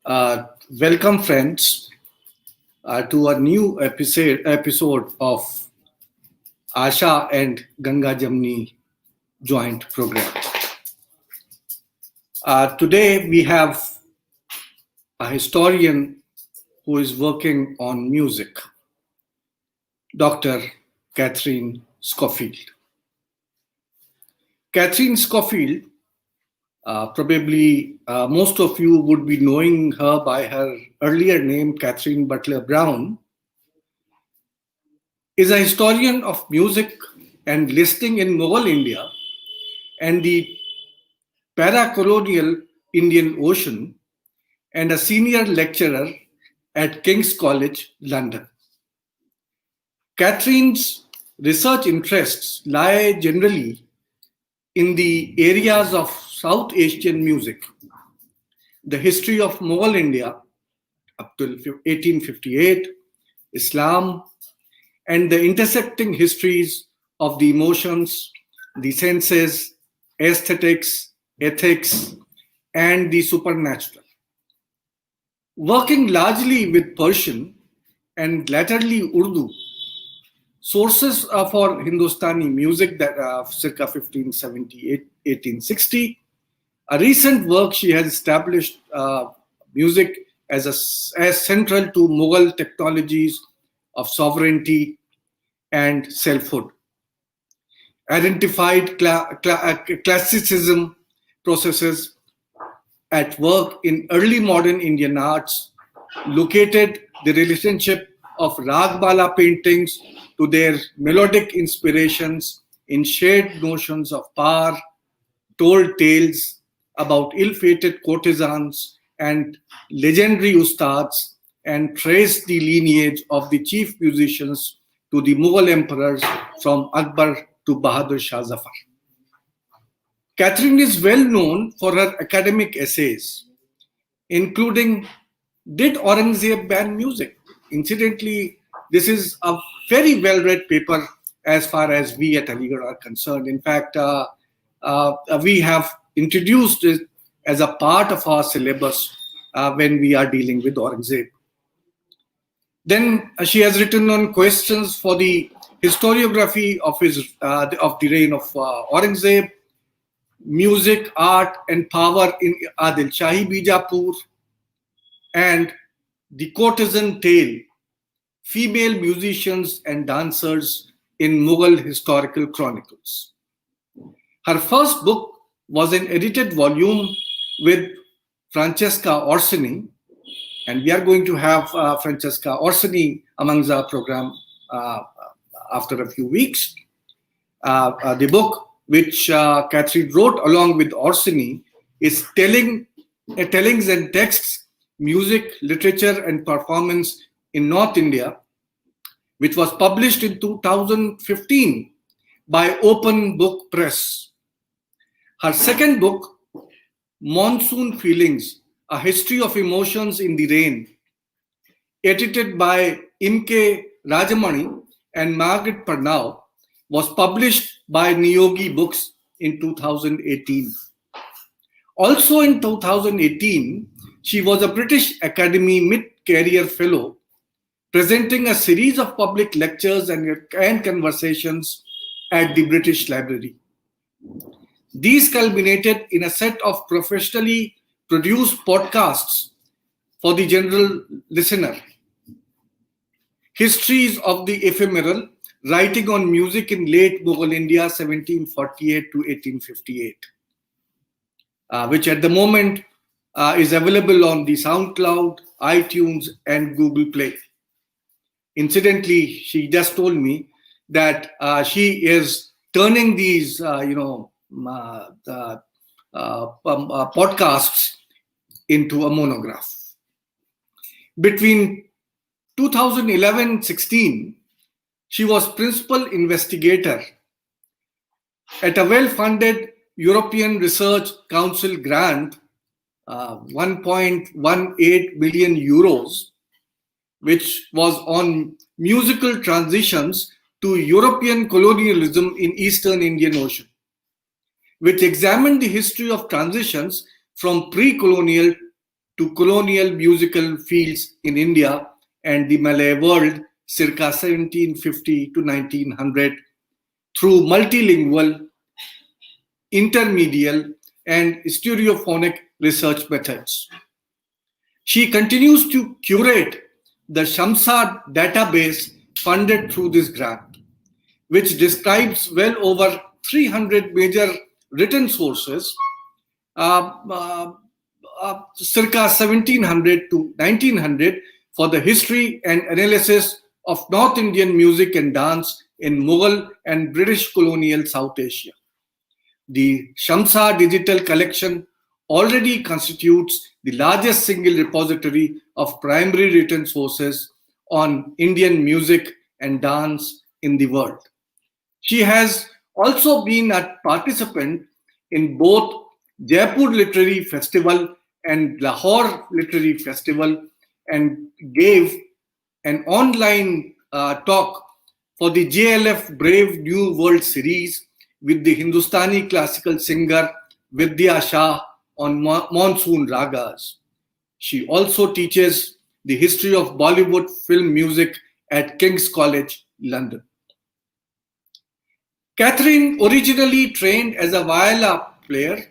Welcome, friends, to a new episode of ASHA and Ganga Jamuni joint program. Today, we have a historian who is working on music, Dr. Katherine Schofield. Katherine Schofield, probably most of you would be knowing her by her earlier name, Catherine Butler Brown, is a historian of music and listening in Mughal India and the para-colonial Indian Ocean, and a senior lecturer at King's College, London. Catherine's research interests lie generally in the areas of South Asian music, the history of Mughal India up till 1858, Islam, and the intersecting histories of the emotions, the senses, aesthetics, ethics, and the supernatural. Working largely with Persian and latterly Urdu, sources for Hindustani music that circa 1570-1860. A recent work, she has established music as central to Mughal technologies of sovereignty and selfhood. Identified classicism processes at work in early modern Indian arts, located the relationship of Ragbala paintings to their melodic inspirations in shared notions of power, told tales about ill-fated courtesans and legendary ustads, and traced the lineage of the chief musicians to the Mughal emperors from Akbar to Bahadur Shah Zafar. Katherine is well known for her academic essays, including Did Aurangzeb Ban Music? Incidentally, this is a very well-read paper as far as we at Aligarh are concerned. In fact, we have introduced it as a part of our syllabus when we are dealing with Aurangzeb. Then she has written on questions for the historiography of the reign of Aurangzeb, music, art, and power in Adil Shahi Bijapur, and the courtesan tale, female musicians and dancers in Mughal historical chronicles. Her first book was an edited volume with Francesca Orsini, and we are going to have Francesca Orsini amongst our program after a few weeks. The book which Katherine wrote along with Orsini is Tellings and Texts, Music, Literature and Performance in North India, which was published in 2015 by Open Book Press. Her second book, Monsoon Feelings, A History of Emotions in the Rain, edited by Imke Rajamani and Margaret Purnau, was published by Niyogi Books in 2018. Also in 2018, she was a British Academy Mid-Career Fellow, presenting a series of public lectures and conversations at the British Library. These culminated in a set of professionally produced podcasts for the general listener. Histories of the Ephemeral, writing on music in late Mughal India 1748 to 1858, which at the moment is available on the SoundCloud, iTunes, and Google Play. Incidentally, she just told me that she is turning these, podcasts into a monograph. Between 2011-16, she was principal investigator at a well-funded European Research Council grant, 1.18 million euros, which was on musical transitions to European colonialism in Eastern Indian Ocean, which examined the history of transitions from pre-colonial to colonial musical fields in India and the Malay world circa 1750 to 1900 through multilingual, intermedial, and stereophonic research methods. She continues to curate the Shamsad database funded through this grant, which describes well over 300 major written sources, circa 1700 to 1900, for the history and analysis of North Indian music and dance in Mughal and British colonial South Asia. The Shamsa digital collection already constitutes the largest single repository of primary written sources on Indian music and dance in the world. She has also been a participant in both Jaipur Literary Festival and Lahore Literary Festival, and gave an online talk for the JLF Brave New World series with the Hindustani classical singer Vidya Shah on monsoon ragas. She also teaches the history of Bollywood film music at King's College, London. Katherine originally trained as a viola player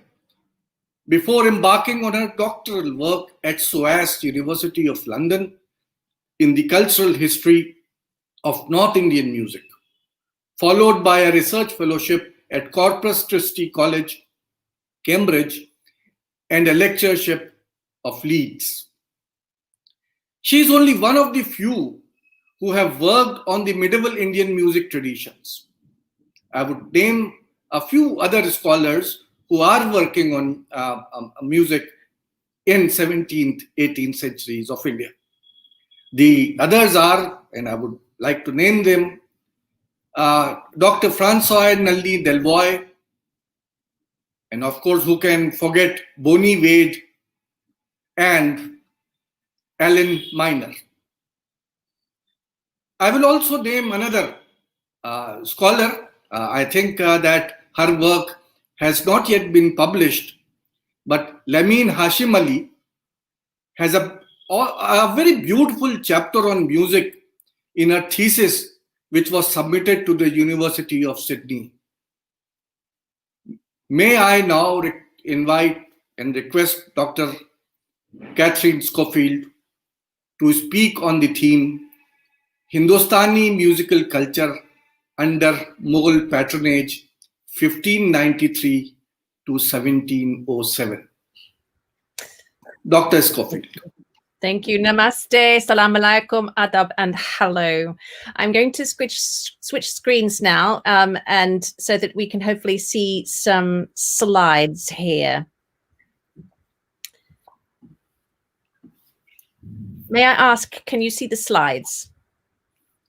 before embarking on her doctoral work at SOAS, University of London, in the cultural history of North Indian music, followed by a research fellowship at Corpus Christi College, Cambridge, and a lectureship of Leeds. She is only one of the few who have worked on the medieval Indian music traditions. I would name a few other scholars who are working on music in 17th, 18th centuries of India. The others are, and I would like to name them, Dr. Francois Naldi Delvoye, and of course, who can forget Bonnie Wade and Alan Miner. I will also name another scholar. I think that her work has not yet been published, but Lamine Hashim Ali has a very beautiful chapter on music in her thesis, which was submitted to the University of Sydney. May I now invite and request Dr. Katherine Schofield to speak on the theme Hindustani musical culture under Mughal patronage 1593 to 1707. Dr. Schofield. Thank you. Namaste, salam alaikum, adab, and hello. I'm going to switch screens now, and so that we can hopefully see some slides here. May I ask, can you see the slides?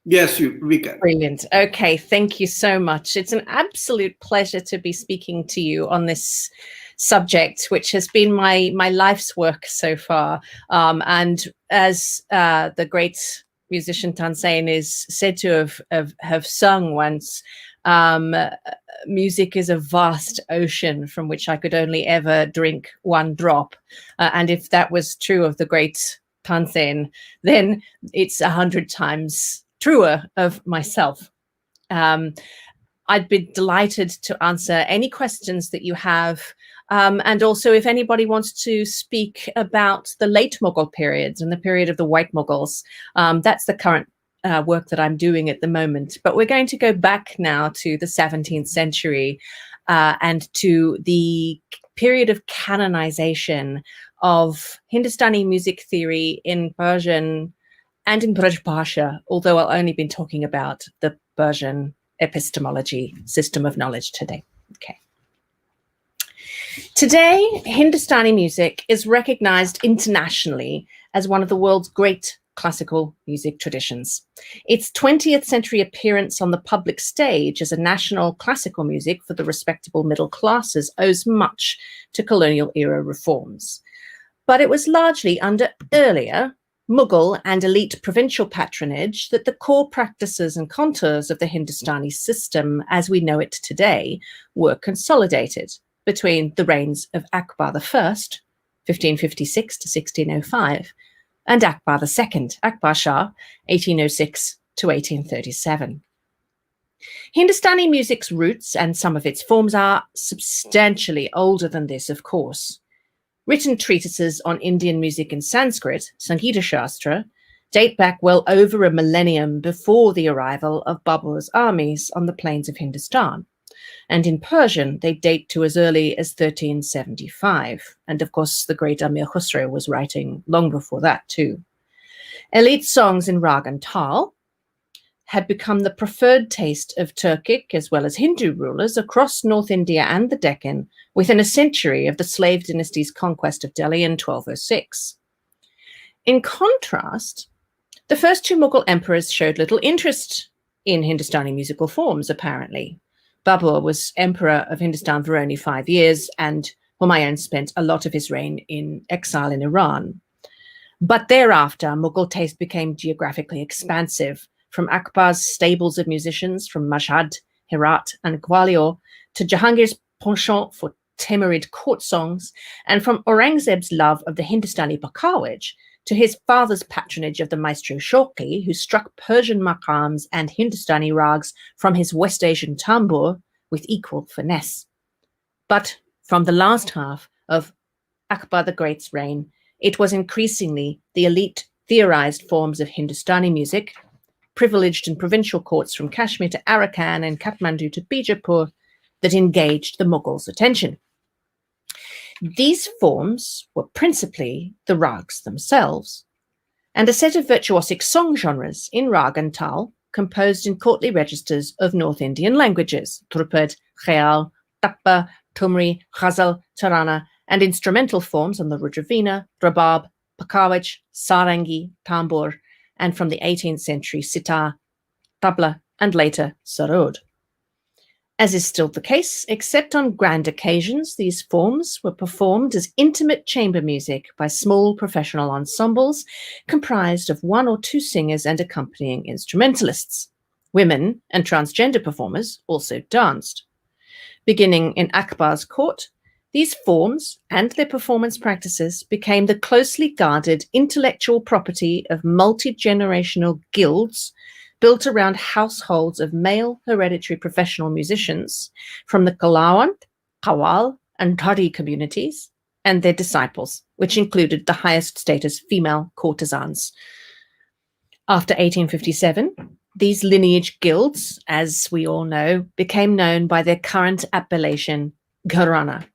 Yes, we can. Brilliant. Okay, thank you so much. It's an absolute pleasure to be speaking to you on this subject, which has been my life's work so far. And as the great musician Tansen is said to have sung once, music is a vast ocean from which I could only ever drink one drop. And if that was true of the great Tansen, then it's 100 times truer of myself. I'd be delighted to answer any questions that you have. And also, if anybody wants to speak about the late Mughal periods and the period of the White Mughals, that's the current work that I'm doing at the moment. But we're going to go back now to the 17th century and to the period of canonization of Hindustani music theory in Persian and in Braj Bhasha, although I'll only be talking about the Persian epistemology system of knowledge today. Okay. Today, Hindustani music is recognized internationally as one of the world's great classical music traditions. Its 20th century appearance on the public stage as a national classical music for the respectable middle classes owes much to colonial era reforms. But it was largely under earlier Mughal and elite provincial patronage that the core practices and contours of the Hindustani system as we know it today were consolidated between the reigns of Akbar I 1556 to 1605, and Akbar II, Akbar Shah, 1806 to 1837. Hindustani music's roots and some of its forms are substantially older than this, of course. Written treatises on Indian music in Sanskrit, Sangita Shastra, date back well over a millennium before the arrival of Babur's armies on the plains of Hindustan. And in Persian, they date to as early as 1375. And of course, the great Amir Khusro was writing long before that too. Elite songs in rag and tal had become the preferred taste of Turkic as well as Hindu rulers across North India and the Deccan within a century of the slave dynasty's conquest of Delhi in 1206. In contrast, the first two Mughal emperors showed little interest in Hindustani musical forms, apparently. Babur was emperor of Hindustan for only 5 years, and Humayun spent a lot of his reign in exile in Iran. But thereafter, Mughal taste became geographically expansive, from Akbar's stables of musicians from Mashhad, Herat, and Gwalior to Jahangir's penchant for Timurid court songs, and from Aurangzeb's love of the Hindustani Pakawaj to his father's patronage of the maestro Shauqi, who struck Persian maqams and Hindustani rags from his West Asian tambur with equal finesse. But from the last half of Akbar the Great's reign, it was increasingly the elite theorized forms of Hindustani music, privileged and provincial courts from Kashmir to Arakan and Kathmandu to Bijapur, that engaged the Mughals' attention. These forms were principally the rags themselves, and a set of virtuosic song genres in rag and tal, composed in courtly registers of North Indian languages, Drupad, Khayal, Tappa, Tumri, Ghazal, Tarana, and instrumental forms on the Rudravina, Rabab, Pakawaj, Sarangi, Tambur, and from the 18th century sitar, tabla, and later sarod. As is still the case, except on grand occasions, these forms were performed as intimate chamber music by small professional ensembles comprised of 1 or 2 singers and accompanying instrumentalists. Women and transgender performers also danced. Beginning in Akbar's court, these forms and their performance practices became the closely guarded intellectual property of multi-generational guilds built around households of male hereditary professional musicians from the Kalawant, Qawwal, and Dhari communities and their disciples, which included the highest status female courtesans. After 1857, these lineage guilds, as we all know, became known by their current appellation, Gharana.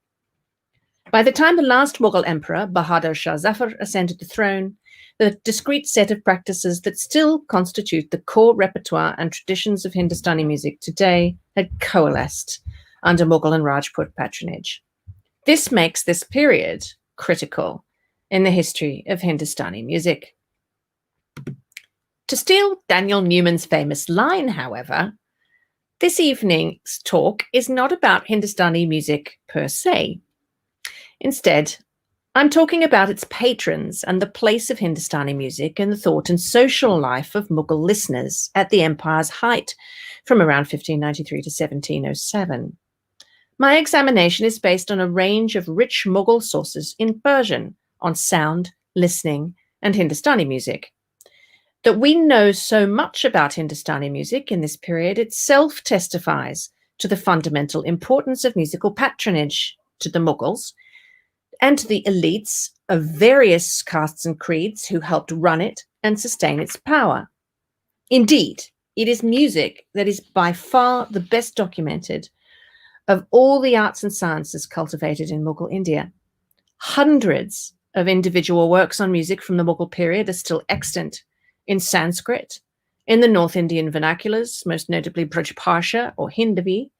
By the time the last Mughal emperor, Bahadur Shah Zafar, ascended the throne, the discrete set of practices that still constitute the core repertoire and traditions of Hindustani music today had coalesced under Mughal and Rajput patronage. This makes this period critical in the history of Hindustani music. To steal Daniel Newman's famous line, however, this evening's talk is not about Hindustani music per se. Instead, I'm talking about its patrons and the place of Hindustani music in the thought and social life of Mughal listeners at the empire's height from around 1593 to 1707. My examination is based on a range of rich Mughal sources in Persian on sound, listening, and Hindustani music. That we know so much about Hindustani music in this period itself testifies to the fundamental importance of musical patronage to the Mughals and to the elites of various castes and creeds who helped run it and sustain its power. Indeed, it is music that is by far the best documented of all the arts and sciences cultivated in Mughal India. Hundreds of individual works on music from the Mughal period are still extant in Sanskrit, in the North Indian vernaculars, most notably Braj or Hindavi,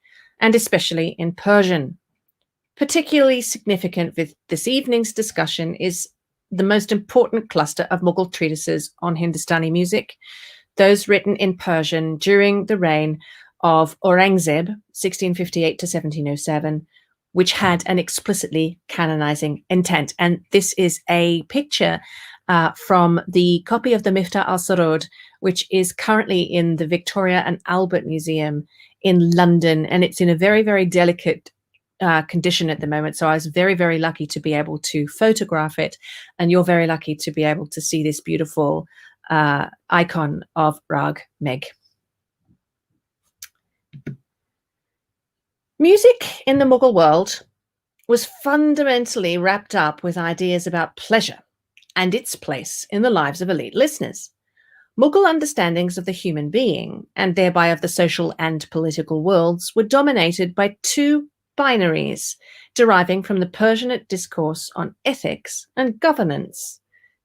and especially in Persian. Particularly significant with this evening's discussion is the most important cluster of Mughal treatises on Hindustani music, those written in Persian during the reign of Aurangzeb, 1658 to 1707, which had an explicitly canonizing intent. And this is a picture from the copy of the Miftah al-Sarod, which is currently in the Victoria and Albert Museum in London. And it's in a very, very delicate condition at the moment. So I was very, very lucky to be able to photograph it. And you're very lucky to be able to see this beautiful icon of Rag Meg. Music in the Mughal world was fundamentally wrapped up with ideas about pleasure and its place in the lives of elite listeners. Mughal understandings of the human being, and thereby of the social and political worlds, were dominated by two binaries deriving from the Persianate discourse on ethics and governance.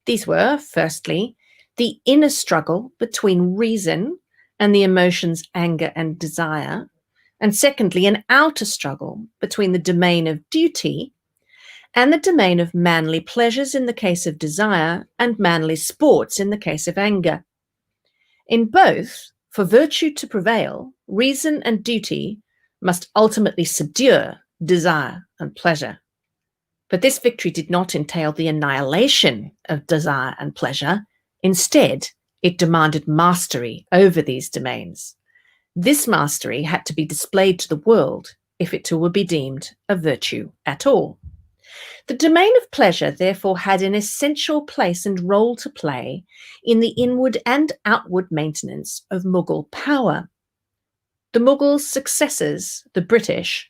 These were, firstly, the inner struggle between reason and the emotions anger and desire, and secondly, an outer struggle between the domain of duty and the domain of manly pleasures in the case of desire and manly sports in the case of anger. In both, for virtue to prevail, reason and duty must ultimately subdue desire and pleasure. But this victory did not entail the annihilation of desire and pleasure. Instead, it demanded mastery over these domains. This mastery had to be displayed to the world if it would be deemed a virtue at all. The domain of pleasure, therefore, had an essential place and role to play in the inward and outward maintenance of Mughal power. The Mughals' successors, the British,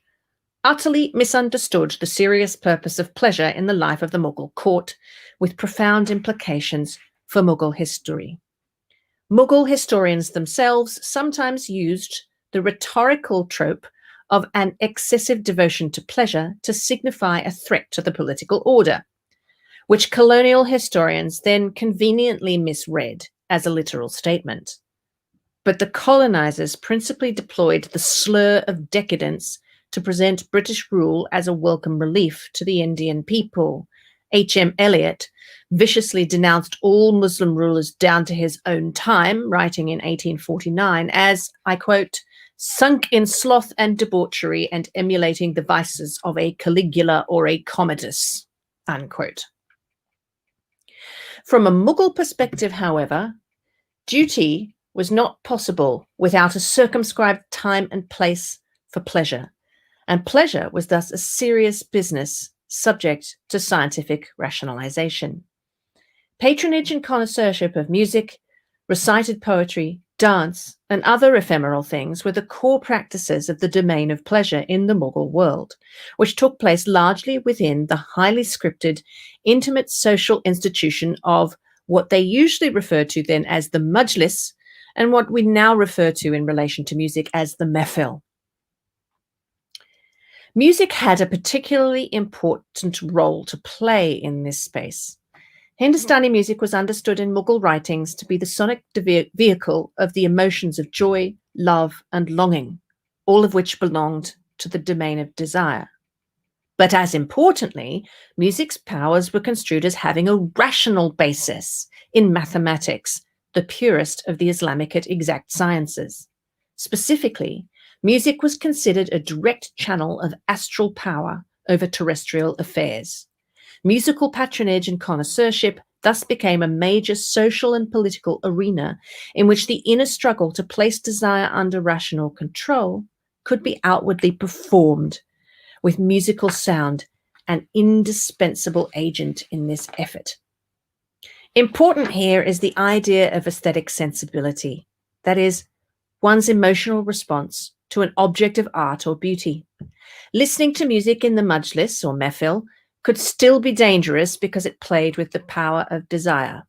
utterly misunderstood the serious purpose of pleasure in the life of the Mughal court, with profound implications for Mughal history. Mughal historians themselves sometimes used the rhetorical trope of an excessive devotion to pleasure to signify a threat to the political order, which colonial historians then conveniently misread as a literal statement. But the colonizers principally deployed the slur of decadence to present British rule as a welcome relief to the Indian people. H.M. Eliot viciously denounced all Muslim rulers down to his own time, writing in 1849 as, I quote, sunk in sloth and debauchery and emulating the vices of a Caligula or a Commodus, unquote. From a Mughal perspective, however, duty was not possible without a circumscribed time and place for pleasure, and pleasure was thus a serious business subject to scientific rationalization. Patronage and connoisseurship of music, recited poetry, dance, and other ephemeral things were the core practices of the domain of pleasure in the Mughal world, which took place largely within the highly scripted, intimate social institution of what they usually refer to then as the Manchelist, and what we now refer to in relation to music as the mehfil. Music had a particularly important role to play in this space. Hindustani music was understood in Mughal writings to be the sonic vehicle of the emotions of joy, love, and longing, all of which belonged to the domain of desire. But as importantly, music's powers were construed as having a rational basis in mathematics, the purest of the Islamic exact sciences. Specifically, music was considered a direct channel of astral power over terrestrial affairs. Musical patronage and connoisseurship thus became a major social and political arena in which the inner struggle to place desire under rational control could be outwardly performed, with musical sound an indispensable agent in this effort. Important here is the idea of aesthetic sensibility, that is, one's emotional response to an object of art or beauty. Listening to music in the Majlis or mehfil could still be dangerous because it played with the power of desire.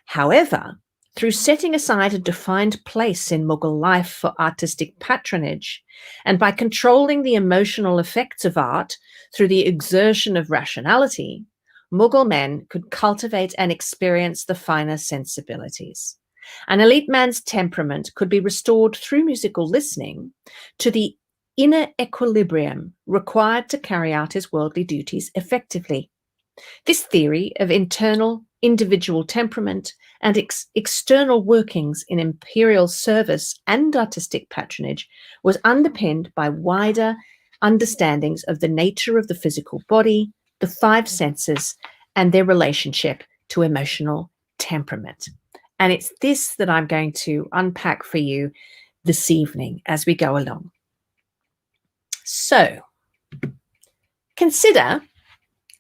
However, through setting aside a defined place in Mughal life for artistic patronage, and by controlling the emotional effects of art through the exertion of rationality, Mughal men could cultivate and experience the finer sensibilities. An elite man's temperament could be restored through musical listening to the inner equilibrium required to carry out his worldly duties effectively. This theory of internal individual temperament and external workings in imperial service and artistic patronage was underpinned by wider understandings of the nature of the physical body, the five senses, and their relationship to emotional temperament. And it's this that I'm going to unpack for you this evening as we go along. So, Consider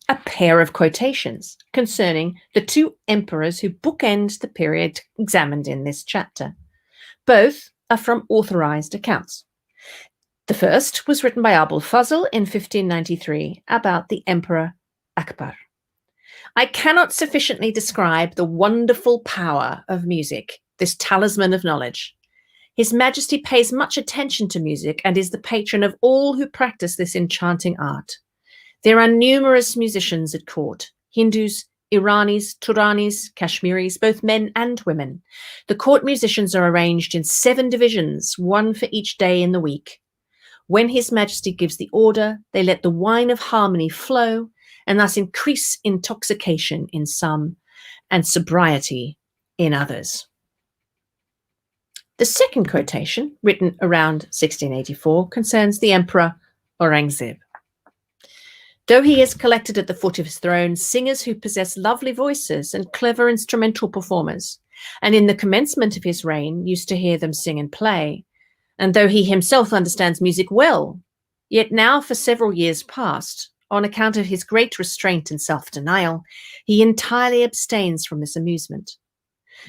a pair of quotations concerning the two emperors who bookend the period examined in this chapter. Both are from authorized accounts. The first was written by Abul Fazl in 1593 about the Emperor Akbar. I cannot sufficiently describe the wonderful power of music, this talisman of knowledge. His Majesty pays much attention to music and is the patron of all who practice this enchanting art. There are numerous musicians at court, Hindus, Iranis, Turanis, Kashmiris, both men and women. The court musicians are arranged in 7 divisions, one for each day in the week. When His Majesty gives the order, they let the wine of harmony flow and thus increase intoxication in some and sobriety in others. The second quotation, written around 1684, concerns the Emperor Aurangzeb. Though he has collected at the foot of his throne singers who possess lovely voices and clever instrumental performers, and in the commencement of his reign used to hear them sing and play, and though he himself understands music well, yet now for several years past, on account of his great restraint and self-denial, he entirely abstains from this amusement.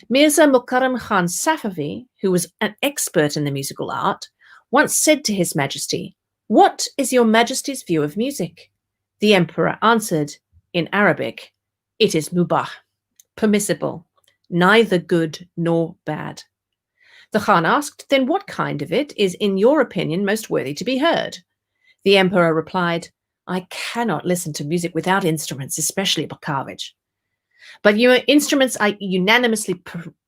Mirza Mukarram Khan Safavi, who was an expert in the musical art, once said to His Majesty, "What is your Majesty's view of music?" The Emperor answered in Arabic, "It is mubah, permissible, neither good nor bad." The Khan asked, "Then what kind of it is, in your opinion, most worthy to be heard?" The Emperor replied, "I cannot listen to music without instruments, especially bakavij. But your instruments are unanimously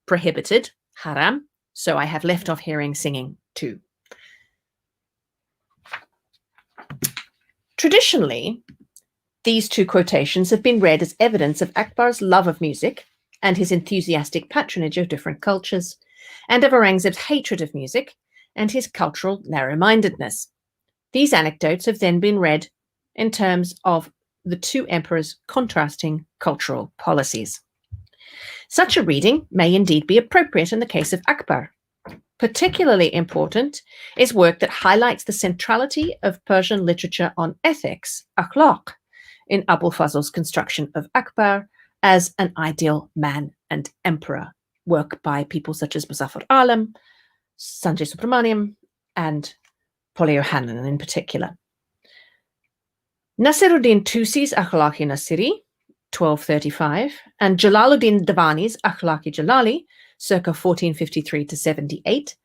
prohibited, haram, so I have left off hearing singing too." Traditionally, these two quotations have been read as evidence of Akbar's love of music and his enthusiastic patronage of different cultures, and of Aurangzeb's hatred of music and his cultural narrow-mindedness. These anecdotes have then been read in terms of the two emperors' contrasting cultural policies. Such a reading may indeed be appropriate in the case of Akbar. Particularly important is work that highlights the centrality of Persian literature on ethics, akhlaq, in Abul Fazl's construction of Akbar as an ideal man and emperor, work by people such as Muzaffar Alam, Sanjay Subramaniam, and Polly Yohannan in particular. Nasiruddin Tusi's Akhlaq-i Nasiri, 1235, and Jalaluddin Davani's Akhlaq-i Jalali, circa 1453 to 78,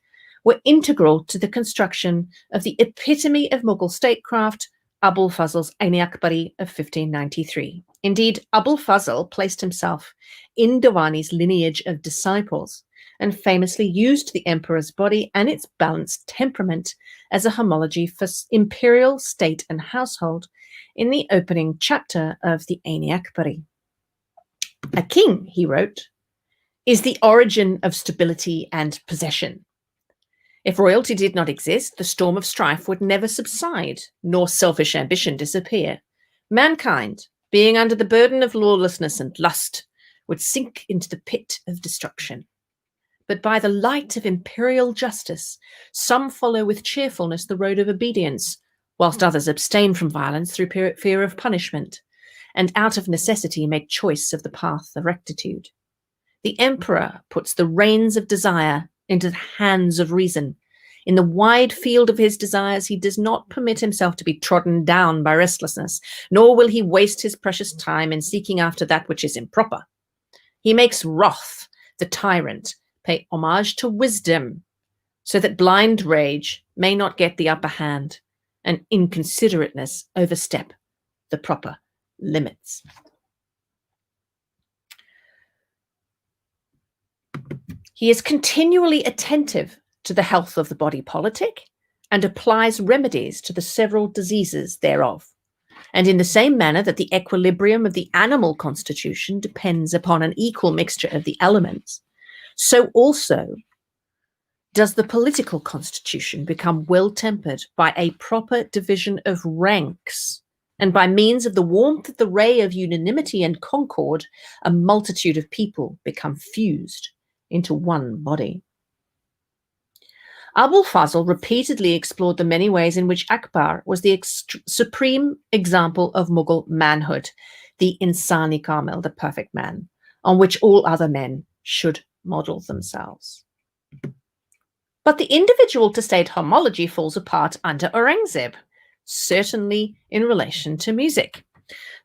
were integral to the construction of the epitome of Mughal statecraft, Abul Fazl's Ain-i-Akbari of 1593. Indeed, Abul Fazl placed himself in Davani's lineage of disciples and famously used the emperor's body and its balanced temperament as a homology for imperial state and household in the opening chapter of the Ain-i-Akbari. "A king," he wrote, "is the origin of stability and possession. If royalty did not exist, the storm of strife would never subside, nor selfish ambition disappear. Mankind, being under the burden of lawlessness and lust, would sink into the pit of destruction. But by the light of imperial justice, some follow with cheerfulness the road of obedience, whilst others abstain from violence through fear of punishment, and out of necessity make choice of the path of rectitude. The emperor puts the reins of desire into the hands of reason. In the wide field of his desires, he does not permit himself to be trodden down by restlessness, nor will he waste his precious time in seeking after that which is improper. He makes wrath the tyrant pay homage to wisdom, so that blind rage may not get the upper hand, and inconsiderateness overstep the proper limits." He is continually attentive to the health of the body politic and applies remedies to the several diseases thereof. And in the same manner that the equilibrium of the animal constitution depends upon an equal mixture of the elements, so also does the political constitution become well-tempered by a proper division of ranks, and by means of the warmth of the ray of unanimity and concord, a multitude of people become fused into one body. Abul Fazl repeatedly explored the many ways in which Akbar was the supreme example of Mughal manhood, the insani kamil, the perfect man, on which all other men should model themselves. But the individual to state homology falls apart under Aurangzeb, certainly in relation to music.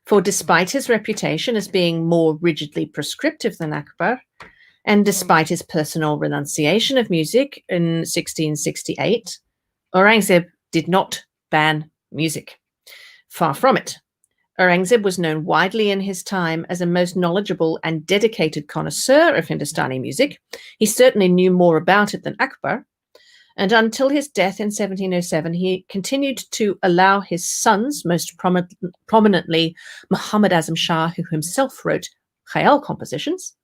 For despite his reputation as being more rigidly prescriptive than Akbar, and despite his personal renunciation of music in 1668, Aurangzeb did not ban music. Far from it. Aurangzeb was known widely in his time as a most knowledgeable and dedicated connoisseur of Hindustani music. He certainly knew more about it than Akbar, and until his death in 1707, he continued to allow his sons, most prominently Muhammad Azam Shah, who himself wrote khayal compositions,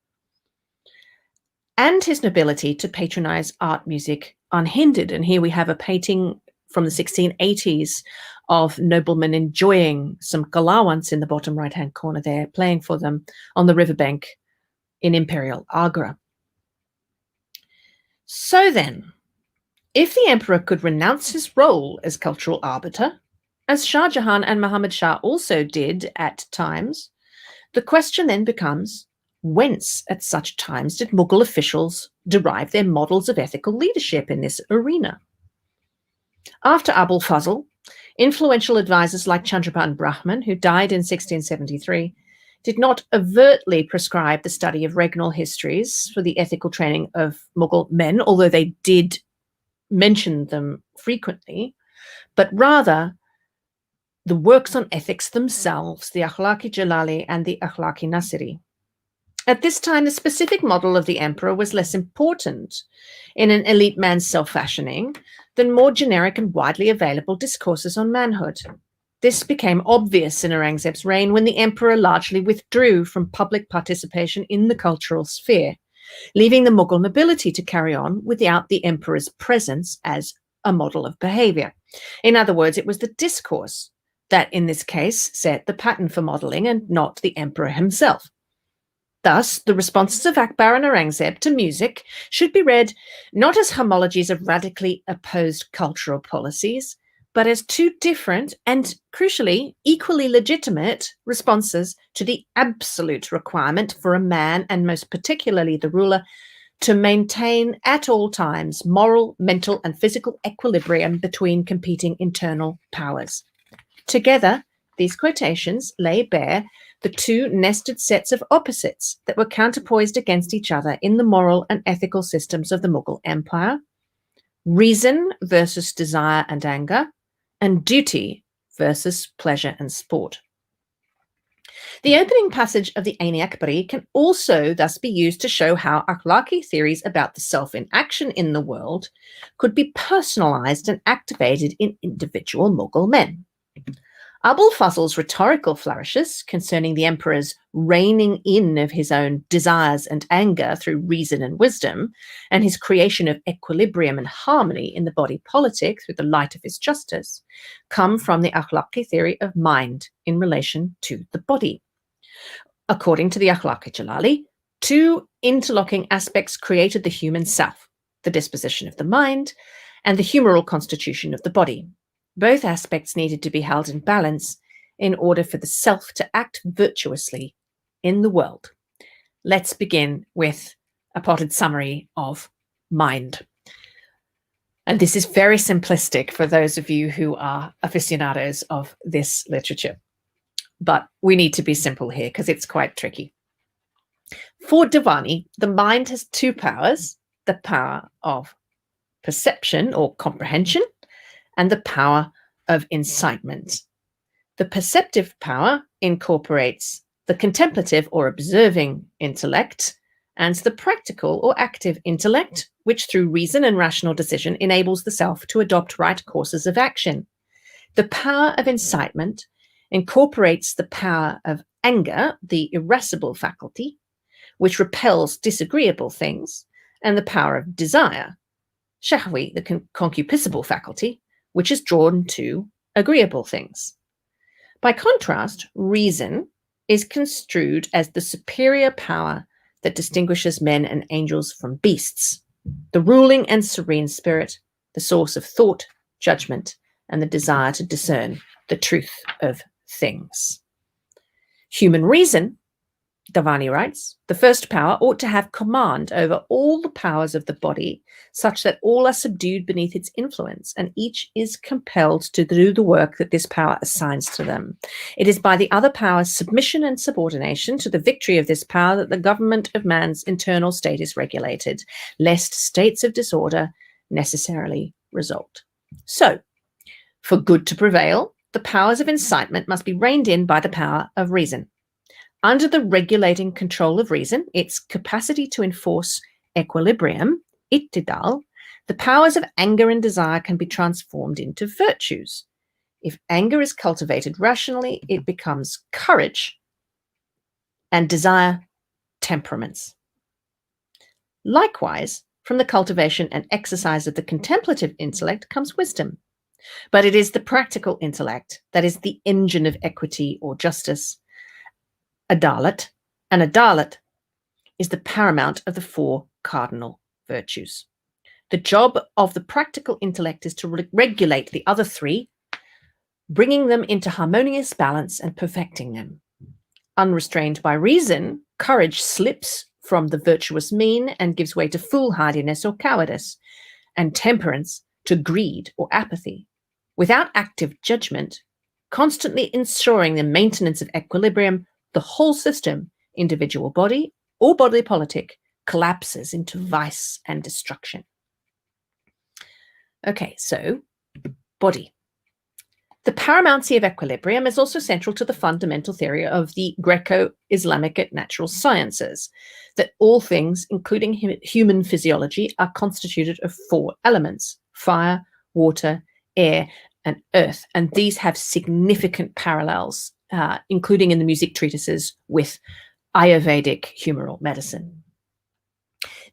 and his nobility to patronize art music unhindered. And here we have a painting from the 1680s of noblemen enjoying some kalawants in the bottom right-hand corner there, playing for them on the riverbank in imperial Agra. So then, if the emperor could renounce his role as cultural arbiter, as Shah Jahan and Muhammad Shah also did at times, the question then becomes, whence at such times did Mughal officials derive their models of ethical leadership in this arena? After Abul Fazl, influential advisors like Chandraban Brahman, who died in 1673, did not overtly prescribe the study of regnal histories for the ethical training of Mughal men, although they did mention them frequently, but rather the works on ethics themselves, the Akhlaq-i Jalali and the Akhlaq-i Nasiri. At this time, the specific model of the emperor was less important in an elite man's self-fashioning than more generic and widely available discourses on manhood. This became obvious in Aurangzeb's reign when the emperor largely withdrew from public participation in the cultural sphere, leaving the Mughal nobility to carry on without the emperor's presence as a model of behavior. In other words, it was the discourse that, in this case, set the pattern for modeling and not the emperor himself. Thus, the responses of Akbar and Aurangzeb to music should be read not as homologies of radically opposed cultural policies, but as two different and, crucially, equally legitimate responses to the absolute requirement for a man, and most particularly the ruler, to maintain at all times moral, mental, and physical equilibrium between competing internal powers. Together, these quotations lay bare the two nested sets of opposites that were counterpoised against each other in the moral and ethical systems of the Mughal Empire: reason versus desire and anger, and duty versus pleasure and sport. The opening passage of the Ain-i Akbari can also thus be used to show how akhlaqi theories about the self in action in the world could be personalized and activated in individual Mughal men. Abul Fazl's rhetorical flourishes concerning the emperor's reining in of his own desires and anger through reason and wisdom, and his creation of equilibrium and harmony in the body politic through the light of his justice, come from the akhlaqi theory of mind in relation to the body. According to the Akhlaq-i Jalali, two interlocking aspects created the human self: the disposition of the mind and the humoral constitution of the body. Both aspects needed to be held in balance in order for the self to act virtuously in the world. Let's begin with a potted summary of mind. And this is very simplistic for those of you who are aficionados of this literature. But we need to be simple here because it's quite tricky. For Diwani, the mind has two powers: the power of perception or comprehension, and the power of incitement. The perceptive power incorporates the contemplative or observing intellect, and the practical or active intellect, which through reason and rational decision enables the self to adopt right courses of action. The power of incitement incorporates the power of anger, the irascible faculty, which repels disagreeable things, and the power of desire, shahwi, the concupiscible faculty, which is drawn to agreeable things. By contrast, reason is construed as the superior power that distinguishes men and angels from beasts, the ruling and serene spirit the source of thought, judgment, and the desire to discern the truth of things. Human reason, Davani writes, the first power ought to have command over all the powers of the body, such that all are subdued beneath its influence, and each is compelled to do the work that this power assigns to them. It is by the other power's submission and subordination to the victory of this power that the government of man's internal state is regulated, lest states of disorder necessarily result. So, for good to prevail, the powers of incitement must be reined in by the power of reason. Under the regulating control of reason, its capacity to enforce equilibrium, ittidal, the powers of anger and desire can be transformed into virtues. If anger is cultivated rationally, it becomes courage, and desire, temperaments. Likewise, from the cultivation and exercise of the contemplative intellect comes wisdom. But it is the practical intellect that is the engine of equity or justice, adalat, and adalat is the paramount of the four cardinal virtues. The job of the practical intellect is to regulate the other three, bringing them into harmonious balance and perfecting them. Unrestrained by reason, courage slips from the virtuous mean and gives way to foolhardiness or cowardice, and temperance to greed or apathy. Without active judgment, constantly ensuring the maintenance of equilibrium, the whole system, individual body or bodily politic, collapses into vice and destruction. Okay, so body. The paramountcy of equilibrium is also central to the fundamental theory of the Greco-Islamic natural sciences, that all things, including human physiology, are constituted of four elements: fire, water, air, and earth. And these have significant parallels, including in the music treatises with Ayurvedic humoral medicine.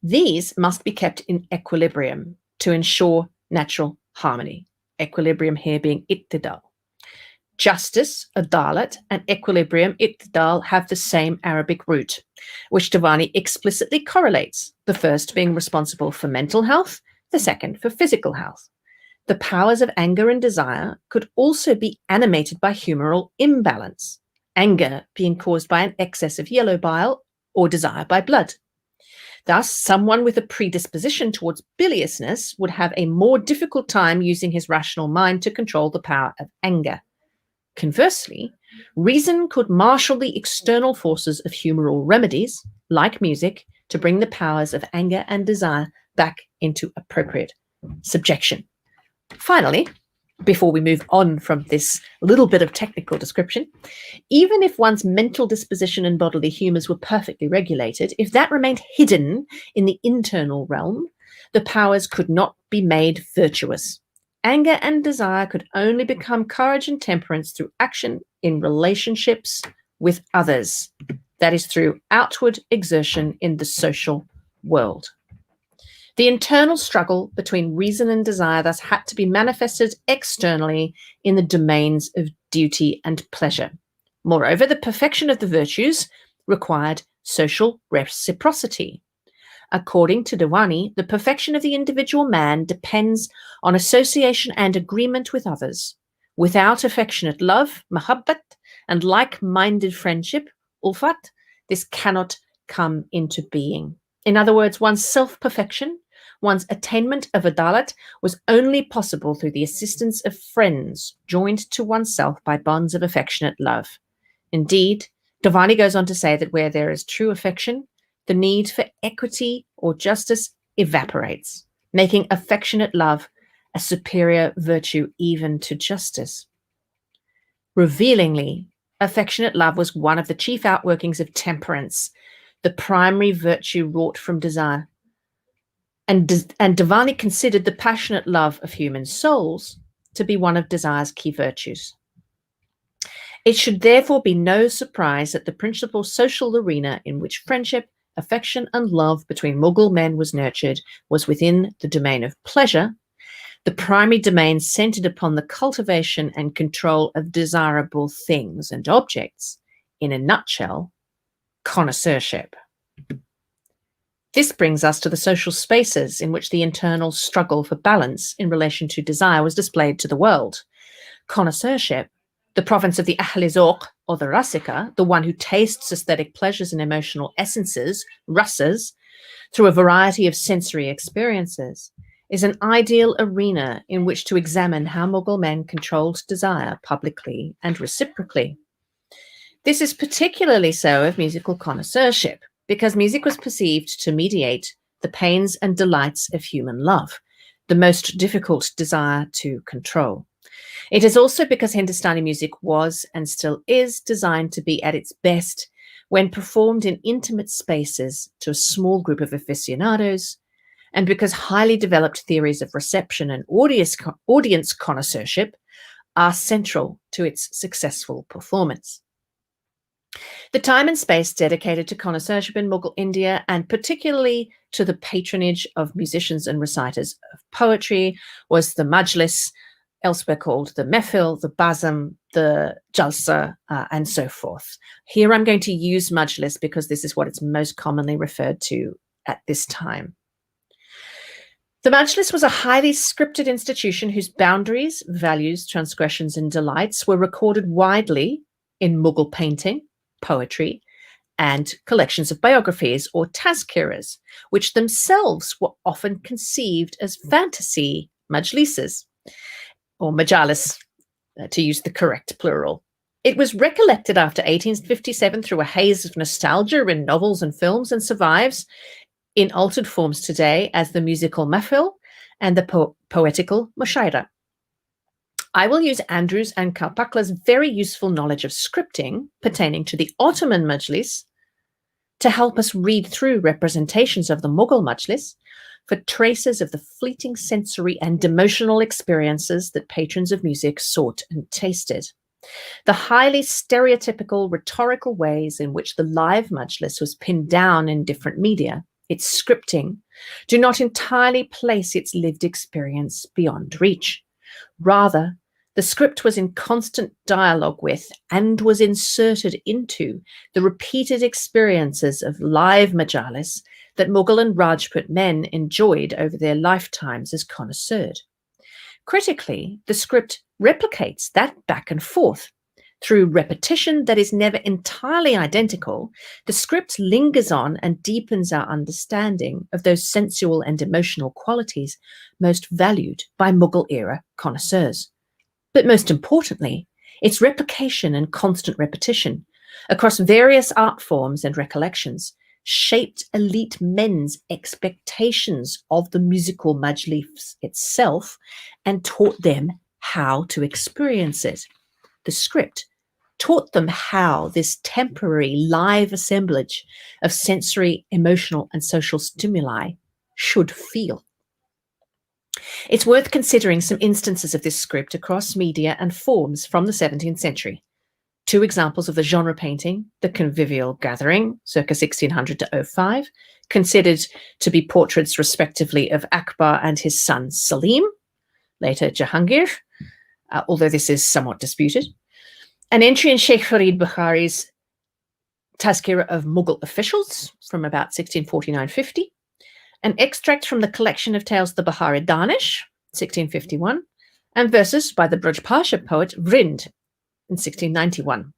These must be kept in equilibrium to ensure natural harmony. Equilibrium here being ittidal. Justice, adalat, and equilibrium, ittidal, have the same Arabic root, which Davani explicitly correlates, the first being responsible for mental health, the second for physical health. The powers of anger and desire could also be animated by humoral imbalance, anger being caused by an excess of yellow bile or desire by blood. Thus, someone with a predisposition towards biliousness would have a more difficult time using his rational mind to control the power of anger. Conversely, reason could marshal the external forces of humoral remedies, like music, to bring the powers of anger and desire back into appropriate subjection. Finally, before we move on from this little bit of technical description, even if one's mental disposition and bodily humours were perfectly regulated, if that remained hidden in the internal realm, the powers could not be made virtuous. Anger and desire could only become courage and temperance through action in relationships with others, that is, through outward exertion in the social world. The internal struggle between reason and desire thus had to be manifested externally in the domains of duty and pleasure. Moreover, the perfection of the virtues required social reciprocity. According to Davani, the perfection of the individual man depends on association and agreement with others. Without affectionate love, mahabbat, and like-minded friendship, ulfat, this cannot come into being. In other words, one's self-perfection, one's attainment of adalat, was only possible through the assistance of friends joined to oneself by bonds of affectionate love. Indeed, Davani goes on to say that where there is true affection, the need for equity or justice evaporates, making affectionate love a superior virtue even to justice. Revealingly, affectionate love was one of the chief outworkings of temperance, the primary virtue wrought from desire. And Davani considered the passionate love of human souls to be one of desire's key virtues. It should therefore be no surprise that the principal social arena in which friendship, affection, and love between Mughal men was nurtured was within the domain of pleasure, the primary domain centered upon the cultivation and control of desirable things and objects. In a nutshell, connoisseurship. This brings us to the social spaces in which the internal struggle for balance in relation to desire was displayed to the world. Connoisseurship, the province of the Ahli-Zawq or the Rasika, the one who tastes aesthetic pleasures and emotional essences, rasas, through a variety of sensory experiences, is an ideal arena in which to examine how Mughal men controlled desire publicly and reciprocally. This is particularly so of musical connoisseurship, because music was perceived to mediate the pains and delights of human love, the most difficult desire to control. It is also because Hindustani music was and still is designed to be at its best when performed in intimate spaces to a small group of aficionados, and because highly developed theories of reception and audience connoisseurship are central to its successful performance. The time and space dedicated to connoisseurship in Mughal India, and particularly to the patronage of musicians and reciters of poetry, was the Majlis, elsewhere called the Mehfil, the Bazam, the Jalsa, and so forth. Here I'm going to use Majlis because this is what it's most commonly referred to at this time. The Manchelist was a highly scripted institution whose boundaries, values, transgressions, and delights were recorded widely in Mughal painting, poetry, and collections of biographies or tazkiras, which themselves were often conceived as fantasy majlises, or majalis, to use the correct plural. It was recollected after 1857 through a haze of nostalgia in novels and films, and survives in altered forms today as the musical mehfil and the poetical mushaira. I will use Andrews and Kalpakla's very useful knowledge of scripting pertaining to the Ottoman Majlis to help us read through representations of the Mughal Majlis for traces of the fleeting sensory and emotional experiences that patrons of music sought and tasted. The highly stereotypical rhetorical ways in which the live Majlis was pinned down in different media, its scripting, do not entirely place its lived experience beyond reach. Rather, the script was in constant dialogue with and was inserted into the repeated experiences of live majalis that Mughal and Rajput men enjoyed over their lifetimes as connoisseurs. Critically, the script replicates that back and forth. Through repetition that is never entirely identical, the script lingers on and deepens our understanding of those sensual and emotional qualities most valued by Mughal-era connoisseurs. But most importantly, its replication and constant repetition across various art forms and recollections shaped elite men's expectations of the musical majlis itself and taught them how to experience it. The script taught them how this temporary live assemblage of sensory, emotional, and social stimuli should feel. It's worth considering some instances of this script across media and forms from the 17th century. Two examples of the genre painting: the Convivial Gathering, circa 1600 to 05, considered to be portraits respectively of Akbar and his son Salim, later Jahangir, although this is somewhat disputed. An entry in Sheikh Farid Bukhari's Tazkira of Mughal Officials from about 1649-50, an extract from the collection of tales The Bahar-e Danish, 1651, and verses by the Braj Pasha poet Vrind in 1691.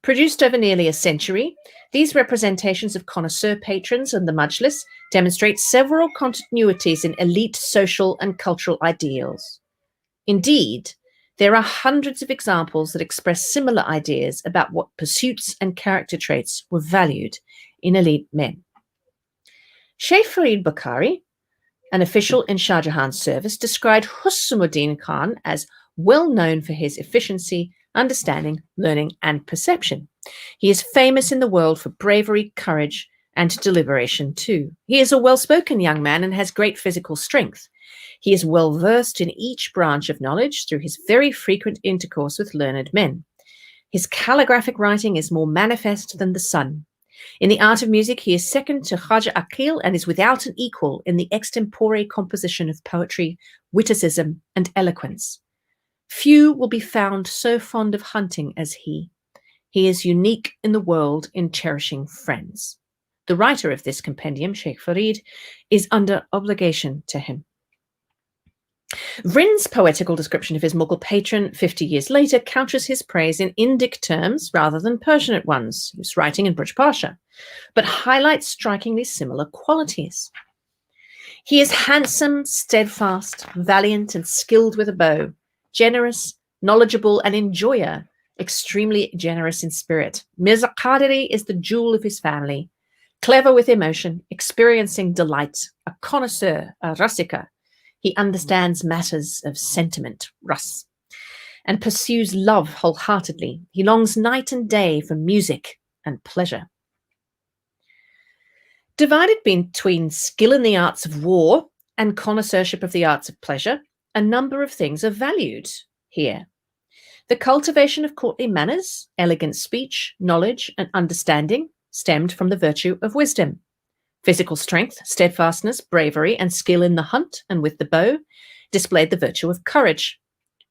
Produced over nearly a century, these representations of connoisseur patrons and the Majlis demonstrate several continuities in elite social and cultural ideals. Indeed, there are hundreds of examples that express similar ideas about what pursuits and character traits were valued in elite men. Sheikh Farid Bukhari, an official in Shah Jahan's service, described Hussamuddin Khan as well known for his efficiency, understanding, learning, and perception. He is famous in the world for bravery, courage, and deliberation too. He is a well-spoken young man and has great physical strength. He is well versed in each branch of knowledge through his very frequent intercourse with learned men. His calligraphic writing is more manifest than the sun. In the art of music, he is second to Khaja Aqil and is without an equal in the extempore composition of poetry, witticism, and eloquence. Few will be found so fond of hunting as he. He is unique in the world in cherishing friends. The writer of this compendium, Sheikh Farid, is under obligation to him. Vrin's poetical description of his Mughal patron 50 years later couches his praise in Indic terms rather than Persianate ones. He was writing in Braj Pasha, but highlights strikingly similar qualities. He is handsome, steadfast, valiant, and skilled with a bow, generous, knowledgeable, an enjoyer, extremely generous in spirit. Mirza Qadiri is the jewel of his family, clever with emotion, experiencing delight, a connoisseur, a rasika. He understands matters of sentiment, ras, and pursues love wholeheartedly. He longs night and day for music and pleasure. Divided between skill in the arts of war and connoisseurship of the arts of pleasure, a number of things are valued here. The cultivation of courtly manners, elegant speech, knowledge, and understanding stemmed from the virtue of wisdom. Physical strength, steadfastness, bravery, and skill in the hunt and with the bow displayed the virtue of courage.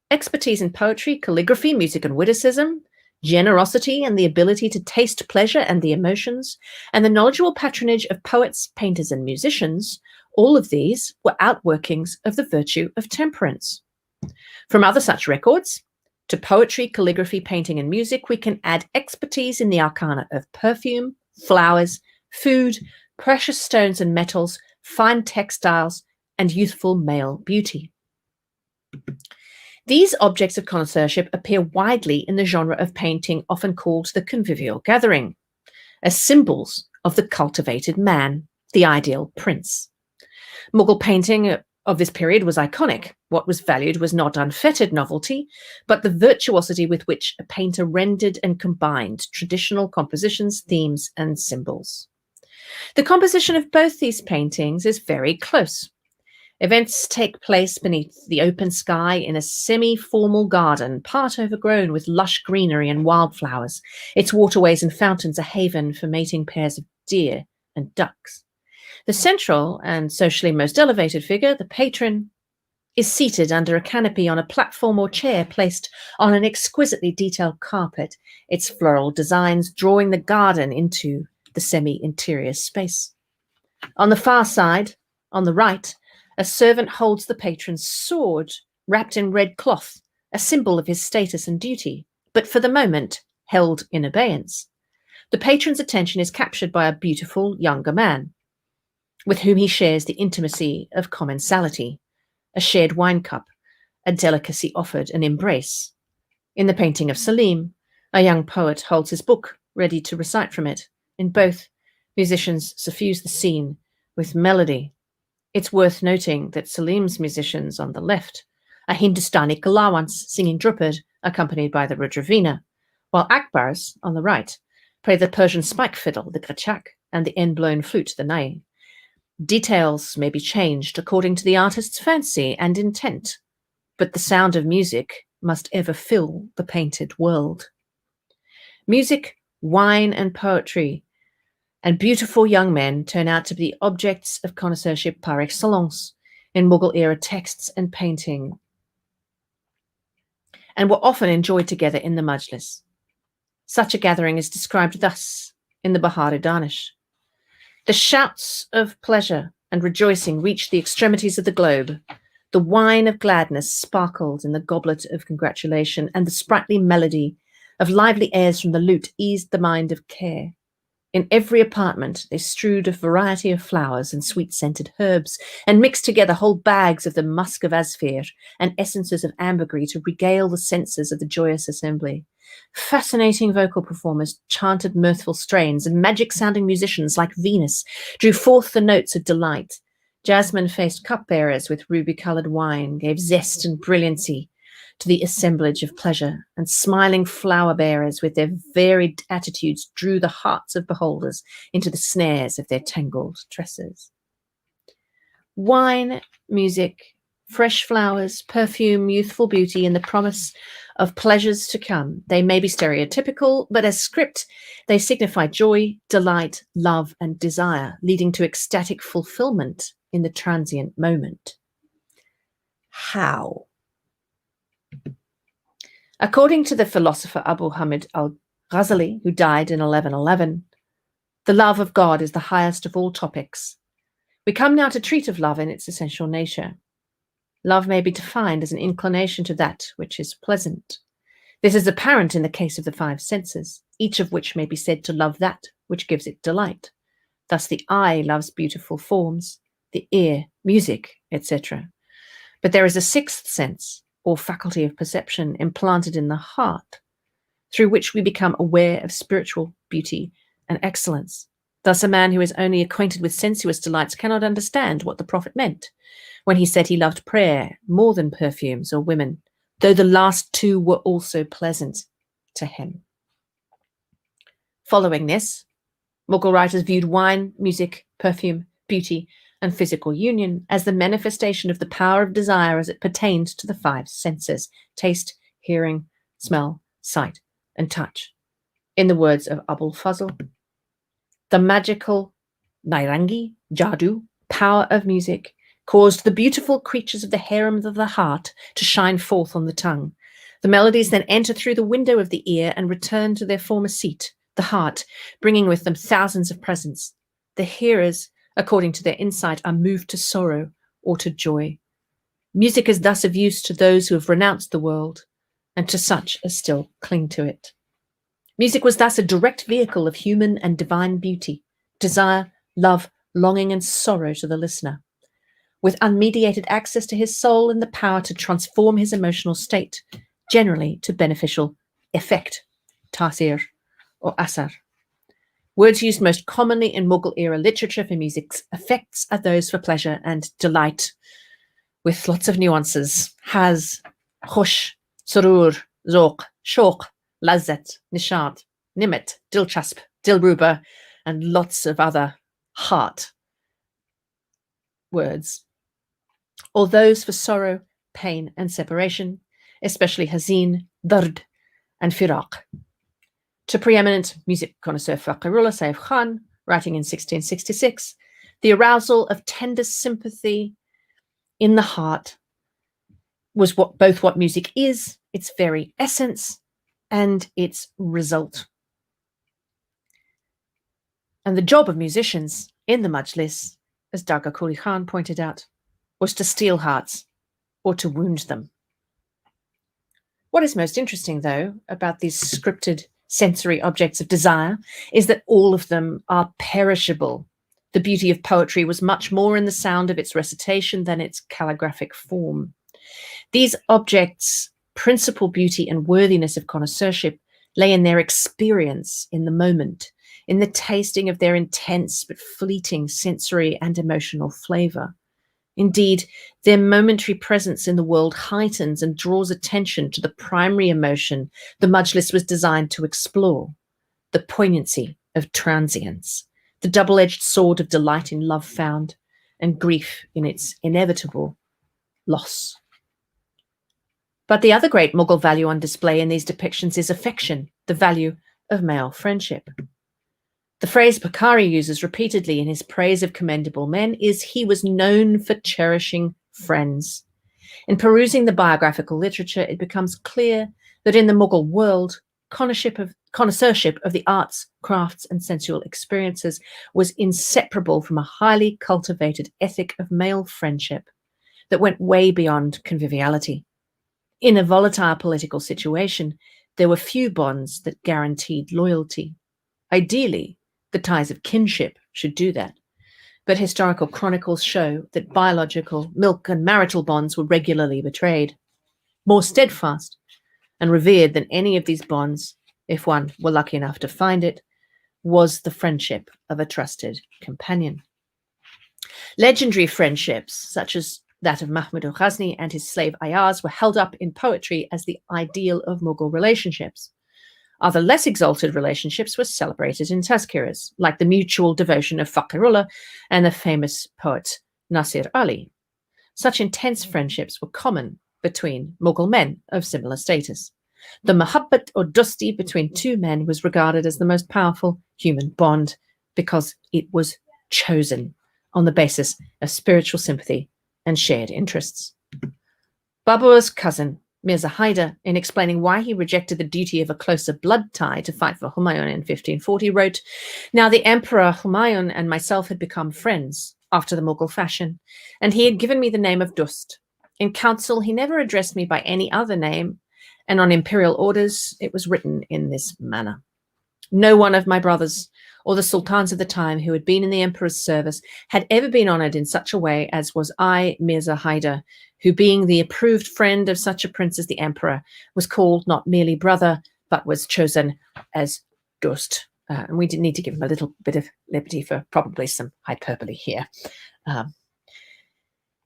Expertise in poetry, calligraphy, music, and witticism, generosity and the ability to taste pleasure and the emotions, and the knowledgeable patronage of poets, painters, and musicians, all of these were outworkings of the virtue of temperance. From other such records, to poetry, calligraphy, painting, and music, we can add expertise in the arcana of perfume, flowers, food, precious stones and metals, fine textiles, and youthful male beauty. These objects of connoisseurship appear widely in the genre of painting often called the convivial gathering, as symbols of the cultivated man, the ideal prince. Mughal painting of this period was iconic. What was valued was not unfettered novelty, but the virtuosity with which a painter rendered and combined traditional compositions, themes, and symbols. The composition of both these paintings is very close. Events take place beneath the open sky in a semi-formal garden, part overgrown with lush greenery and wildflowers. Its waterways and fountains a haven for mating pairs of deer and ducks. The central and socially most elevated figure, the patron, is seated under a canopy on a platform or chair placed on an exquisitely detailed carpet, its floral designs drawing the garden into the semi-interior space. On the far side, on the right, a servant holds the patron's sword, wrapped in red cloth, a symbol of his status and duty, but for the moment held in abeyance. The patron's attention is captured by a beautiful younger man, with whom he shares the intimacy of commensality, a shared wine cup, a delicacy offered, an embrace. In the painting of Salim, a young poet holds his book, ready to recite from it. In both, musicians suffuse the scene with melody. It's worth noting that Salim's musicians on the left are Hindustani kalawans singing Drupad, accompanied by the Rudravina, while Akbar's, on the right, play the Persian spike fiddle, the gachak, and the end-blown flute, the nai. Details may be changed according to the artist's fancy and intent, but the sound of music must ever fill the painted world. Music, wine, and poetry, and beautiful young men turn out to be objects of connoisseurship par excellence in Mughal-era texts and painting, and were often enjoyed together in the Majlis. Such a gathering is described thus in the Bahar-e-Danish. The shouts of pleasure and rejoicing reached the extremities of the globe. The wine of gladness sparkled in the goblet of congratulation, and the sprightly melody of lively airs from the lute eased the mind of care. In every apartment they strewed a variety of flowers and sweet-scented herbs, and mixed together whole bags of the musk of asfir and essences of ambergris to regale the senses of the joyous assembly. Fascinating vocal performers chanted mirthful strains, and magic-sounding musicians like Venus drew forth the notes of delight. Jasmine-faced cupbearers with ruby-coloured wine gave zest and brilliancy to the assemblage of pleasure, and smiling flower-bearers with their varied attitudes drew the hearts of beholders into the snares of their tangled tresses. Wine, music, fresh flowers, perfume, youthful beauty, and the promise of pleasures to come. They may be stereotypical, but as script, they signify joy, delight, love, and desire, leading to ecstatic fulfillment in the transient moment. How? According to the philosopher Abu Hamid al-Ghazali, who died in 1111, The love of God is the highest of all topics. We come now to treat of love in its essential nature. Love may be defined as an inclination to that which is pleasant. This is apparent in the case of the five senses, each of which may be said to love that which gives it delight. Thus the eye loves beautiful forms, the ear, music, etc. But there is a sixth sense, or faculty of perception, implanted in the heart, through which we become aware of spiritual beauty and excellence. Thus a man who is only acquainted with sensuous delights cannot understand what the prophet meant when he said he loved prayer more than perfumes or women, though the last two were also pleasant to him. Following this, Mughal writers viewed wine, music, perfume, beauty, and physical union as the manifestation of the power of desire as it pertained to the five senses: taste, hearing, smell, sight, and touch. In the words of Abul Fazl, the magical Nairangi, Jadu, power of music caused the beautiful creatures of the harem of the heart to shine forth on the tongue. The melodies then enter through the window of the ear and return to their former seat, the heart, bringing with them thousands of presents. The hearers, according to their insight, are moved to sorrow or to joy. Music is thus of use to those who have renounced the world and to such as still cling to it. Music was thus a direct vehicle of human and divine beauty, desire, love, longing, and sorrow to the listener, with unmediated access to his soul and the power to transform his emotional state, generally to beneficial effect, tasir or asar. Words used most commonly in Mughal era literature for music's effects are those for pleasure and delight, with lots of nuances: haz, khush, surur, zoq, shauq, lazzat, nishad, nimet, dilchasp, dilruba, and lots of other heart words, or those for sorrow, pain, and separation, especially hazin, dard, and firaq. To preeminent music connoisseur Fakhrullah Saif Khan, writing in 1666, the arousal of tender sympathy in the heart was both what music is, its very essence, and its result. And the job of musicians in the Manchelist, as Dargah Quli Khan pointed out, was to steal hearts or to wound them. What is most interesting, though, about these scripted sensory objects of desire is that all of them are perishable. The beauty of poetry was much more in the sound of its recitation than its calligraphic form. These objects' principal beauty and worthiness of connoisseurship lay in their experience in the moment, in the tasting of their intense but fleeting sensory and emotional flavor. Indeed, their momentary presence in the world heightens and draws attention to the primary emotion the Manchelist was designed to explore: the poignancy of transience, the double-edged sword of delight in love found and grief in its inevitable loss. But the other great Mughal value on display in these depictions is affection, the value of male friendship. The phrase Bukhari uses repeatedly in his praise of commendable men is "he was known for cherishing friends." In perusing the biographical literature, it becomes clear that in the Mughal world, connoisseurship of the arts, crafts, and sensual experiences was inseparable from a highly cultivated ethic of male friendship that went way beyond conviviality. In a volatile political situation, there were few bonds that guaranteed loyalty. Ideally, the ties of kinship should do that, but historical chronicles show that biological, milk, and marital bonds were regularly betrayed. More steadfast and revered than any of these bonds, if one were lucky enough to find it, was the friendship of a trusted companion. Legendary friendships, such as that of Mahmud al-Ghazni and his slave Ayaz, were held up in poetry as the ideal of Mughal relationships. Other less exalted relationships were celebrated in tazkiras, like the mutual devotion of Fakhrullah and the famous poet Nasir Ali. Such intense friendships were common between Mughal men of similar status. The mahabbat or dosti between two men was regarded as the most powerful human bond because it was chosen on the basis of spiritual sympathy and shared interests. Babur's cousin, Mirza Haider, in explaining why he rejected the duty of a closer blood tie to fight for Humayun in 1540, wrote, "Now the Emperor Humayun and myself had become friends after the Mughal fashion, and he had given me the name of Dust. In council, he never addressed me by any other name, and on imperial orders, it was written in this manner. No one of my brothers or the sultans of the time who had been in the emperor's service had ever been honoured in such a way as was I, Mirza Haider, who, being the approved friend of such a prince as the emperor, was called not merely brother, but was chosen as Dost." And we did need to give him a little bit of liberty for probably some hyperbole here.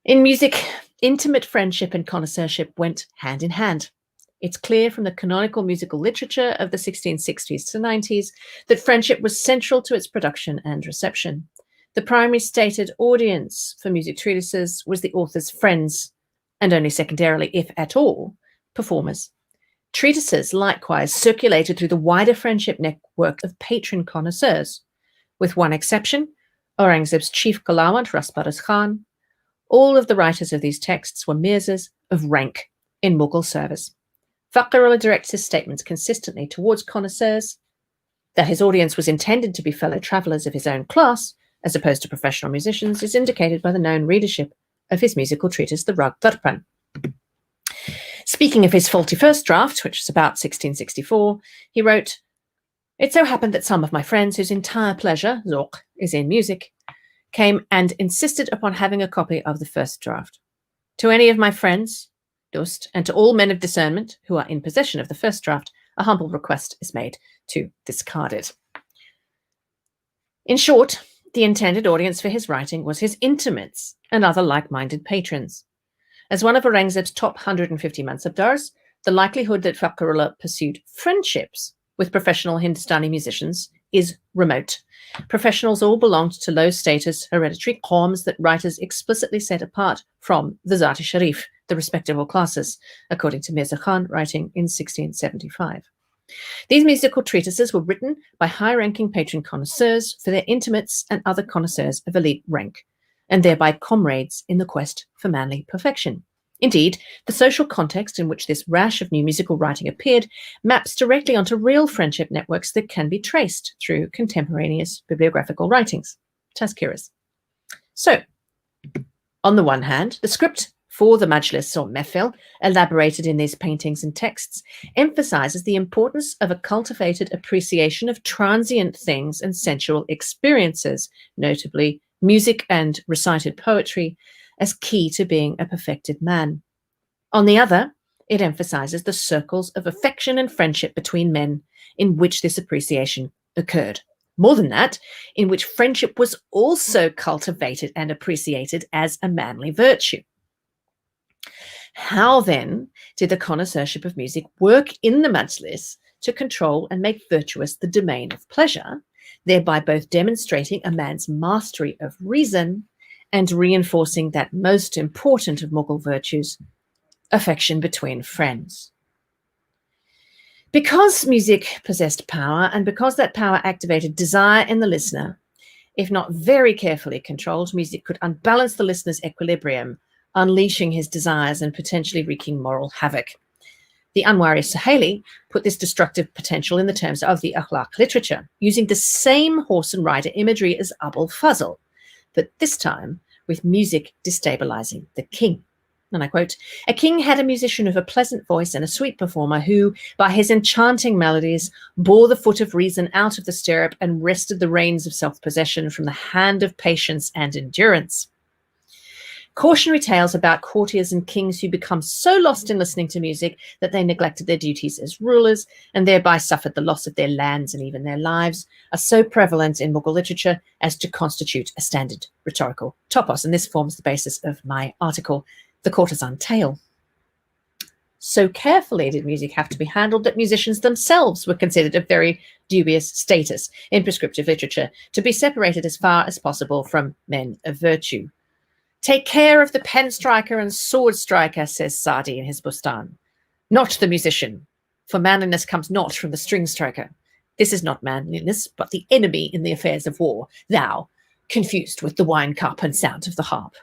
In music, intimate friendship and connoisseurship went hand in hand. It's clear from the canonical musical literature of the 1660s to 90s that friendship was central to its production and reception. The primary stated audience for music treatises was the author's friends, and only secondarily, if at all, performers. Treatises likewise circulated through the wider friendship network of patron connoisseurs, with one exception, Aurangzeb's chief Kalawant Rasparas Khan. All of the writers of these texts were Mirzas of rank in Mughal service. Fakhrullah directs his statements consistently towards connoisseurs. That his audience was intended to be fellow travellers of his own class, as opposed to professional musicians, is indicated by the known readership of his musical treatise, the Rag Darpan. Speaking of his faulty first draft, which was about 1664, he wrote, "It so happened that some of my friends whose entire pleasure, Zauq, is in music, came and insisted upon having a copy of the first draft. To any of my friends, Dust, and to all men of discernment who are in possession of the first draft, a humble request is made to discard it." In short, the intended audience for his writing was his intimates and other like-minded patrons. As one of Aurangzeb's top 150 mansabdars, the likelihood that Fakhrullah pursued friendships with professional Hindustani musicians is remote. Professionals all belonged to low-status hereditary qawms that writers explicitly set apart from the Zat-i-Sharif, the respectable classes, according to Mirza Khan, writing in 1675. These musical treatises were written by high-ranking patron connoisseurs for their intimates and other connoisseurs of elite rank, and thereby comrades in the quest for manly perfection. Indeed, the social context in which this rash of new musical writing appeared maps directly onto real friendship networks that can be traced through contemporaneous bibliographical writings, tazkiras. So, on the one hand, the script for the Manchelist or Mehfil, elaborated in these paintings and texts, emphasizes the importance of a cultivated appreciation of transient things and sensual experiences, notably music and recited poetry, as key to being a perfected man. On the other, it emphasizes the circles of affection and friendship between men in which this appreciation occurred. More than that, in which friendship was also cultivated and appreciated as a manly virtue. How then did the connoisseurship of music work in the Majlis to control and make virtuous the domain of pleasure, thereby both demonstrating a man's mastery of reason and reinforcing that most important of Mughal virtues, affection between friends? Because music possessed power, and because that power activated desire in the listener, if not very carefully controlled, music could unbalance the listener's equilibrium, unleashing his desires and potentially wreaking moral havoc. The Anwar Saheli put this destructive potential in the terms of the akhlaq literature, using the same horse and rider imagery as Abul Fazl, but this time with music destabilizing the king. And I quote, "A king had a musician of a pleasant voice and a sweet performer who, by his enchanting melodies, bore the foot of reason out of the stirrup and wrested the reins of self-possession from the hand of patience and endurance." Cautionary tales about courtiers and kings who become so lost in listening to music that they neglected their duties as rulers and thereby suffered the loss of their lands and even their lives are so prevalent in Mughal literature as to constitute a standard rhetorical topos. And this forms the basis of my article, The Courtesan Tale. So carefully did music have to be handled that musicians themselves were considered of very dubious status in prescriptive literature, to be separated as far as possible from men of virtue. "Take care of the pen striker and sword striker," says Sadi in his Bustan, "not the musician, for manliness comes not from the string striker. This is not manliness, but the enemy in the affairs of war, thou, confused with the wine cup and sound of the harp."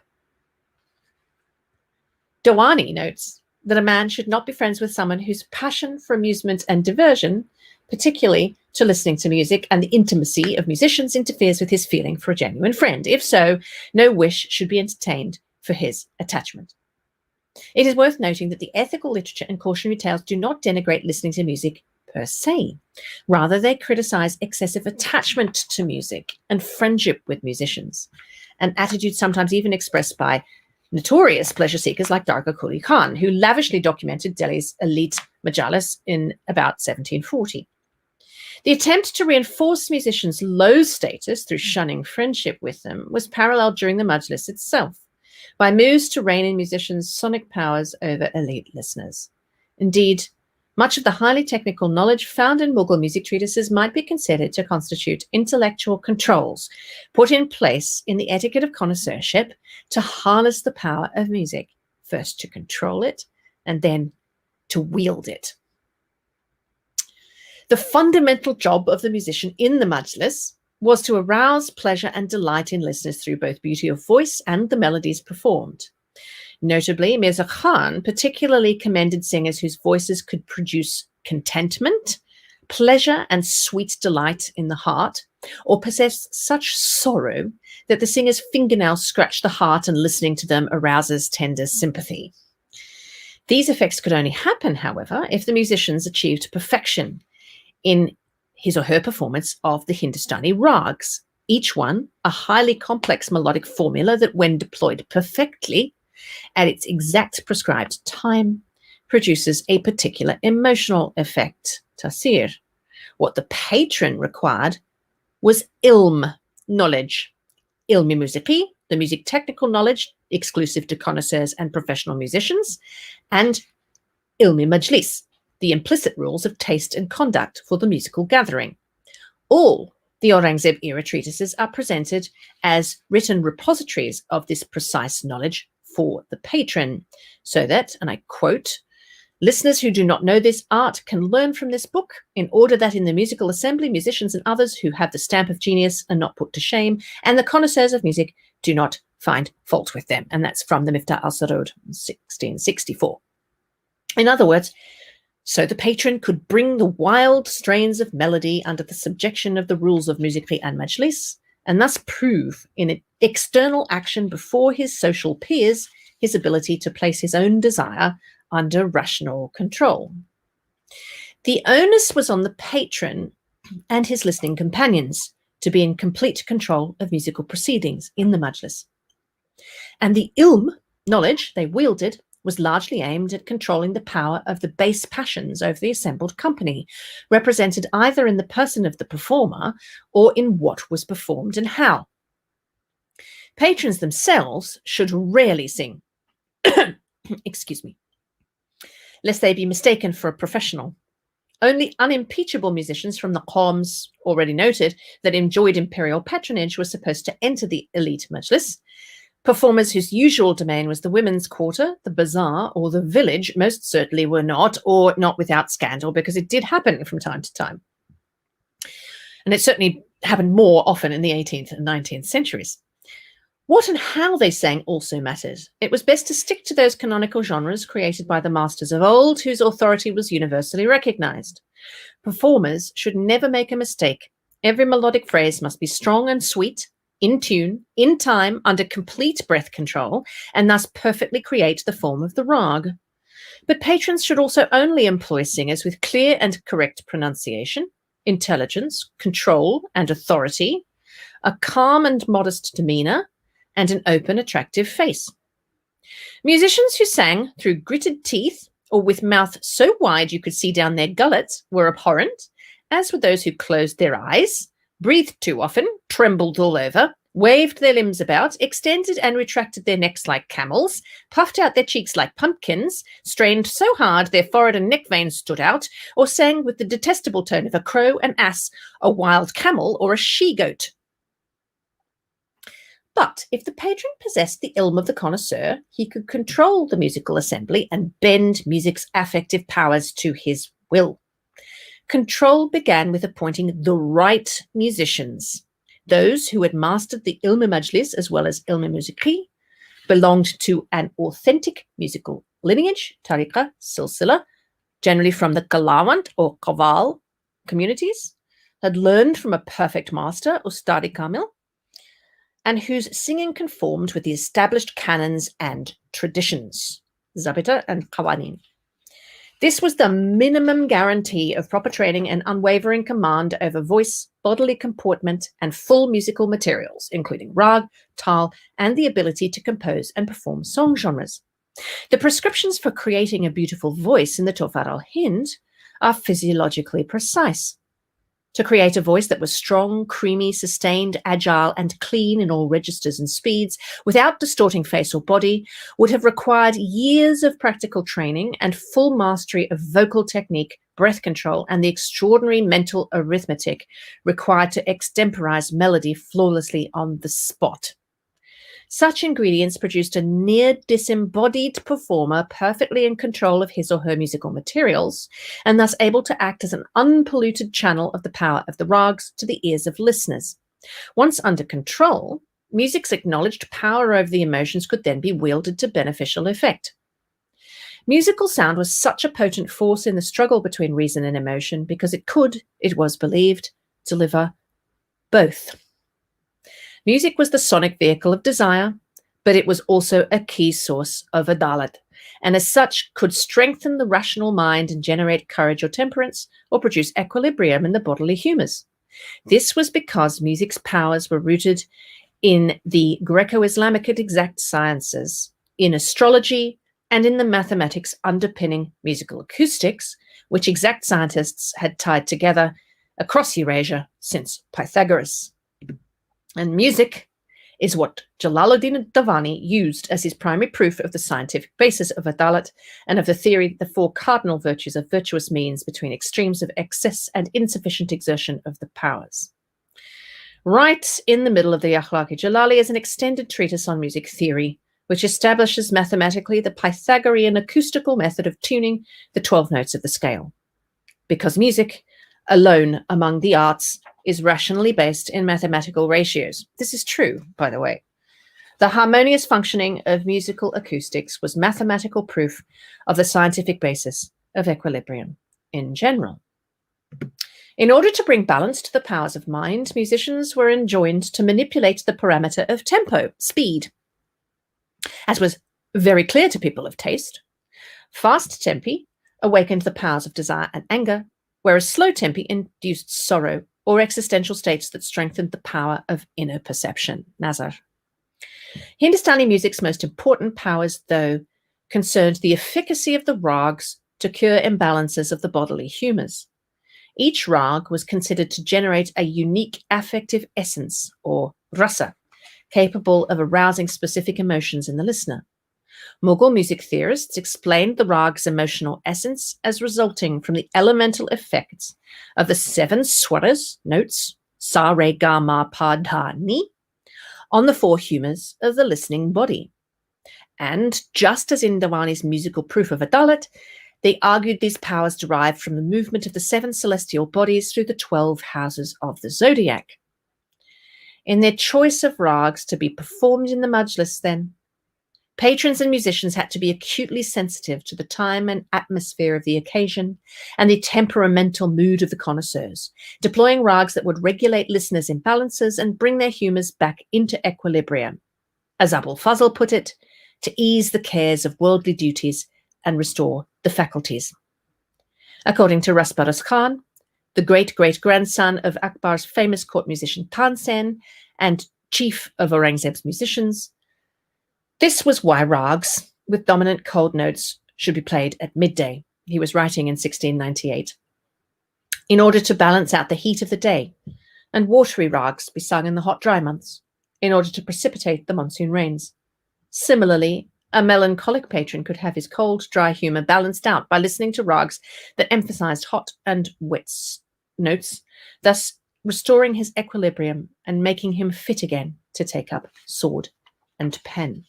Dawani notes, that a man should not be friends with someone whose passion for amusement and diversion, particularly to listening to music and the intimacy of musicians, interferes with his feeling for a genuine friend. If so, no wish should be entertained for his attachment. It is worth noting that the ethical literature and cautionary tales do not denigrate listening to music per se. Rather, they criticize excessive attachment to music and friendship with musicians, an attitude sometimes even expressed by notorious pleasure seekers like Dargah Quli Khan, who lavishly documented Delhi's elite Majalis in about 1740. The attempt to reinforce musicians' low status through shunning friendship with them was paralleled during the Majlis itself by moves to rein in musicians' sonic powers over elite listeners. Indeed, much of the highly technical knowledge found in Mughal music treatises might be considered to constitute intellectual controls put in place in the etiquette of connoisseurship to harness the power of music, first to control it and then to wield it. The fundamental job of the musician in the Majlis was to arouse pleasure and delight in listeners through both beauty of voice and the melodies performed. Notably, Mirza Khan particularly commended singers whose voices could produce contentment, pleasure, and sweet delight in the heart, or possess such sorrow that the singer's fingernails scratch the heart and listening to them arouses tender sympathy. These effects could only happen, however, if the musicians achieved perfection in his or her performance of the Hindustani rags, each one a highly complex melodic formula that, when deployed perfectly at its exact prescribed time, produces a particular emotional effect, tasir. What the patron required was ilm, knowledge, ilmi musiqi, the music technical knowledge exclusive to connoisseurs and professional musicians, and ilmi majlis, the implicit rules of taste and conduct for the musical gathering. All the Aurangzeb era treatises are presented as written repositories of this precise knowledge for the patron, so that, and I quote, listeners who do not know this art can learn from this book in order that in the musical assembly, musicians and others who have the stamp of genius are not put to shame, and the connoisseurs of music do not find fault with them. And that's from the Miftah al-Sarod, 1664. In other words, so the patron could bring the wild strains of melody under the subjection of the rules of musiqi and majlis, and thus prove in an external action before his social peers his ability to place his own desire under rational control. The onus was on the patron and his listening companions to be in complete control of musical proceedings in the majlis. And the ilm, knowledge, they wielded was largely aimed at controlling the power of the base passions over the assembled company, represented either in the person of the performer or in what was performed and how. Patrons themselves should rarely sing, excuse me, lest they be mistaken for a professional. Only unimpeachable musicians from the qawms already noted that enjoyed imperial patronage were supposed to enter the elite majlis. Performers whose usual domain was the women's quarter, the bazaar, or the village most certainly were not, or not without scandal, because it did happen from time to time. And it certainly happened more often in the 18th and 19th centuries. What and how they sang also mattered. It was best to stick to those canonical genres created by the masters of old, whose authority was universally recognized. Performers should never make a mistake. Every melodic phrase must be strong and sweet, in tune, in time, under complete breath control, and thus perfectly create the form of the rag. But patrons should also only employ singers with clear and correct pronunciation, intelligence, control, and authority, a calm and modest demeanor, and an open, attractive face. Musicians who sang through gritted teeth or with mouth so wide you could see down their gullets were abhorrent, as were those who closed their eyes, breathed too often, trembled all over, waved their limbs about, extended and retracted their necks like camels, puffed out their cheeks like pumpkins, strained so hard their forehead and neck veins stood out, or sang with the detestable tone of a crow, an ass, a wild camel, or a she-goat. But if the patron possessed the ilm of the connoisseur, he could control the musical assembly and bend music's affective powers to his will. Control began with appointing the right musicians. Those who had mastered the ilm majlis as well as ilm musiqi, belonged to an authentic musical lineage, tariqa, silsila, generally from the Kalawant or Kaval communities, had learned from a perfect master, Ustadi Kamil, and whose singing conformed with the established canons and traditions, Zabita and Qawanin. This was the minimum guarantee of proper training and unwavering command over voice, bodily comportment, and full musical materials, including rag, tal, and the ability to compose and perform song genres. The prescriptions for creating a beautiful voice in the Tofar al-Hind are physiologically precise. To create a voice that was strong, creamy, sustained, agile, and clean in all registers and speeds, without distorting face or body, would have required years of practical training and full mastery of vocal technique, breath control, and the extraordinary mental arithmetic required to extemporize melody flawlessly on the spot. Such ingredients produced a near disembodied performer perfectly in control of his or her musical materials, and thus able to act as an unpolluted channel of the power of the rags to the ears of listeners. Once under control, music's acknowledged power over the emotions could then be wielded to beneficial effect. Musical sound was such a potent force in the struggle between reason and emotion because it could, it was believed, deliver both. Music was the sonic vehicle of desire, but it was also a key source of adalat, and as such could strengthen the rational mind and generate courage or temperance, or produce equilibrium in the bodily humours. This was because music's powers were rooted in the Greco-Islamic exact sciences, in astrology, and in the mathematics underpinning musical acoustics, which exact scientists had tied together across Eurasia since Pythagoras. And music is what Jalaluddin Davani used as his primary proof of the scientific basis of adalat and of the theory the four cardinal virtues of virtuous means between extremes of excess and insufficient exertion of the powers. Right in the middle of the Akhlaq-i Jalali is an extended treatise on music theory, which establishes mathematically the Pythagorean acoustical method of tuning the 12 notes of the scale. Because music, alone among the arts, is rationally based in mathematical ratios. This is true, by the way. The harmonious functioning of musical acoustics was mathematical proof of the scientific basis of equilibrium in general. In order to bring balance to the powers of mind, musicians were enjoined to manipulate the parameter of tempo, speed. As was very clear to people of taste, fast tempi awakened the powers of desire and anger, whereas slow tempi induced sorrow or existential states that strengthened the power of inner perception, nazar. Hindustani music's most important powers, though, concerned the efficacy of the rags to cure imbalances of the bodily humours. Each rag was considered to generate a unique affective essence, or rasa, capable of arousing specific emotions in the listener. Mughal music theorists explained the rag's emotional essence as resulting from the elemental effects of the 7 swaras, notes, sa, re, ga, ma, pa, dha, ni, on the 4 humours of the listening body. And just as in Davani's musical proof of adalat, they argued these powers derived from the movement of the 7 celestial bodies through the 12 houses of the zodiac. In their choice of rags to be performed in the Manchelist, then, patrons and musicians had to be acutely sensitive to the time and atmosphere of the occasion and the temperamental mood of the connoisseurs, deploying rags that would regulate listeners' imbalances and bring their humours back into equilibrium. As Abul Fazl put it, to ease the cares of worldly duties and restore the faculties. According to Rasparas Khan, the great-great-grandson of Akbar's famous court musician Tansen and chief of Aurangzeb's musicians, this was why rags, with dominant cold notes, should be played at midday. He was writing in 1698. In order to balance out the heat of the day, and watery rags be sung in the hot, dry months, in order to precipitate the monsoon rains. Similarly, a melancholic patron could have his cold, dry humour balanced out by listening to rags that emphasized hot and wet notes, thus restoring his equilibrium and making him fit again to take up sword and pen.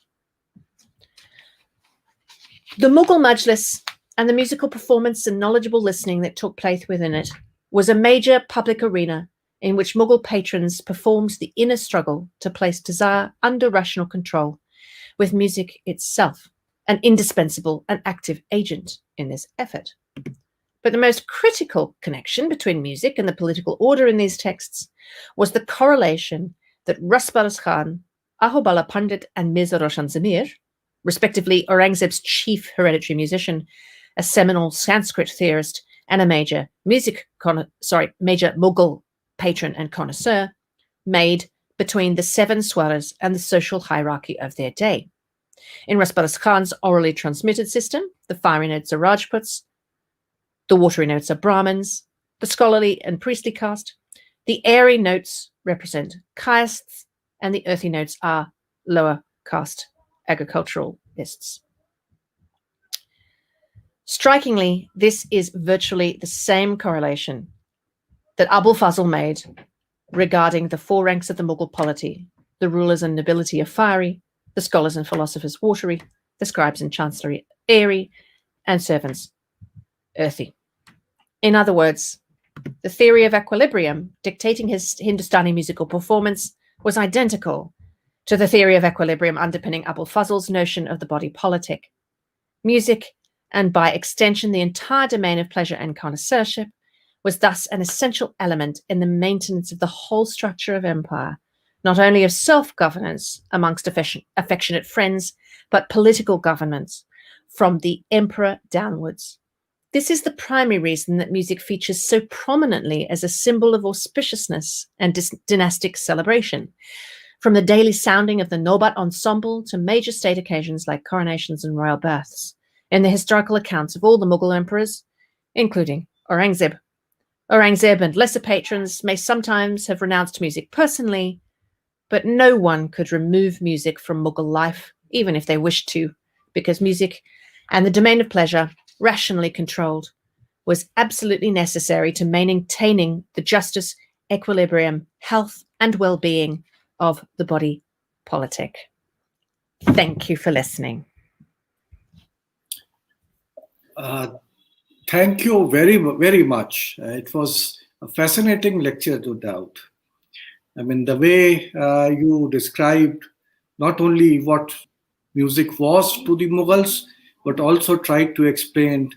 The Mughal Majlis and the musical performance and knowledgeable listening that took place within it was a major public arena in which Mughal patrons performed the inner struggle to place desire under rational control, with music itself an indispensable and active agent in this effort. But the most critical connection between music and the political order in these texts was the correlation that Rasbaras Khan, Ahobala Pandit, and Mirza Roshan Zamir, respectively Aurangzeb's chief hereditary musician, a seminal Sanskrit theorist, and a major Mughal patron and connoisseur, made between the seven swaras and the social hierarchy of their day. In Rasbaras Khan's orally transmitted system, the fiery notes are Rajputs, the watery notes are Brahmins, the scholarly and priestly caste, the airy notes represent castes, and the earthy notes are lower caste agriculturalists. Strikingly, this is virtually the same correlation that Abul Fazl made regarding the four ranks of the Mughal polity: the rulers and nobility are fiery, the scholars and philosophers watery, the scribes and chancellery airy, and servants earthy. In other words, the theory of equilibrium dictating his Hindustani musical performance was identical to the theory of equilibrium underpinning Abul Fazl's notion of the body politic. Music, and by extension the entire domain of pleasure and connoisseurship, was thus an essential element in the maintenance of the whole structure of empire, not only of self-governance amongst affectionate friends, but political governance from the emperor downwards. This is the primary reason that music features so prominently as a symbol of auspiciousness and dynastic celebration, from the daily sounding of the Nobat ensemble to major state occasions like coronations and royal births, in the historical accounts of all the Mughal emperors, including Aurangzeb. Aurangzeb and lesser patrons may sometimes have renounced music personally, but no one could remove music from Mughal life, even if they wished to, because music and the domain of pleasure, rationally controlled, was absolutely necessary to maintaining the justice, equilibrium, health, and well-being of the body politic. Thank you for listening. Thank you very, very much. It was a fascinating lecture, no doubt. I mean, the way you described not only what music was to the Mughals, but also tried to explain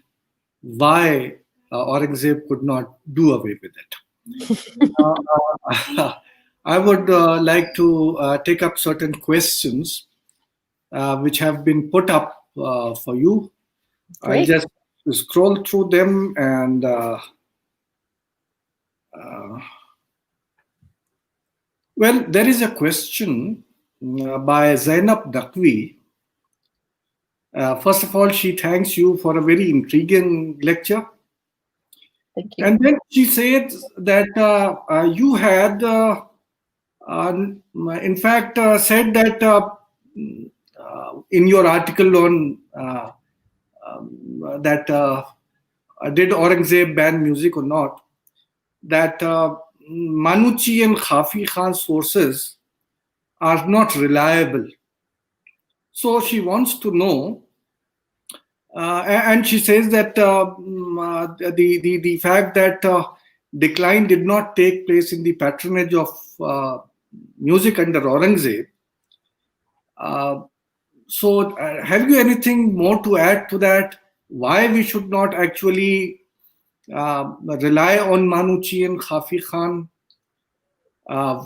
why Aurangzeb could not do away with it. I would like to take up certain questions which have been put up for you. I'll just scroll through them and well, there is a question by Zainab Dakwi. First of all, she thanks you for a very intriguing lecture. Thank you. And then she said that you had, in fact, said that in your article on that did Aurangzeb ban music or not, that Manuchi and Khafi Khan's sources are not reliable. So she wants to know, and she says that the fact that decline did not take place in the patronage of music under Aurangzeb. So have you anything more to add to that? Why we should not actually rely on Manuchi and Khafi Khan?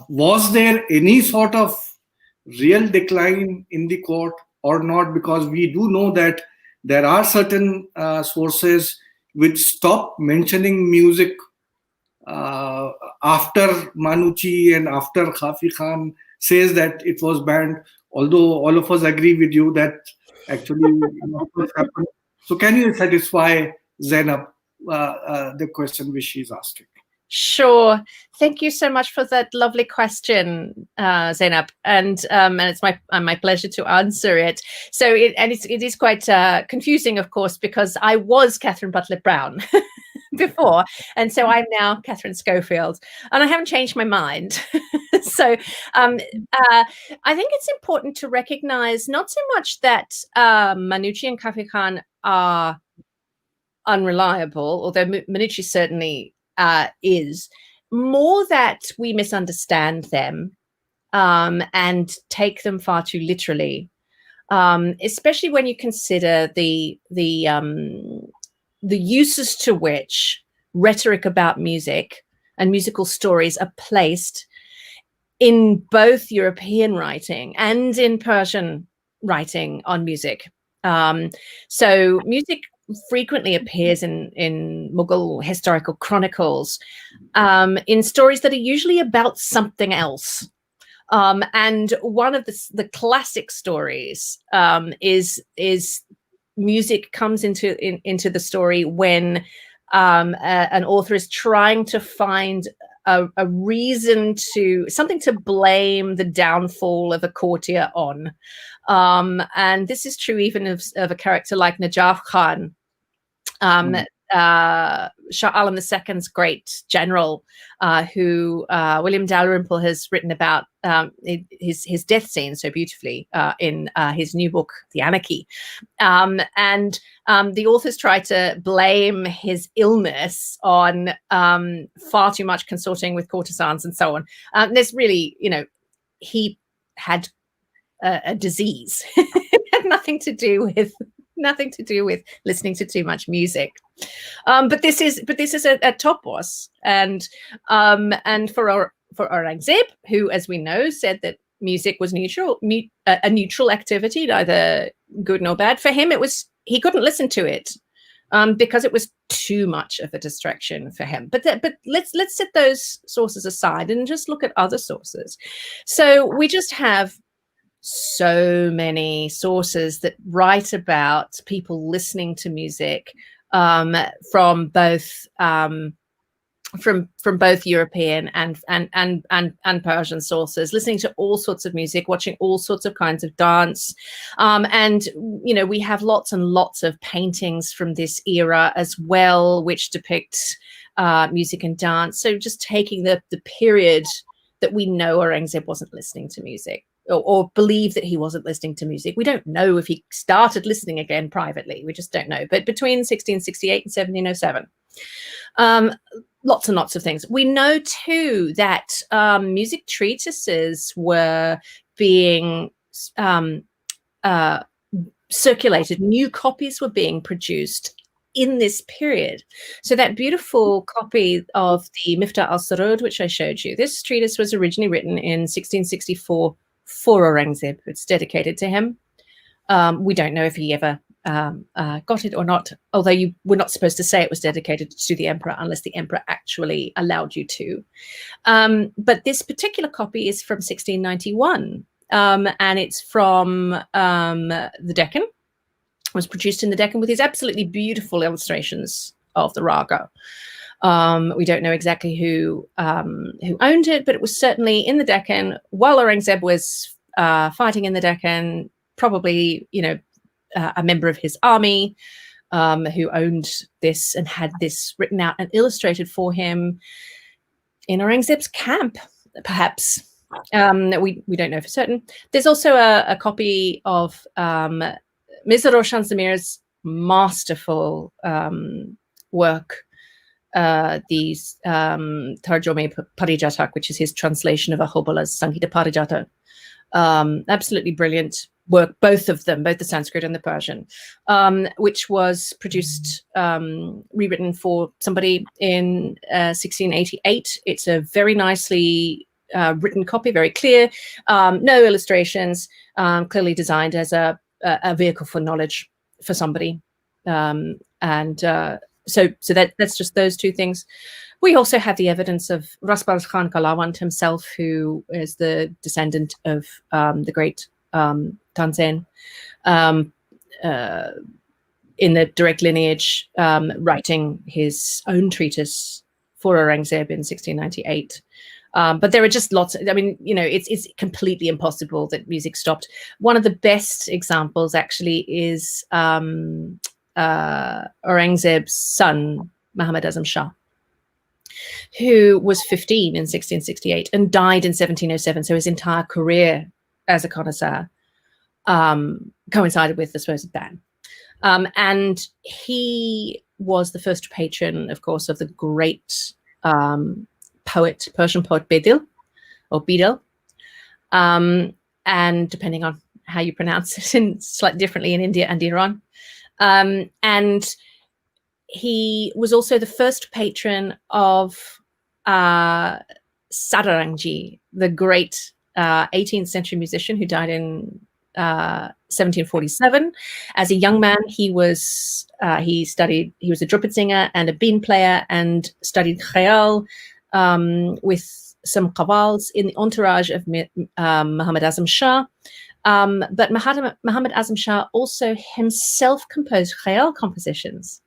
Was there any sort of real decline in the court or not? Because we do know that there are certain sources which stop mentioning music after Manuchi and after Khafi Khan says that it was banned, although all of us agree with you that actually happened. So can you satisfy Zainab the question which she's asking? Sure. Thank you so much for that lovely question, Zainab, and it's my pleasure to answer it. So it is quite confusing, of course, because I was Catherine Butler Brown before, and so I'm now Katherine Schofield, and I haven't changed my mind. So I think it's important to recognize not so much that Manuchi and Khafi Khan are unreliable, although Manuchi certainly is, more that we misunderstand them and take them far too literally. especially when you consider the uses to which rhetoric about music and musical stories are placed in both European writing and in Persian writing on music. So music frequently appears in Mughal historical chronicles in stories that are usually about something else. And one of the classic stories is music comes into the story when an author is trying to find a reason something to blame the downfall of a courtier on. And this is true even of a character like Najaf Khan, Shah Alam II's great general, who William Dalrymple has written about his death scene so beautifully in his new book, The Anarchy. And the authors try to blame his illness on far too much consorting with courtesans and so on. There's really, he had a disease. It had nothing to do with listening to too much music. But this is a topos, and for Aurangzeb, who, as we know, said that music was a neutral activity, neither good nor bad. For him, he couldn't listen to it because it was too much of a distraction for him. But let's set those sources aside and just look at other sources. So we just have so many sources that write about people listening to music from both European and Persian sources, listening to all sorts of music, watching all sorts of kinds of dance, and we have lots and lots of paintings from this era as well, which depict music and dance. So just taking the period that we know Aurangzeb wasn't listening to music, or believe that he wasn't listening to music. We don't know if he started listening again privately. We just don't know. But between 1668 and 1707, lots and lots of things. We know too that music treatises were being circulated. New copies were being produced in this period. So that beautiful copy of the Miftah al-Sarud, which I showed you, this treatise was originally written in 1664 for Aurangzeb. It's dedicated to him. We don't know if he ever got it or not, although you were not supposed to say it was dedicated to the emperor unless the emperor actually allowed you to. But this particular copy is from 1691, and it's from the Deccan. It was produced in the Deccan with these absolutely beautiful illustrations of the raga. We don't know exactly who owned it, but it was certainly in the Deccan while Aurangzeb was fighting in the Deccan, probably, a member of his army who owned this and had this written out and illustrated for him in Aurangzeb's camp, perhaps. We don't know for certain. There's also a copy of Mirza Roshan Zamir's masterful work, these Tarjome Parijatak, which is his translation of Ahobola's Sanghita Parijata. Absolutely brilliant work, both of them, both the Sanskrit and the Persian, which was produced, rewritten for somebody in 1688. It's a very nicely written copy, very clear, no illustrations, clearly designed as a vehicle for knowledge for somebody. So that's just those two things. We also have the evidence of Rasbaz Khan Kalawand himself, who is the descendant of the great Tansen, in the direct lineage, writing his own treatise for Aurangzeb in 1698. But there are just lots. It's completely impossible that music stopped. One of the best examples actually is Aurangzeb's son, Muhammad Azam Shah, who was 15 in 1668 and died in 1707. So his entire career as a connoisseur coincided with the supposed ban. And he was the first patron, of course, of the great Persian poet Bedil. And depending on how you pronounce it in slightly differently in India and Iran. And he was also the first patron of Sadarangji, the great 18th century musician who died in 1747. As a young man, he was a Drupad singer and a bean player, and studied khayal with some qawwals in the entourage of Muhammad Azam Shah. But Muhammad Azam Shah also himself composed khayal compositions.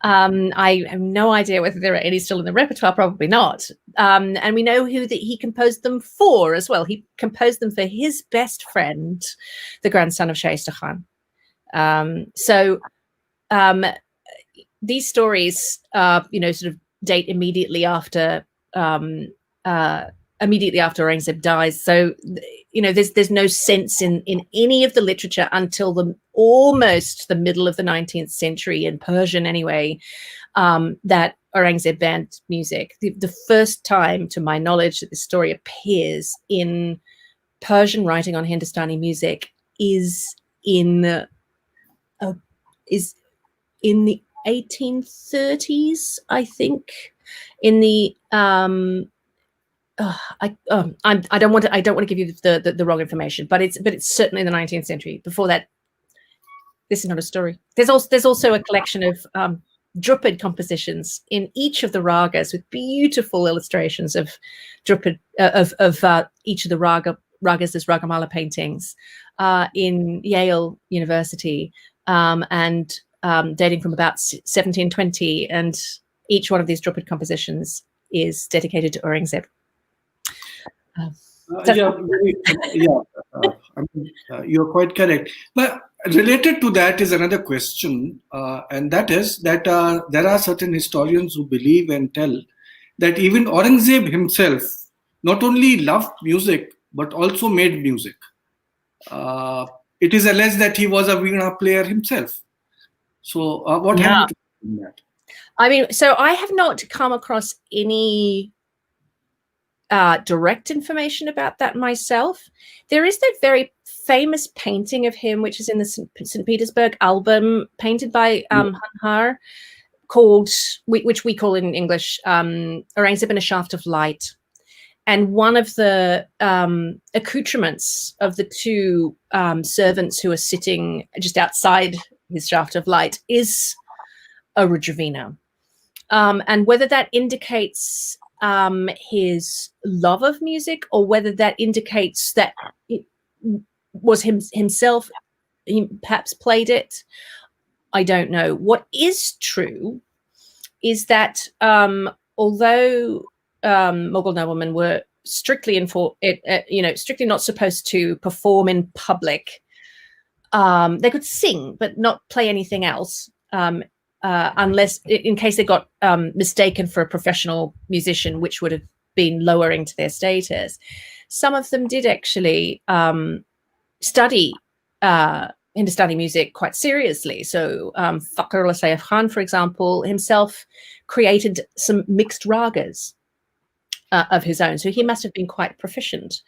I have no idea whether there are any still in the repertoire, probably not. And we know who he composed them for as well. He composed them for his best friend, the grandson of Shaista Khan. So these stories, sort of date immediately after Aurangzeb dies. So, there's no sense in any of the literature until almost the middle of the 19th century, in Persian anyway, that Aurangzeb banned music. The first time, to my knowledge, that this story appears in Persian writing on Hindustani music is in the 1830s, I think. In the I don't want to give you the wrong information, but it's certainly the 19th century. Before that, this is not a story. There's also a collection of Drupad compositions in each of the ragas with beautiful illustrations of Drupad of each of the ragas as Ragamala paintings in Yale University, and dating from about 1720, and each one of these Drupad compositions is dedicated to Aurangzeb. You're quite correct. But related to that is another question, and that is that there are certain historians who believe and tell that even Aurangzeb himself not only loved music but also made music. It is alleged that he was a veena player himself. So, what happened to that? I mean, so I have not come across any direct information about that myself. There is that very famous painting of him, which is in the St. Petersburg album, painted by Hanhar, called, which we call in English, Aurangzeb in a Shaft of Light. And one of the accoutrements of the two servants who are sitting just outside his shaft of light is a Rudravina. And whether that indicates his love of music, or whether that indicates that it was himself, he perhaps played it, I don't know. What is true is that although Mughal noblemen were strictly strictly not supposed to perform in public, they could sing but not play anything else, unless in case they got mistaken for a professional musician, which would have been lowering to their status. Some of them did actually study Hindustani music quite seriously. So Fakhrullah Saif Khan, for example, himself created some mixed ragas of his own. So he must have been quite proficient.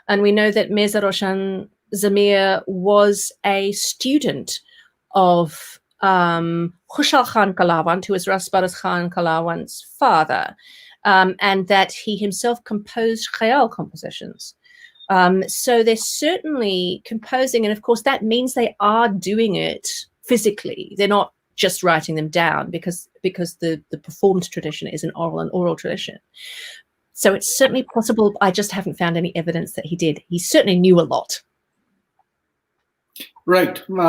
And we know that Mirza Roshan Zamir was a student of Khushal Khan Kalawant, who was Rasbaraz Khan Kalawant's father, and that he himself composed khayal compositions. So they're certainly composing, and of course that means they are doing it physically. They're not just writing them down, because the performed tradition is an oral tradition. So it's certainly possible. I just haven't found any evidence that he did. He certainly knew a lot. Right. There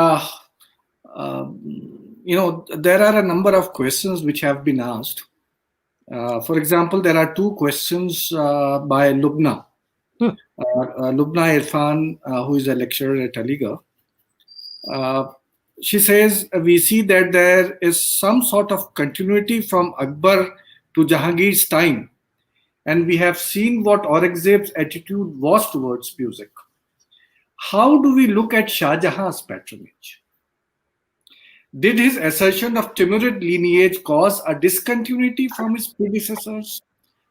are a number of questions which have been asked. For example, there are two questions by Lubna. Lubna Irfan, who is a lecturer at Aligarh. She says, we see that there is some sort of continuity from Akbar to Jahangir's time, and we have seen what Aurangzeb's attitude was towards music. How do we look at Shah Jahan's patronage? Did his assertion of Timurid lineage cause a discontinuity from his predecessors?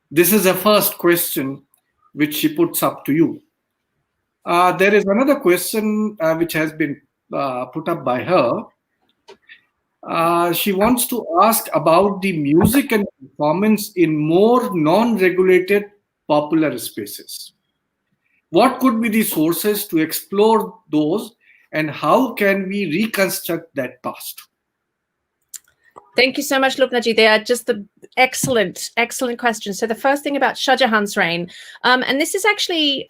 This is the first question which she puts up to you. There is another question which has been put up by her. She wants to ask about the music and performance in more non-regulated popular spaces. What could be the sources to explore those, and how can we reconstruct that past? Thank you so much, Lubnaji. They are just the excellent questions. So the first thing about Shah Jahan's reign, and this is actually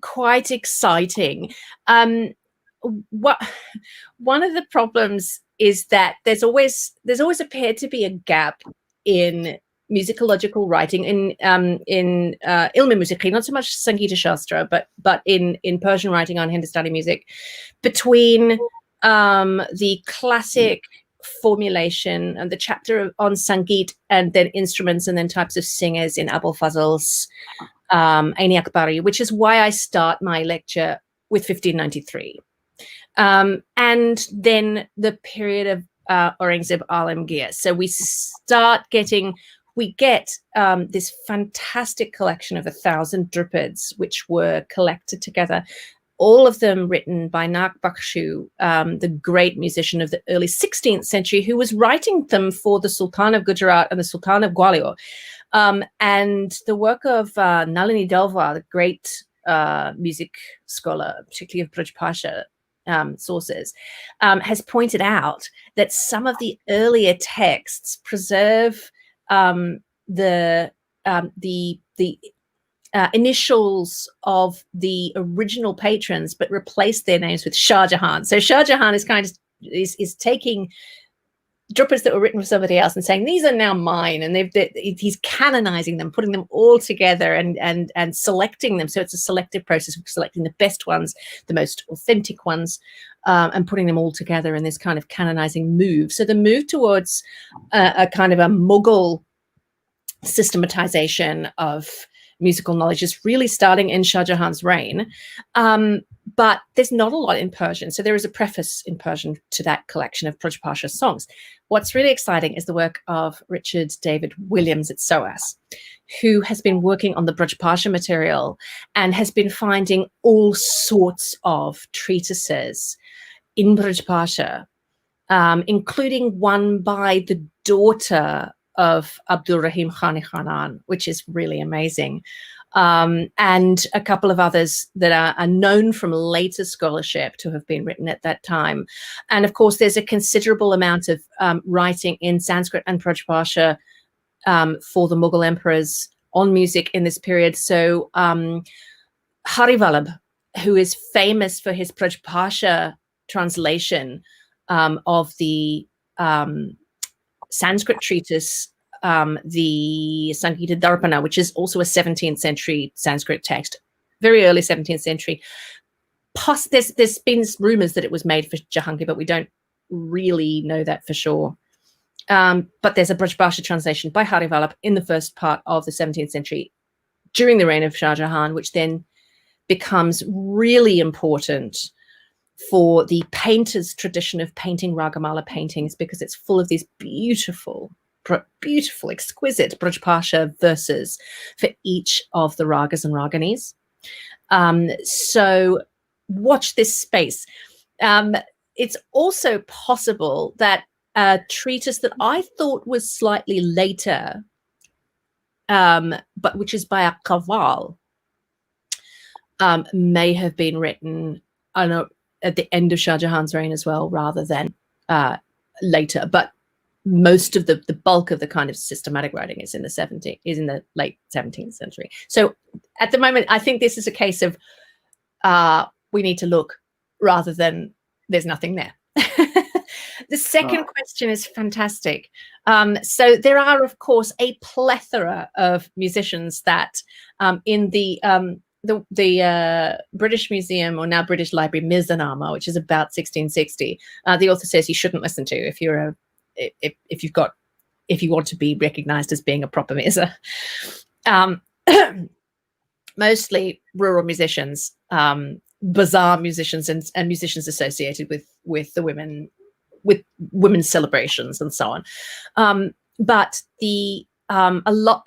quite exciting. One of the problems is that there's always appeared to be a gap in musicological writing in ilm musiqi, not so much Sangeeta Shastra, but in Persian writing on Hindustani music, between the classic formulation and the chapter on Sangeet, and then instruments, and then types of singers in Abul Fazl's Aini Akbari, which is why I start my lecture with 1593. And then the period of Aurangzeb Alamgir. So we get this fantastic collection of 1,000 Drupads, which were collected together, all of them written by Nag Bakshu, the great musician of the early 16th century, who was writing them for the Sultan of Gujarat and the Sultan of Gwalior. And the work of Nalini Dalwar, the great music scholar, particularly of Braj Pasha sources, has pointed out that some of the earlier texts preserve the initials of the original patrons, but replace their names with Shah Jahan. So Shah Jahan is taking Drupads that were written for somebody else and saying, these are now mine, and he's canonizing them, putting them all together and selecting them. So it's a selective process of selecting the best ones, the most authentic ones, and putting them all together in this kind of canonizing move. So the move towards a kind of a Mughal systematization of musical knowledge is really starting in Shah Jahan's reign. But there's not a lot in Persian. So there is a preface in Persian to that collection of Braj Pasha songs. What's really exciting is the work of Richard David Williams at SOAS, who has been working on the Braj Pasha material and has been finding all sorts of treatises in Braj Pasha, including one by the daughter of Abdul Rahim Khani Khanan, which is really amazing. And a couple of others that are known from later scholarship to have been written at that time. And of course, there's a considerable amount of writing in Sanskrit and Braj Pasha for the Mughal emperors on music in this period. So Hari Vallabh, who is famous for his Braj Pasha translation of the Sanskrit treatise, the Sangeeta Darpana, which is also a 17th century Sanskrit text, very early 17th century. There's been rumors that it was made for Jahangir, but we don't really know that for sure. But there's a Braj Pasha translation by Hari Vallabh in the first part of the 17th century during the reign of Shah Jahan, which then becomes really important for the painter's tradition of painting Ragamala paintings, because it's full of these beautiful, exquisite Braj Pasha verses for each of the ragas and raganis. So watch this space. It's also possible that a treatise that I thought was slightly later, but which is by a Kaval, may have been written, I don't know, at the end of Shah Jahan's reign as well, rather than later. But most of the bulk of the kind of systematic writing is in the late 17th century. So at the moment, I think this is a case of we need to look rather than there's nothing there. The second question is fantastic. So there are, of course, a plethora of musicians that in the British Museum, or now British Library, Mirzanama, which is about 1660, the author says you shouldn't listen to if you want to be recognized as being a proper Mirza. Mostly rural musicians, bazaar musicians, and musicians associated with the women, with women's celebrations and so on. But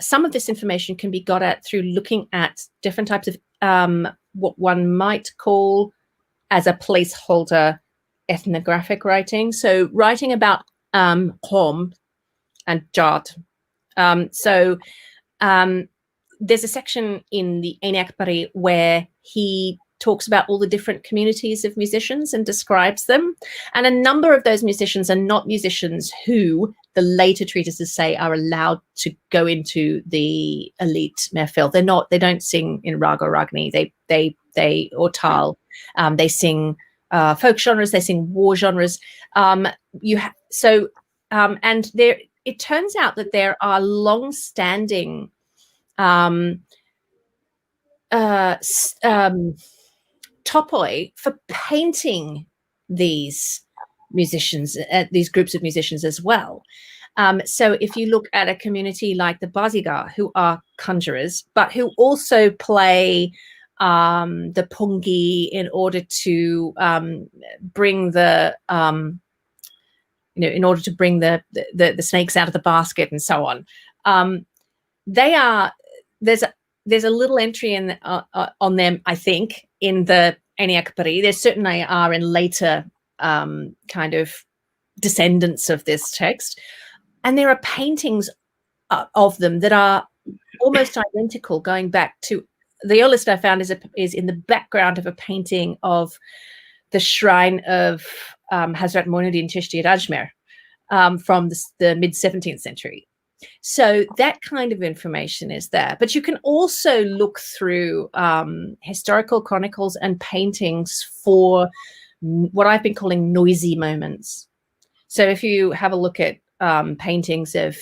some of this information can be got at through looking at different types of what one might call, as a placeholder, ethnographic writing. So writing about Qom and Jat. There's a section in the Ain Akbari where he talks about all the different communities of musicians and describes them. And a number of those musicians are not musicians who the later treatises say are allowed to go into the elite mehfil. They don't sing in Raga Ragni. They or Tal. They sing folk genres, they sing war genres. And there, it turns out that there are long-standing topoi for painting these musicians, these groups of musicians as well. So if you look at a community like the Bazigar, who are conjurers, but who also play the pungi in order to bring the in order to bring the snakes out of the basket and so on. There's a little entry in on them, I think, in the Ain Akbari. There certainly are in later kind of descendants of this text, and there are paintings of them that are almost identical, going back to the earliest I found is in the background of a painting of the shrine of Hazrat Moinuddin Chishti at Ajmer from the mid-17th century. So that kind of information is there. But you can also look through historical chronicles and paintings for what I've been calling noisy moments. So if you have a look at paintings of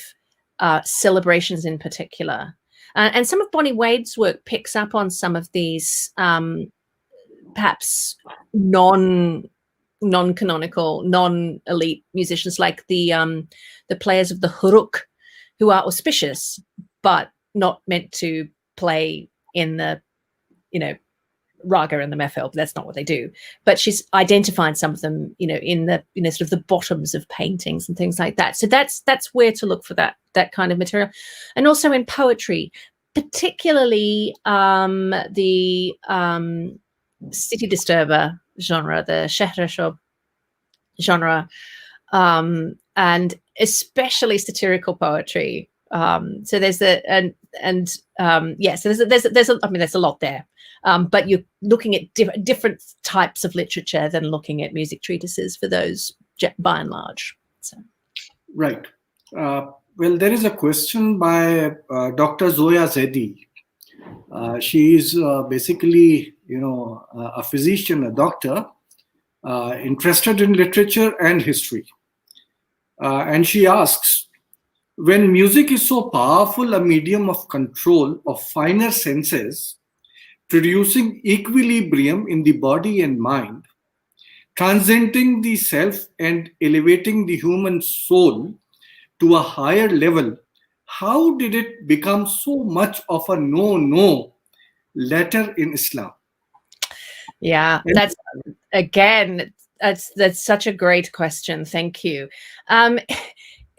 celebrations in particular, and some of Bonnie Wade's work picks up on some of these perhaps non-canonical, non-elite musicians, like the players of the huruk, who are auspicious but not meant to play in the raga and the mehfil. That's not what they do. But she's identified some of them, in the sort of the bottoms of paintings and things like that. So that's where to look for that kind of material. And also in poetry, particularly the city disturber genre, the Shehrashob genre, and especially satirical poetry. So there's there's a lot there. But you're looking at different types of literature than looking at music treatises for those, by and large. So. Right. Well, there is a question by Dr. Zoya Zedi. She is basically, a physician, a doctor, interested in literature and history. And she asks, when music is so powerful a medium of control of finer senses, producing equilibrium in the body and mind, transcending the self and elevating the human soul to a higher level, how did it become so much of a no letter in Islam? Yeah, that's such a great question. Thank you.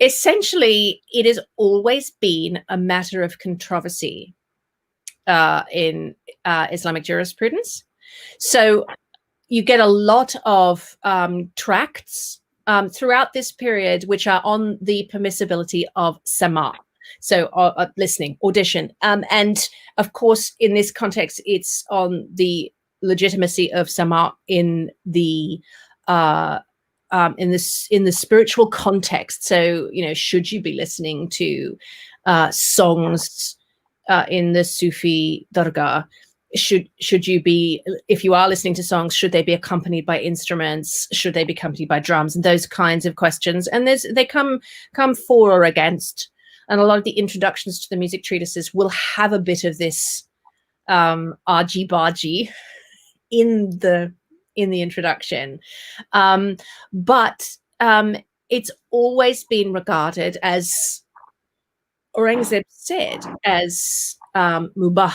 Essentially, it has always been a matter of controversy in Islamic jurisprudence. So you get a lot of tracts throughout this period which are on the permissibility of sama, so listening, audition, and of course in this context it's on the legitimacy of sama in the spiritual context. So should you be listening to songs in the Sufi dargah? Should you be, if you are listening to songs, should they be accompanied by instruments? Should they be accompanied by drums? And those kinds of questions. And they come for or against. And a lot of the introductions to the music treatises will have a bit of this argy-bargy in the introduction. But it's always been regarded, as Aurangzeb said, as mubah.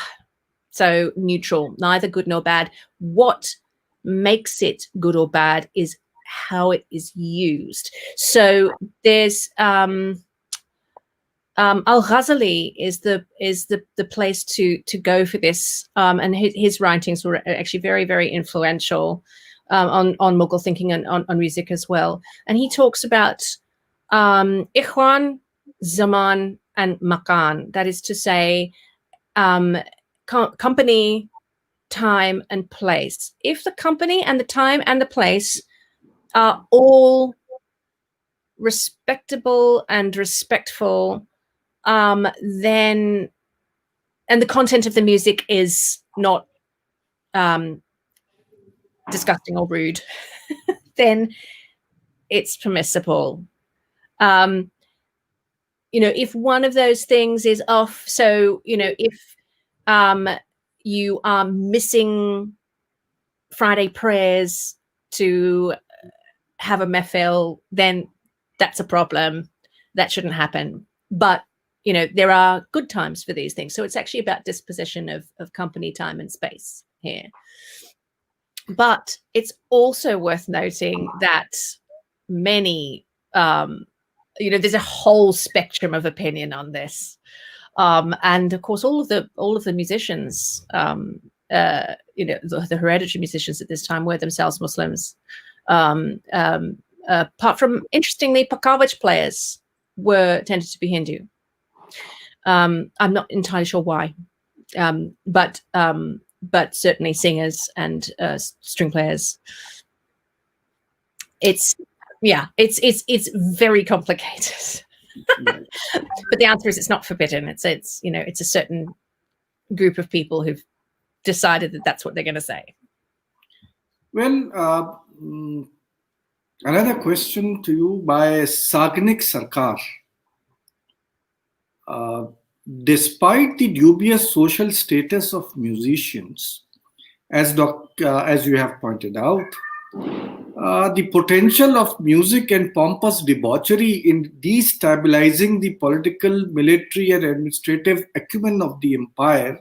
So neutral, neither good nor bad. What makes it good or bad is how it is used. So there's Al-Ghazali is the place to go for this, and his writings were actually very, very influential on Mughal thinking and on music as well. And he talks about ikhwan, zaman, and makan. That is to say, company, time, and place. If the company and the time and the place are all respectable and respectful, then, and the content of the music is not disgusting or rude, then it's permissible. If one of those things is off, so if you are missing Friday prayers to have a mehfil, then that's a problem. That shouldn't happen. But there are good times for these things. So it's actually about disposition of company, time, and space here. But it's also worth noting that many, there's a whole spectrum of opinion on this. And of course, all of the musicians, the hereditary musicians at this time were themselves Muslims. Apart from, interestingly, Pakawach players tended to be Hindu. I'm not entirely sure why, but certainly singers and string players. It's very complicated. But the answer is it's not forbidden. It's a certain group of people who've decided that that's what they're going to say. Well, another question to you by Sagnik Sarkar. Despite the dubious social status of musicians, as you have pointed out, the potential of music and pompous debauchery in destabilizing the political, military, and administrative acumen of the empire,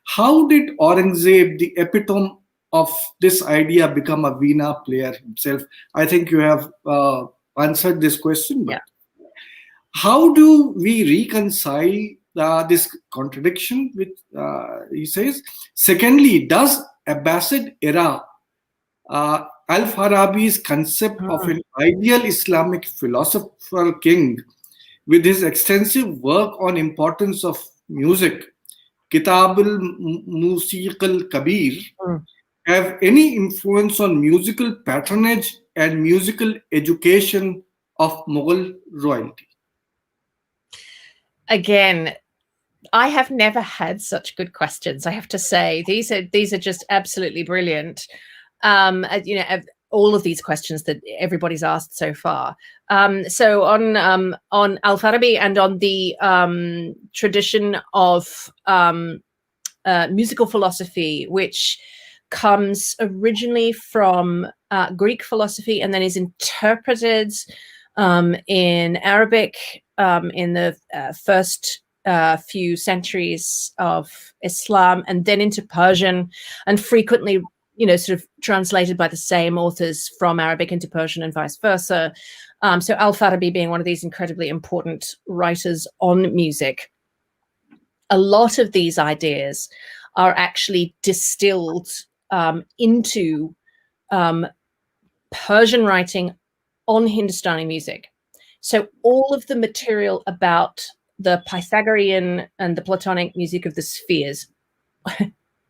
how did Aurangzeb, the epitome of this idea, become a veena player himself? I think you have answered this question. But how do we reconcile this contradiction with, he says, secondly, does Abbasid era Al-Farabi's concept of an ideal Islamic philosopher king with his extensive work on importance of music, Kitab al-Musiq al-Kabir, have any influence on musical patronage and musical education of Mughal royalty? Again, I have never had such good questions, I have to say. These are just absolutely brilliant. All of these questions that everybody's asked so far. So on Al-Farabi and on the tradition of musical philosophy, which comes originally from Greek philosophy and then is interpreted in Arabic in the first few centuries of Islam, and then into Persian, and frequently sort of translated by the same authors from Arabic into Persian and vice versa. So Al-Farabi being one of these incredibly important writers on music. A lot of these ideas are actually distilled into Persian writing on Hindustani music. So all of the material about the Pythagorean and the Platonic music of the spheres,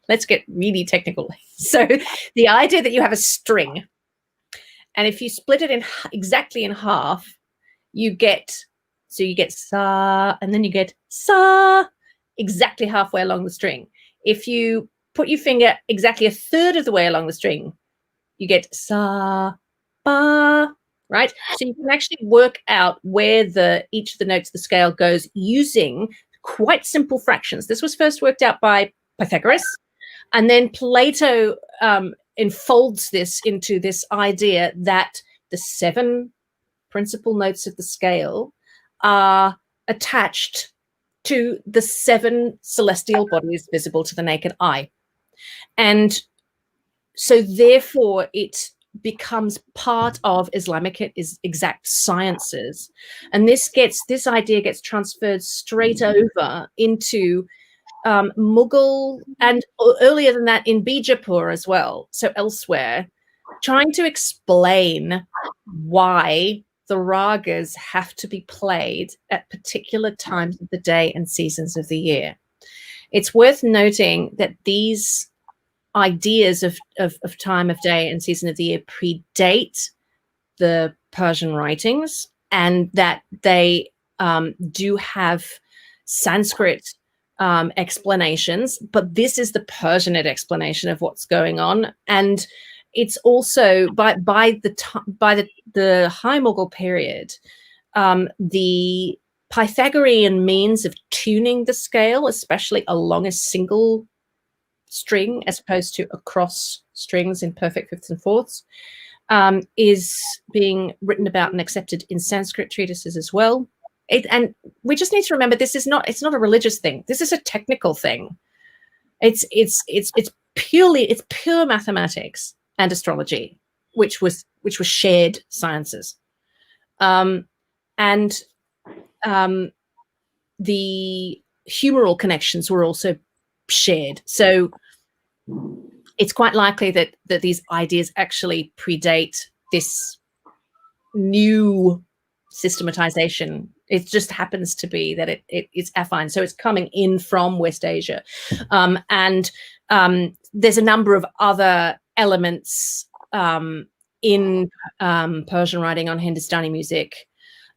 let's get really technical. So the idea that you have a string, and if you split it exactly in half, you get sa, and then you get sa exactly halfway along the string. If you put your finger exactly a third of the way along the string, you get sa, ba, right? So you can actually work out where each of the notes of the scale goes using quite simple fractions. This was first worked out by Pythagoras, and then Plato enfolds this into this idea that the 7 principal notes of the scale are attached to the 7 celestial bodies visible to the naked eye. And so therefore it becomes part of Islamic exact sciences, and this idea gets transferred straight over into Mughal, and earlier than that in Bijapur as well, so elsewhere, trying to explain why the ragas have to be played at particular times of the day and seasons of the year. It's worth noting that these ideas of time of day and season of the year predate the Persian writings, and that they do have Sanskrit explanations, but this is the Persianate explanation of what's going on. And it's also by the High Mughal period, the Pythagorean means of tuning the scale, especially along a single string as opposed to across strings in perfect fifths and fourths, is being written about and accepted in Sanskrit treatises as well. And we just need to remember it's not a religious thing. This is a technical thing. It's pure mathematics and astrology, which was shared sciences. And the humoral connections were also shared. So it's quite likely that these ideas actually predate this new systematization. It just happens to be that it's affine. So it's coming in from West Asia. And there's a number of other elements in Persian writing on Hindustani music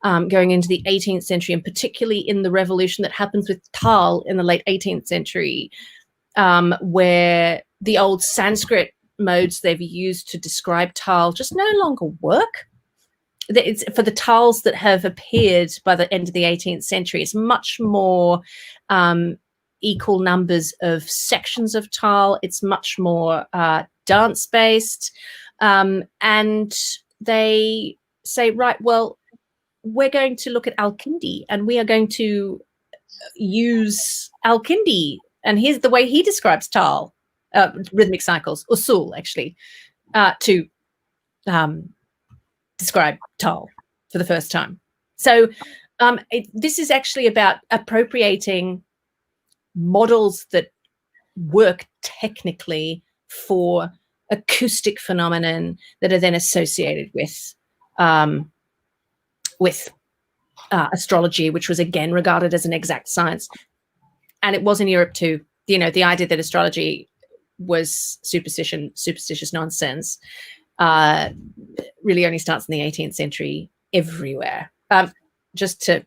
going into the 18th century, and particularly in the revolution that happens with Tal in the late 18th century, where the old Sanskrit modes they've used to describe Tal just no longer work. It's for the Tals that have appeared by the end of the 18th century. It's much more equal numbers of sections of Tal. It's much more dance-based. And they say, right, well, we're going to look at Al-Kindi, and we are going to use Al-Kindi. And here's the way he describes Tal, rhythmic cycles, usul, actually, to describe Tal for the first time. So this is actually about appropriating models that work technically for acoustic phenomenon that are then associated with astrology, which was again regarded as an exact science. And it was in Europe too. You know, the idea that astrology was superstitious nonsense really only starts in the 18th century everywhere. Just to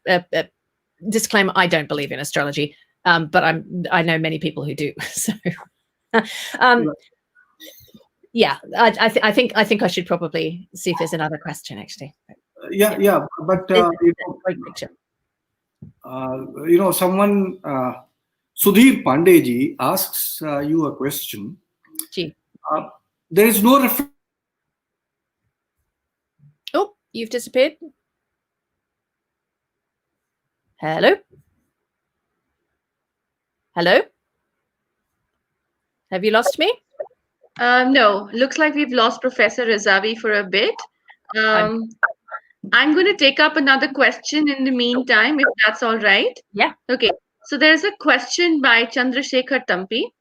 disclaimer, I don't believe in astrology, but I know many people who do. So, yeah, I think I should probably see if there's another question actually. Yeah, but someone, Sudhir Pandeyji asks you a question. Gee. There is no reference. Oh, you've disappeared. Hello? Hello? Have you lost me? No, looks like we've lost Professor Razavi for a bit. I'm going to take up another question in the meantime, if that's all right. Yeah. Okay. So there's a question by Chandrasekhar Tampi.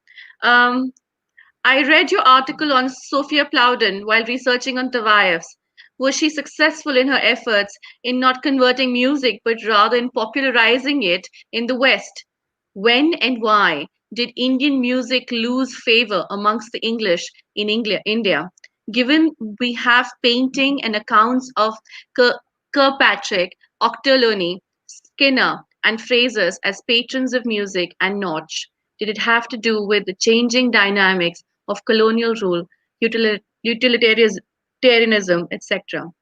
I read your article on Sophia Plowden while researching on Tawayefs. Was she successful in her efforts in not converting music, but rather in popularizing it in the West? When and why did Indian music lose favor amongst the English in India? Given we have painting and accounts of Kirkpatrick, Ochterlony, Skinner, and Fraser's as patrons of music and Notch, did it have to do with the changing dynamics of colonial rule, utilitarianism, etc.?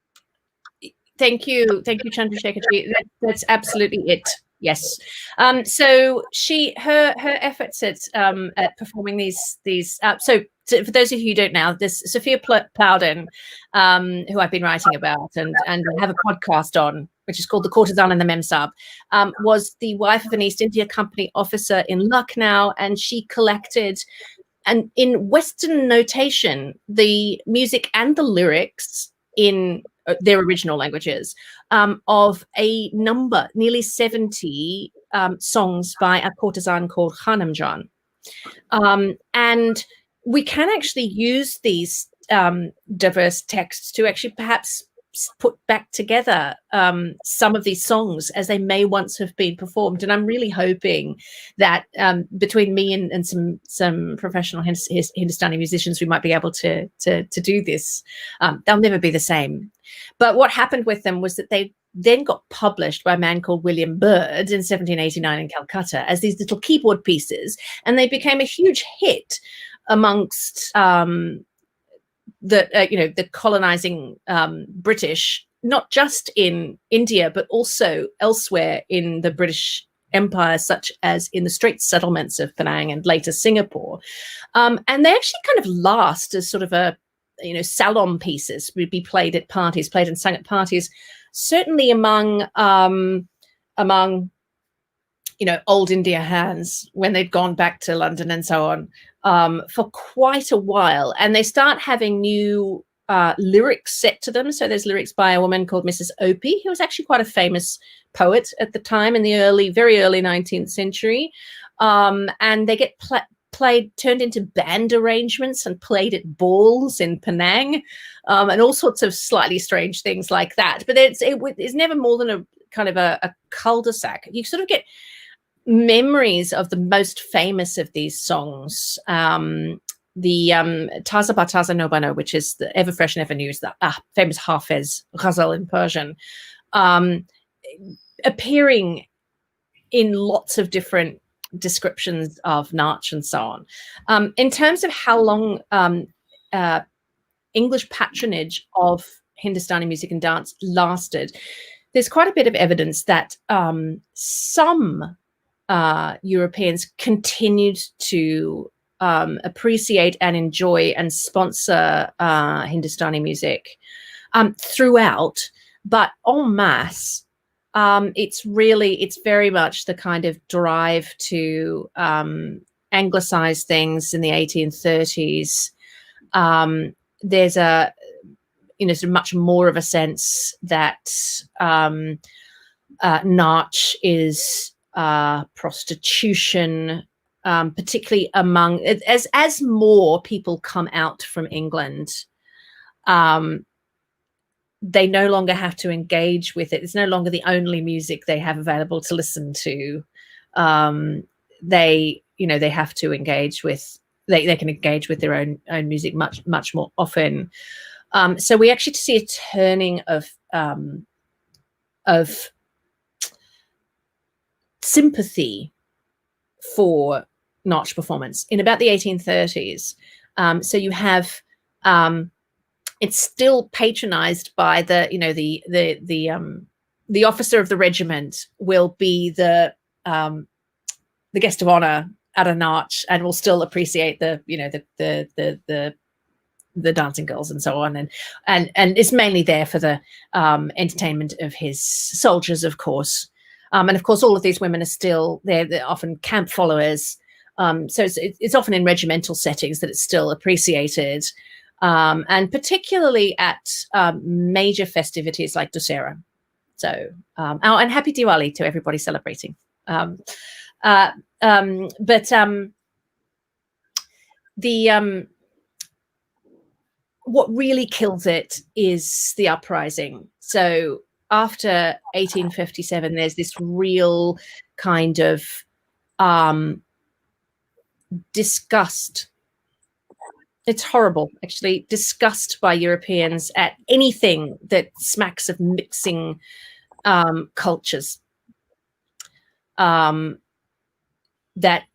Thank you, Chandrasekhar. That's absolutely it. Yes. So her efforts at performing these. So for those of you who don't know, this Sophia Plowden, who I've been writing about and have a podcast on, which is called The Courtesan and the Memsahib, was the wife of an East India Company officer in Lucknow, and she collected And in Western notation, the music and the lyrics in their original languages of a number, nearly 70 songs by a courtesan called Khanamjan. And we can actually use these diverse texts to actually perhaps put back together some of these songs as they may once have been performed. And I'm really hoping that between me and some professional Hindustani musicians, we might be able to do this. They'll never be the same. But what happened with them was that they then got published by a man called William Byrd in 1789 in Calcutta as these little keyboard pieces, and they became a huge hit amongst the colonizing British, not just in India, but also elsewhere in the British Empire, such as in the Straits settlements of Penang and later Singapore. And they actually kind of last as sort of a, salon pieces, would be played at parties, played and sung at parties, certainly among old India hands when they'd gone back to London and so on, for quite a while. And they start having new lyrics set to them. So there's lyrics by a woman called Mrs. Opie, who was actually quite a famous poet at the time in the very early 19th century. And they get turned into band arrangements and played at balls in Penang, and all sorts of slightly strange things like that. But it's never more than a kind of a cul-de-sac. You sort of get memories of the most famous of these songs, the Taza Bataza Nobano, which is the ever fresh and ever new, the famous Hafez ghazal in Persian, appearing in lots of different descriptions of Nach and so on. In terms of how long English patronage of Hindustani music and dance lasted, there's quite a bit of evidence that some Europeans continued to appreciate and enjoy and sponsor Hindustani music throughout, but en masse, it's very much the kind of drive to anglicize things in the 1830s. There's a sort of much more of a sense that Nach is prostitution, particularly among as more people come out from England. They no longer have to engage with it. It's no longer the only music they have available to listen to. They have to engage with. They can engage with their own music much more often. So we actually see a turning of sympathy for Nach performance in about the 1830s. So you have it's still patronized by the officer of the regiment will be the guest of honor at a Nach and will still appreciate the dancing girls and so on, and it's mainly there for the entertainment of his soldiers, of course. And of course, all of these women are still there. They're often camp followers. So it's often in regimental settings that it's still appreciated. And particularly at major festivities like Dussehra. So, and happy Diwali to everybody celebrating. What really kills it is the uprising. So after 1857, there's this real kind of disgust. It's horrible, actually, disgust by Europeans at anything that smacks of mixing cultures. That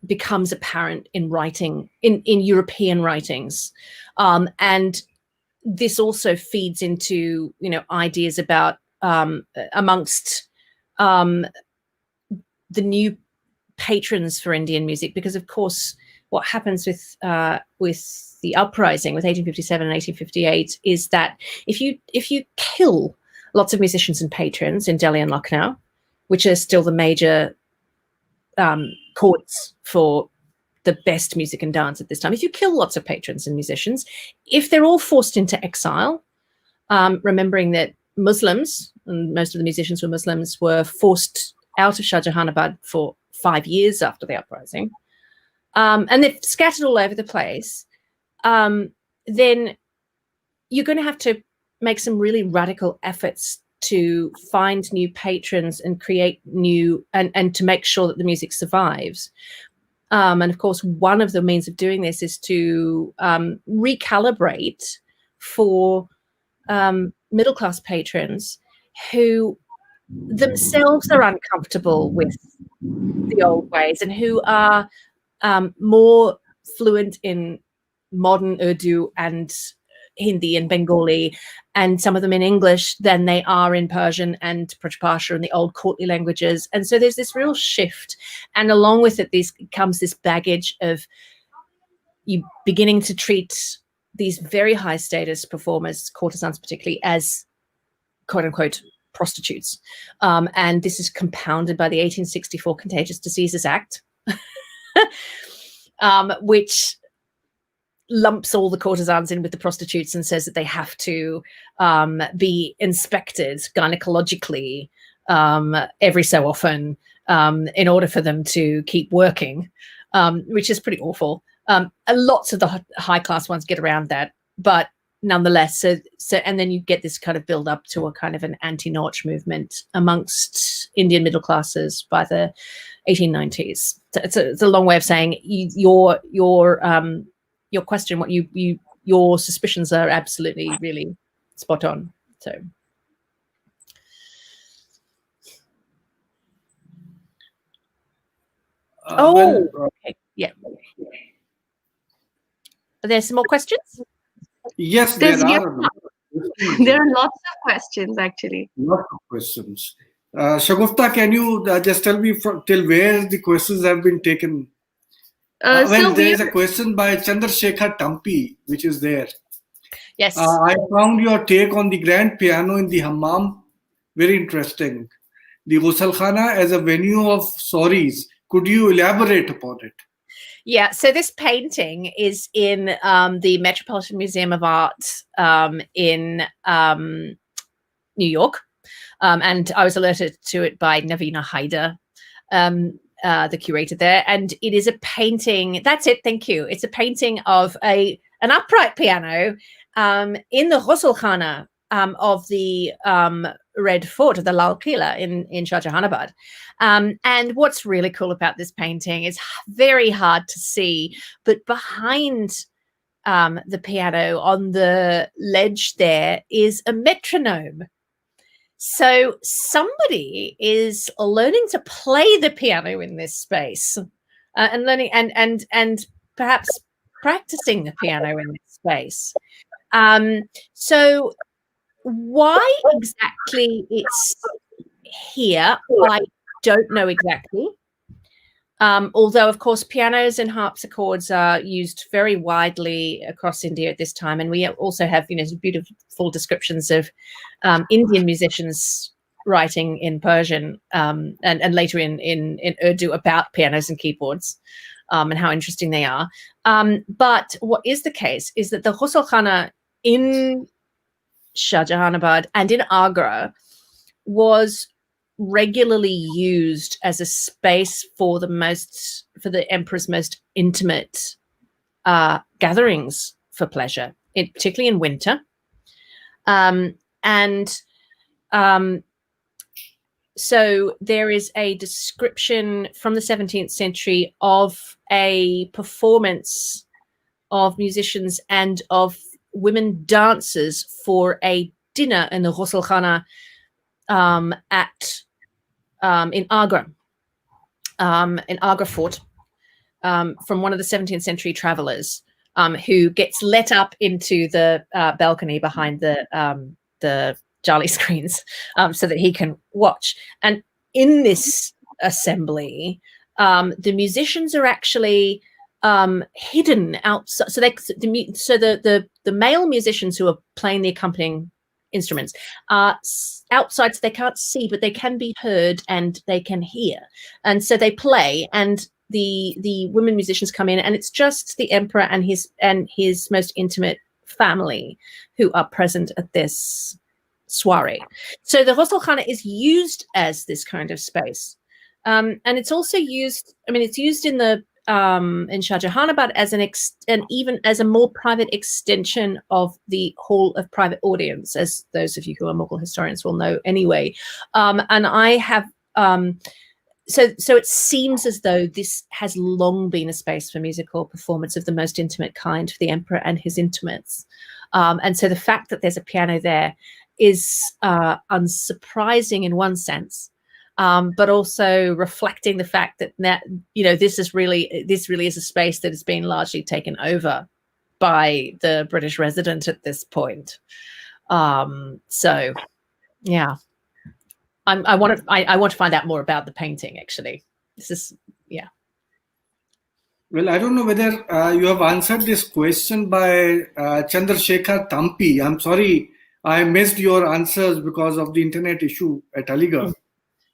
becomes apparent in writing, in European writings. And this also feeds into, ideas about amongst the new patrons for Indian music, because of course what happens with the uprising with 1857 and 1858 is that if you kill lots of musicians and patrons in Delhi and Lucknow, which are still the major courts for the best music and dance at this time. If you kill lots of patrons and musicians, if they're all forced into exile, remembering that Muslims, and most of the musicians were Muslims, were forced out of Shah Jahanabad for 5 years after the uprising, and they're scattered all over the place, then you're going to have to make some really radical efforts to find new patrons and create new, and to make sure that the music survives. And of course, one of the means of doing this is to recalibrate for middle-class patrons who themselves are uncomfortable with the old ways and who are more fluent in modern Urdu and Hindi and Bengali, and some of them in English, than they are in Persian and Prajpasha and the old courtly languages. And so there's this real shift. And along with it, comes this baggage of you beginning to treat these very high status performers, courtesans particularly, as quote unquote prostitutes. And this is compounded by the 1864 Contagious Diseases Act, which lumps all the courtesans in with the prostitutes and says that they have to be inspected gynecologically every so often in order for them to keep working, which is pretty awful. Lots of the high class ones get around that, but nonetheless, so and then you get this kind of build up to a kind of an anti-Nautch movement amongst Indian middle classes by the 1890s. So it's a long way of saying your question, what your suspicions are absolutely really spot on. So okay, yeah. Are there some more questions? Yes, There are. are lots of questions, actually. Lots of questions. Shagufta, can you just tell me till where the questions have been taken? Well, there's a question by Chandrasekhar Tampi, which is there. Yes. I found your take on the grand piano in the hammam very interesting. The Ghusl Khana as a venue of sorries. Could you elaborate upon it? Yeah, so this painting is in the Metropolitan Museum of Art in New York. And I was alerted to it by Navina Haider, the curator there. And it is a painting. That's it. Thank you. It's a painting of an upright piano in the Ghusl Khana of the Red Fort, of the Lal Qila in Shah Jahanabad. And what's really cool about this painting is very hard to see, but behind the piano on the ledge there is a metronome. So somebody is learning to play the piano in this space and learning and perhaps practicing the piano in this space. So why exactly it's here, I don't know exactly. Although, of course, pianos and harpsichords are used very widely across India at this time. And we also have, beautiful descriptions of Indian musicians writing in Persian and later in Urdu about pianos and keyboards and how interesting they are. But what is the case is that the Ghusl Khana in Shah Jahanabad and in Agra was regularly used as a space for the emperor's most intimate gatherings for pleasure, particularly in winter. So there is a description from the 17th century of a performance of musicians and of women dancers for a dinner in the Ghusl Khana in Agra Fort, from one of the 17th century travelers who gets let up into the balcony behind the Jali screens so that he can watch. And in this assembly, the musicians are actually hidden outside. So the male musicians who are playing the accompanying instruments are outside, so they can't see, but they can be heard and they can hear. And so they play, and the women musicians come in, and it's just the emperor and his most intimate family who are present at this soiree. So the Ghusl-Khana is used as this kind of space, and it's also used. I mean, it's used in the in Shah Jahanabad as and even as a more private extension of the hall of private audience, as those of you who are Mughal historians will know anyway. And I have so it seems as though this has long been a space for musical performance of the most intimate kind for the emperor and his intimates. And so the fact that there's a piano there is unsurprising in one sense, but also reflecting the fact that this really is a space that has been largely taken over by the British resident at this point. So, yeah. I want to find out more about the painting. Actually, this is Well, I don't know whether you have answered this question by Chandrasekhar Tampi. I'm sorry, I missed your answers because of the internet issue at Aligarh.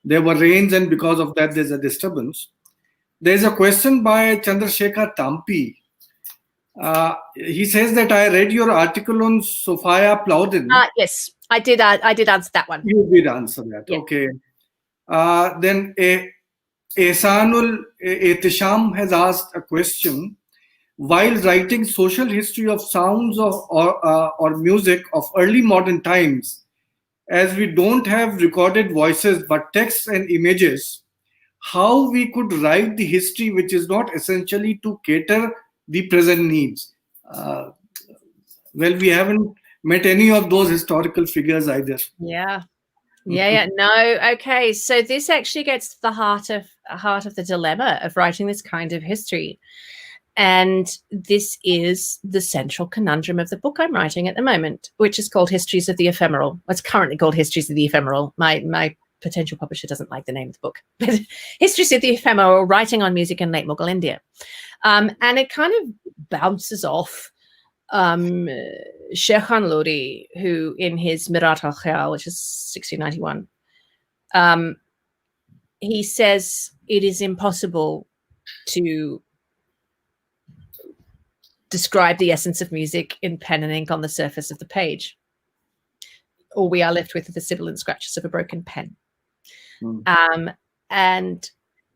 There were rains, and because of that, there's a disturbance. There's a question by Chandrasekhar Tampi. He says that I read your article on Sophia Plowden. Yes, I did answer that one. You did answer that. Yeah. Okay. Then Ehsanul Etisham has asked a question. While writing social history of sounds or music of early modern times, as we don't have recorded voices but texts and images, how we could write the history which is not essentially to cater the present needs? Well, we haven't met any of those historical figures either. Yeah. No. Okay. So this actually gets to the heart of the dilemma of writing this kind of history. And this is the central conundrum of the book I'm writing at the moment, which is called Histories of the Ephemeral. It's currently called Histories of the Ephemeral. My potential publisher doesn't like the name of the book, but Histories of the Ephemeral, Writing on Music in Late Mughal India. And it kind of bounces off Shekhan Lodi, who in his Mirat al-Khayal, which is 1691, he says it is impossible to describe the essence of music in pen and ink on the surface of the page. All we are left with are the sibilant scratches of a broken pen. And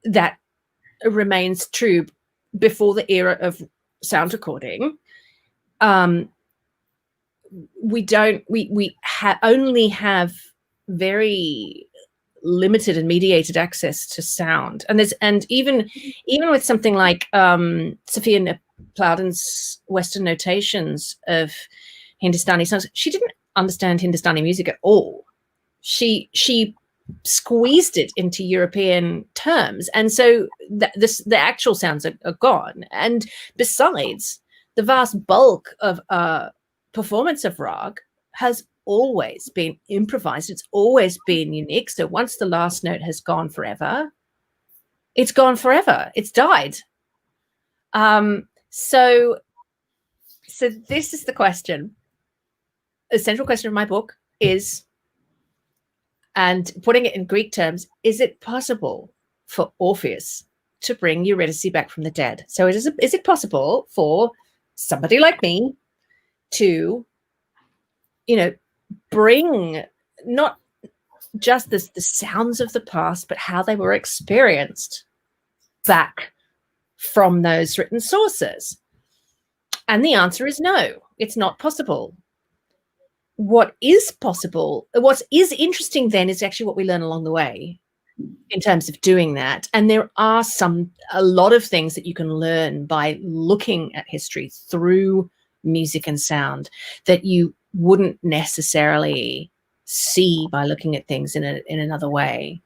that remains true before the era of sound recording. We only have very limited and mediated access to sound, and even with something like Sophia Plowden's Western notations of Hindustani songs, she didn't understand Hindustani music at all. She squeezed it into European terms, and so the actual sounds are gone. And besides, the vast bulk of performance of rag has always been improvised. It's always been unique. So once the last note has gone forever, it's gone forever. It's died. So this is the question. The central question of my book is, and putting it in Greek terms, is it possible for Orpheus to bring Eurydice back from the dead? So is it possible for somebody like me to, bring not just the sounds of the past, but how they were experienced back from those written sources? And the answer is no, it's not possible. What is possible, what is interesting then, is actually what we learn along the way in terms of doing that. And there are a lot of things that you can learn by looking at history through music and sound that you wouldn't necessarily see by looking at things in another way.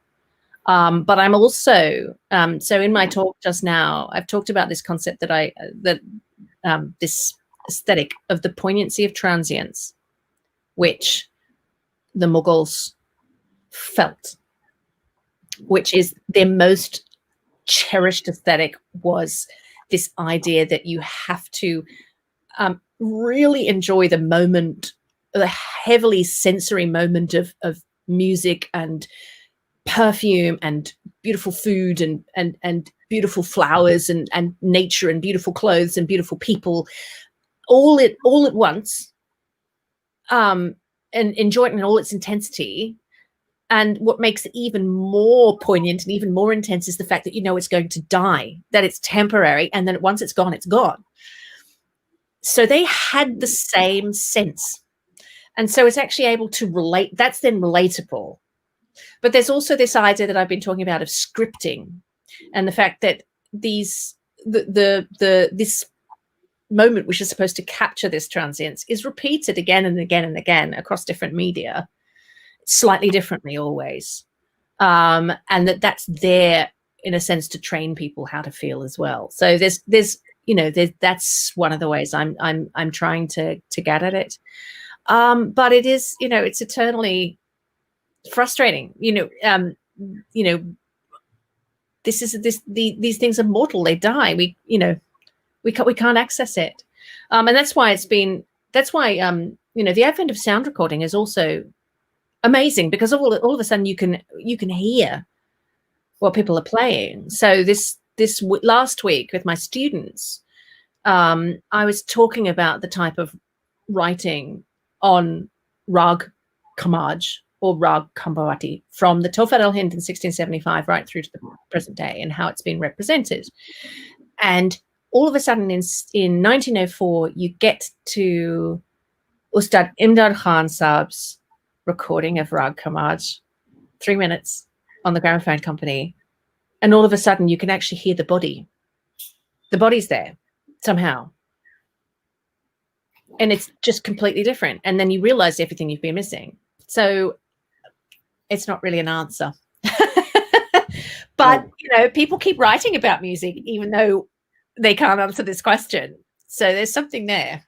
But I'm also, so in my talk just now, I've talked about this concept that this aesthetic of the poignancy of transience, which the Mughals felt, which is their most cherished aesthetic, was this idea that you have to really enjoy the moment, the heavily sensory moment of music and perfume and beautiful food and beautiful flowers and nature and beautiful clothes and beautiful people, all at once, and enjoy it in all its intensity. And what makes it even more poignant and even more intense is the fact that it's going to die, that it's temporary, and then once it's gone, it's gone. So they had the same sense. And so it's actually able to relate. That's then relatable. But there's also this idea that I've been talking about of scripting, and the fact that this moment, which is supposed to capture this transience, is repeated again and again and again across different media, slightly differently always, and that's there in a sense to train people how to feel as well. So there's that's one of the ways I'm trying to get at it. But it is, it's eternally frustrating. These things are mortal. They die. We can't access it. And that's why the advent of sound recording is also amazing, because all of a sudden you can hear what people are playing. So this last week with my students, I was talking about the type of writing on Rag Kamaj or Rag Kambawati from the Tofat al-Hind in 1675 right through to the present day, and how it's been represented. And all of a sudden in 1904, you get to Ustad Imdad Khan Saab's recording of Rag Kamaj, 3 minutes on the gramophone company, and all of a sudden you can actually hear the body. The body's there somehow, and it's just completely different. And then you realize everything you've been missing. So it's not really an answer. But people keep writing about music even though they can't answer this question. So there's something there.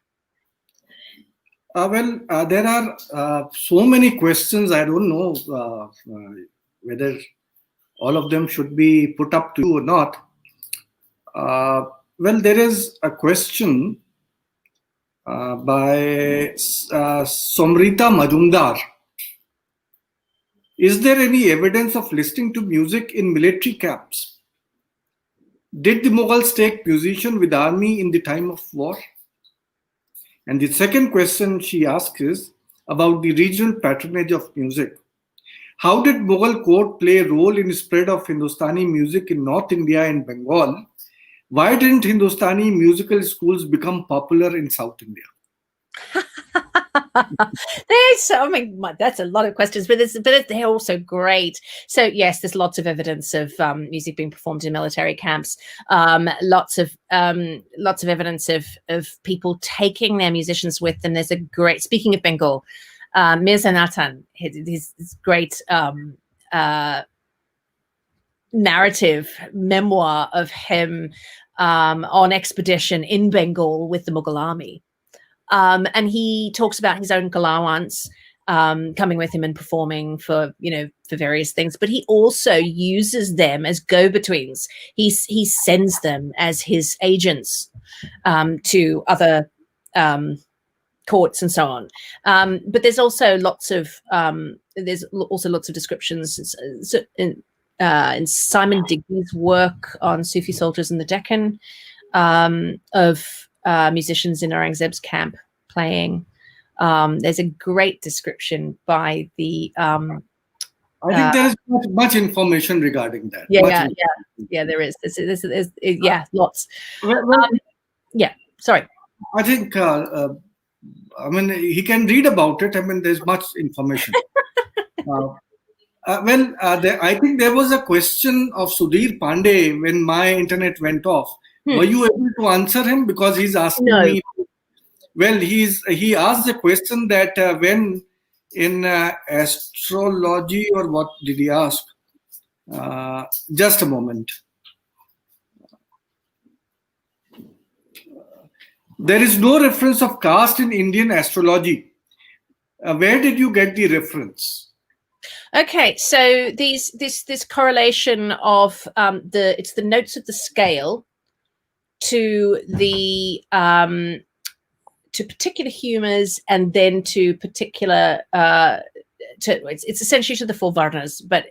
There are so many questions. I don't know whether all of them should be put up to you or not. There is a question by Somrita Majumdar. Is there any evidence of listening to music in military camps? Did the Mughals take musicians with army in the time of war? And the second question she asks is about the regional patronage of music. How did Mughal court play a role in the spread of Hindustani music in North India and Bengal? Why didn't Hindustani musical schools become popular in South India? That's a lot of questions, but they're also great. So yes, there's lots of evidence of music being performed in military camps. Lots of evidence of people taking their musicians with them. There's a great, speaking of Bengal, Mirza Natan, his great narrative memoir of him on expedition in Bengal with the Mughal army. And he talks about his own Galawants coming with him and performing for various things, but he also uses them as go-betweens. He sends them as his agents to other courts and so on. But there's also lots of descriptions in Simon Digby's work on Sufi soldiers in the Deccan of musicians in Aurangzeb's camp playing. There's a great description by the I think there is much information regarding that. Yeah, there is. There's lots. Sorry. I think he can read about it. There's much information. I think there was a question of Sudhir Pandey when my internet went off. Were you able to answer him? Because he's asking me. Well, he asked the question that when in astrology, or what did he ask? Just a moment. There is no reference of caste in Indian astrology. Where did you get the reference? Okay, so this correlation of it's the notes of the scale to the to particular humors, and then to particular it's essentially to the four varnas, but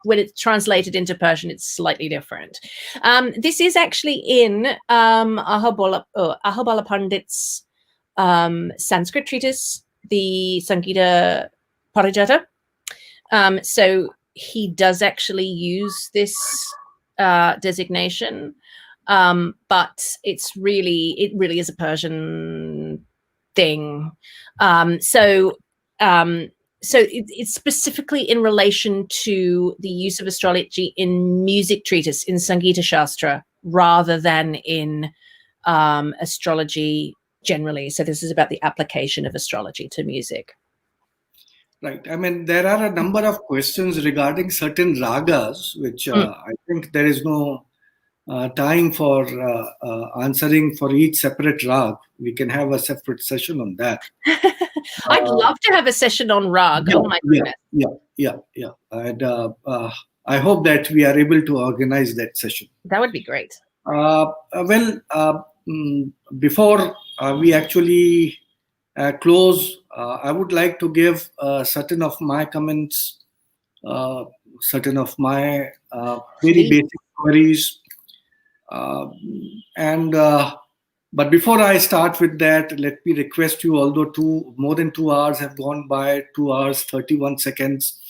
when it's translated into Persian, it's slightly different. This is actually in Ahabala Pandit's Sanskrit treatise, the Sankita Parijata. So he does actually use this designation, but it really is a Persian thing. So it's specifically in relation to the use of astrology in music treatise, in Sangita Shastra, rather than in astrology generally. So this is about the application of astrology to music. Right. I mean, there are a number of questions regarding certain ragas, which I think there is no time for answering for each separate rag. We can have a separate session on that. I'd love to have a session on rag. Oh my goodness. Yeah. And I hope that we are able to organize that session. That would be great. Before we actually close, I would like to give certain of my comments, certain of my very basic queries. But before I start with that, let me request you, although more than 2 hours have gone by, 2 hours, 31 seconds,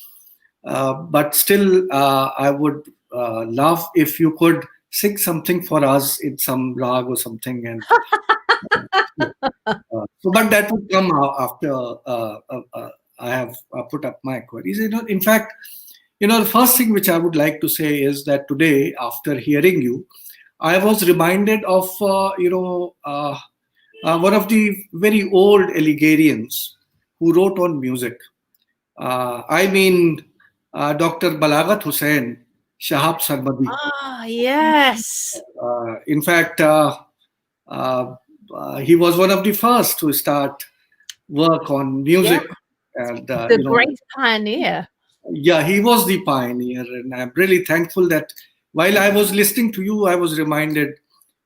but still I would love if you could sing something for us in some rag or something. And but that would come after I have put up my queries. In fact, the first thing which I would like to say is that today, after hearing you, I was reminded of one of the very old Aligharians who wrote on music. I mean, Dr. Balagat Hussain Shahab Sarmadi. Ah, yes. In fact, he was one of the first to start work on music. Yeah. And the great pioneer. Yeah, he was the pioneer, and I'm really thankful that while I was listening to you, I was reminded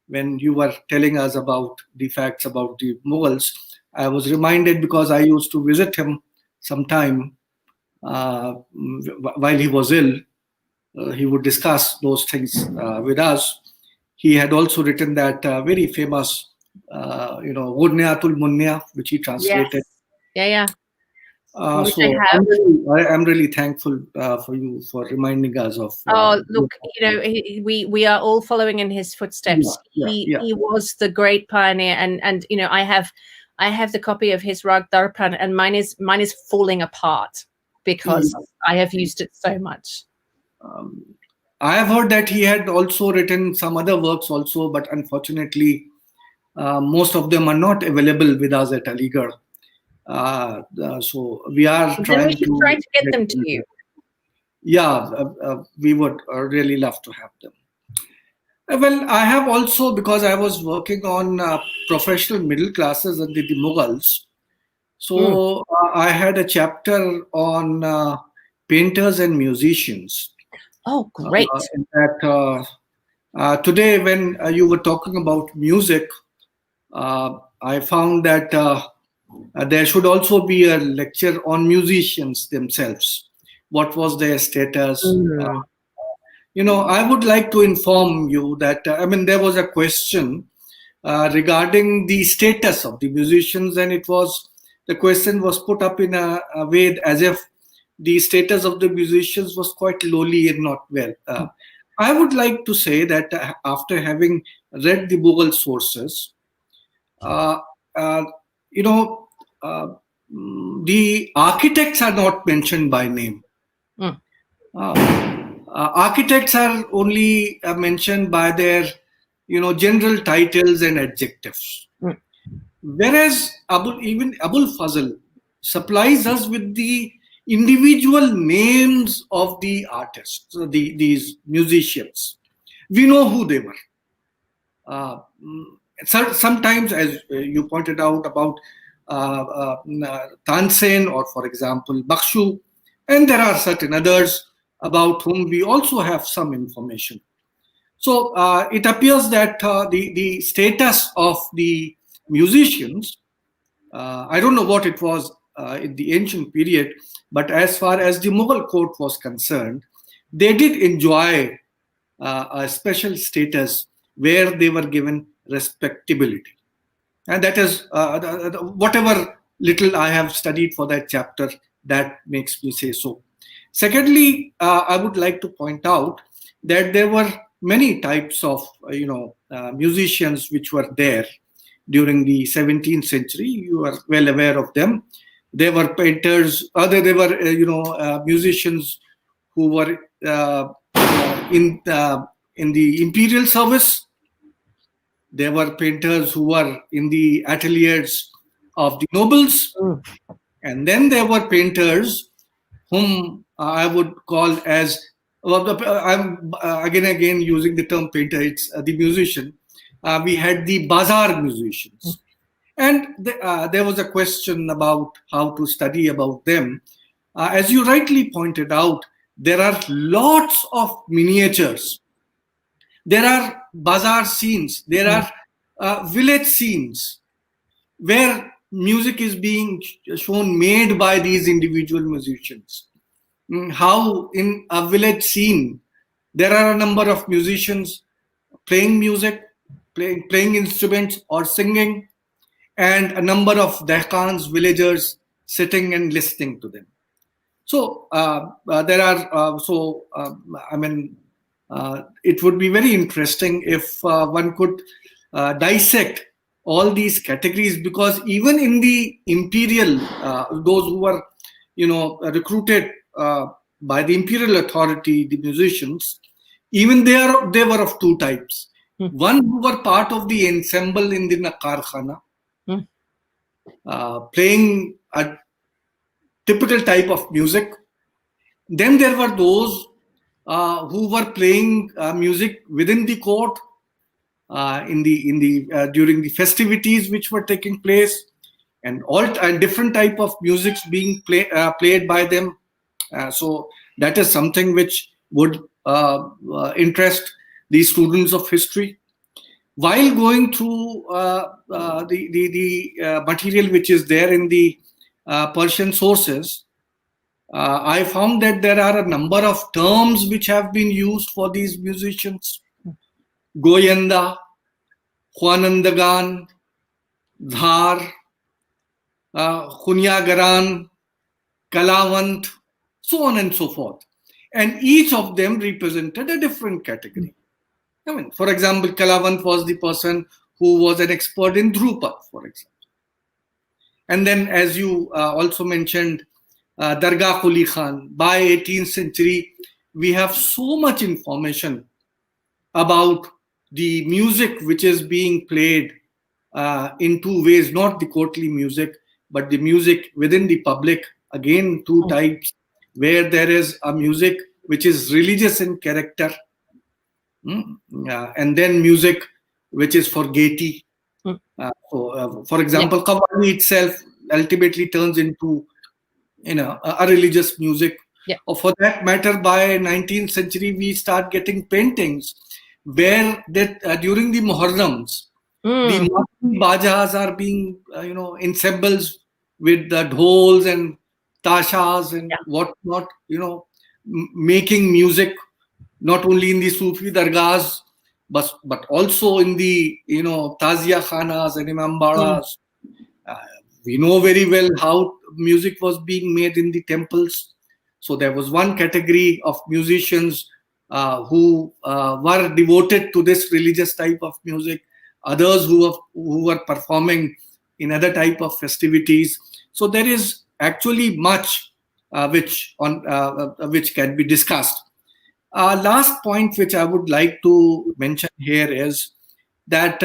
when you were telling us about the facts about the Mughals. I was reminded because I used to visit him sometime while he was ill. He would discuss those things with us. He had also written that very famous, Gurniatul Munnia, which he translated. Yes. Yeah. So I'm really thankful for you for reminding us of. Look, we are all following in his footsteps. He was the great pioneer, and I have the copy of his Rag Darpan, and mine is falling apart because I have used it so much. I have heard that he had also written some other works also, but unfortunately, most of them are not available with us at Aligarh. So we are trying to get them to you. Yeah, we would really love to have them. Well, I have also, because I was working on professional middle classes under the Mughals, so I had a chapter on painters and musicians. Oh, great. In fact, today when you were talking about music, I found that there should also be a lecture on musicians themselves. What was their status? I would like to inform you that, there was a question regarding the status of the musicians, and the question was put up in a way as if the status of the musicians was quite lowly and not well. I would like to say that after having read the Mughal sources, the architects are not mentioned by name. Architects are only mentioned by their, general titles and adjectives. Whereas even Abul Fazl supplies us with the individual names of the artists, these musicians. We know who they were. Sometimes, as you pointed out about Tansen or, for example, Bakshu, and there are certain others about whom we also have some information. So it appears that the status of the musicians, I don't know what it was in the ancient period, but as far as the Mughal court was concerned, they did enjoy a special status where they were given respectability. And that is whatever little I have studied for that chapter, that makes me say so. Secondly, I would like to point out that there were many types of musicians which were there during the 17th century. You are well aware of them. There were painters, there were musicians who were in the imperial service. There were painters who were in the ateliers of the nobles, and then there were painters whom I would call as, I'm again using the term painter, it's the musician. We had the Bazaar musicians. And there was a question about how to study about them. As you rightly pointed out, there are lots of miniatures. There are bazaar scenes. There are village scenes where music is being shown, made by these individual musicians. How in a village scene, there are a number of musicians playing music, playing instruments or singing, and a number of Dehkans, villagers, sitting and listening to them. So there are, it would be very interesting if one could dissect all these categories, because even in the imperial, those who were, recruited by the imperial authority, the musicians, even they were of two types. One who were part of the ensemble in the Karkhana, playing a typical type of music. Then there were those who were playing music within the court during the festivities which were taking place, and different type of musics being played by them. So that is something which would interest the students of history. While going through the material which is there in the Persian sources, I found that there are a number of terms which have been used for these musicians. Goyanda, Khwanandagan, Dhar, Khunyagaran, Kalavant, so on and so forth. And each of them represented a different category. I mean, for example, Kalavant was the person who was an expert in Drupa, for example. And then, as you also mentioned, Dargah Quli Khan. By 18th century, we have so much information about the music which is being played in two ways, not the courtly music, but the music within the public. Again, two types, where there is a music which is religious in character, and then music which is for gaiety. For example, Qawwali itself ultimately turns into a religious music. Or for that matter, by 19th century, we start getting paintings where that during the Muharrams, the bajas are being ensembles with the dhols and tashas and whatnot, making music not only in the Sufi dargahs, but also in the Tazia Khanas and Imam Badas. We know very well how music was being made in the temples. So there was one category of musicians who were devoted to this religious type of music, others who were performing in other type of festivities. So there is actually much which can be discussed. Last point which I would like to mention here is that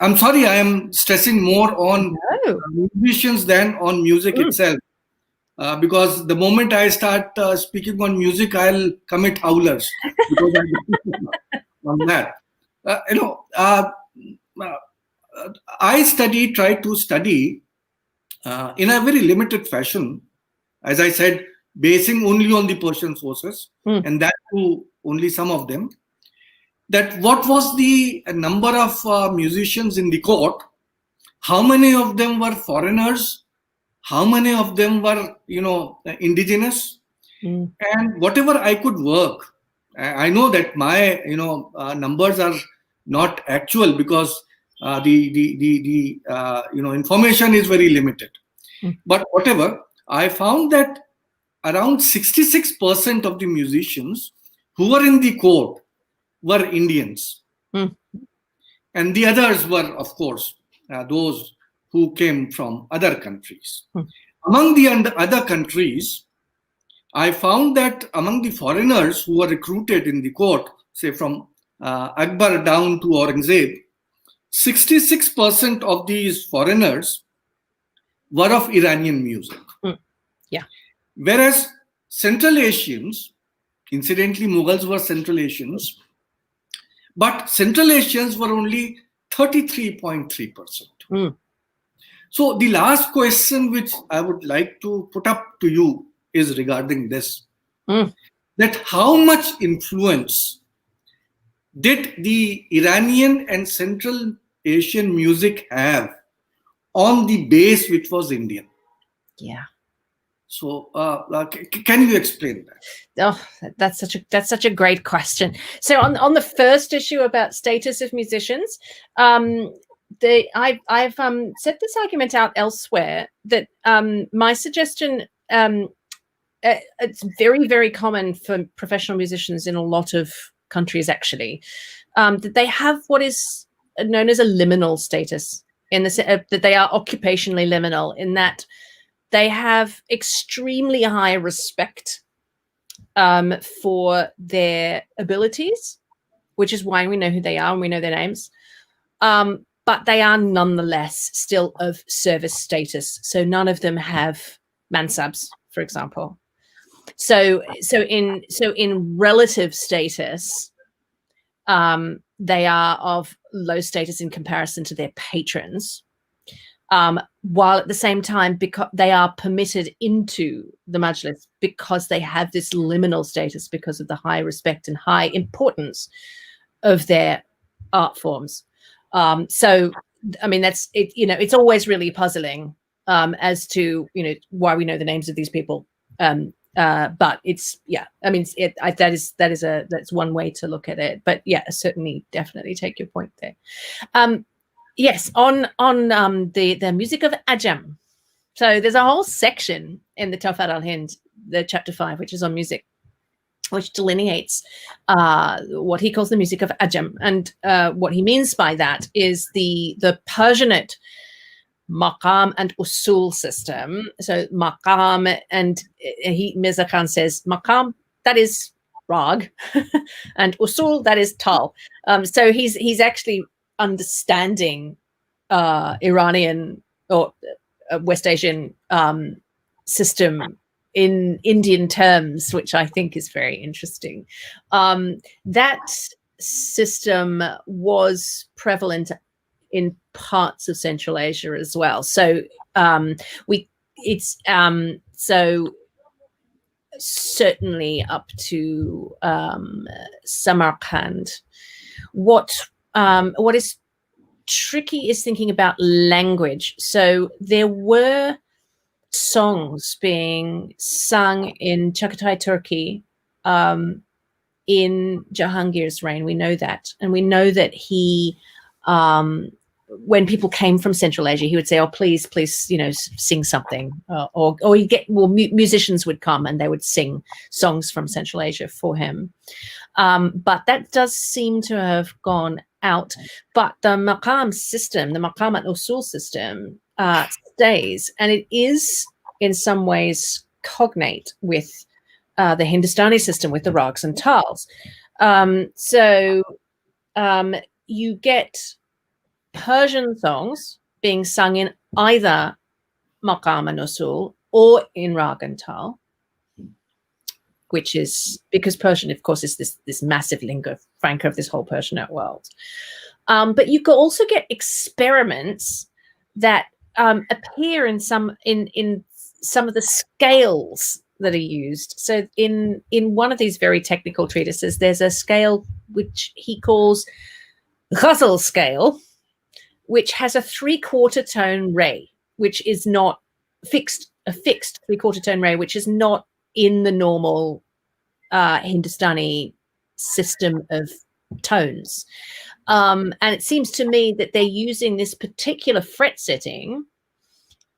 I'm sorry, I am stressing more on musicians than on music itself, because the moment I start speaking on music, I'll commit howlers because on that. I try to study in a very limited fashion, as I said, basing only on the Persian sources, and that too only some of them. That what was the number of musicians in the court, how many of them were foreigners, how many of them were indigenous, And whatever I could work, I know that my numbers are not actual because the information is very limited. But whatever, I found that around 66% of the musicians who were in the court were Indians. And the others were, of course, those who came from other countries. Among the other countries, I found that among the foreigners who were recruited in the court, say from Akbar down to Aurangzeb, 66% of these foreigners were of Iranian music. Whereas Central Asians, incidentally, Mughals were Central Asians, but Central Asians were only 33.3%. So the last question which I would like to put up to you is regarding this, that how much influence did the Iranian and Central Asian music have on the base which was Indian? Yeah. So can you explain that? Oh, that's such a great question. So on the first issue about status of musicians, I've set this argument out elsewhere that my suggestion, it's very, very common for professional musicians in a lot of countries actually, that they have what is known as a liminal status, in the that they are occupationally liminal, in that they have extremely high respect for their abilities, which is why we know who they are and we know their names. But they are nonetheless still of service status. So none of them have mansabs, for example. So in relative status, they are of low status in comparison to their patrons. While at the same time, because they are permitted into the Manchelist because they have this liminal status because of the high respect and high importance of their art forms. So, I mean, that's it. It's always really puzzling as to why we know the names of these people. But it's I mean, that's one way to look at it. But certainly, definitely take your point there. Yes, on the music of Ajam. So there's a whole section in the Tawfat al-Hind, the chapter 5, which is on music, which delineates what he calls the music of Ajam. And what he means by that is the Persianate maqam and usul system. So maqam, and Mirza Khan says maqam, that is rag, and usul, that is tal. So he's actually understanding Iranian or West Asian system in Indian terms, which I think is very interesting. That system was prevalent in parts of Central Asia as well. So so certainly up to Samarkand. What is tricky is thinking about language. So there were songs being sung in Chagatai Turkey in Jahangir's reign. We know that. And we know that he, when people came from Central Asia, he would say, oh, please, sing musicians would come and they would sing songs from Central Asia for him. But that does seem to have gone out. But the maqam system, the maqam and usul system, stays, and it is in some ways cognate with the Hindustani system, with the rags and tals. You get Persian songs being sung in either maqam and usul or in rag and tal, which is because Persian, of course, is this massive lingua franca of this whole Persianate world. But you could also get experiments that appear in some of the scales that are used. So in one of these very technical treatises, there's a scale which he calls ghazal scale, which has a 3/4 tone re, which is not fixed, a fixed 3/4 tone re, which is not in the normal Hindustani system of tones. And it seems to me that they're using this particular fret setting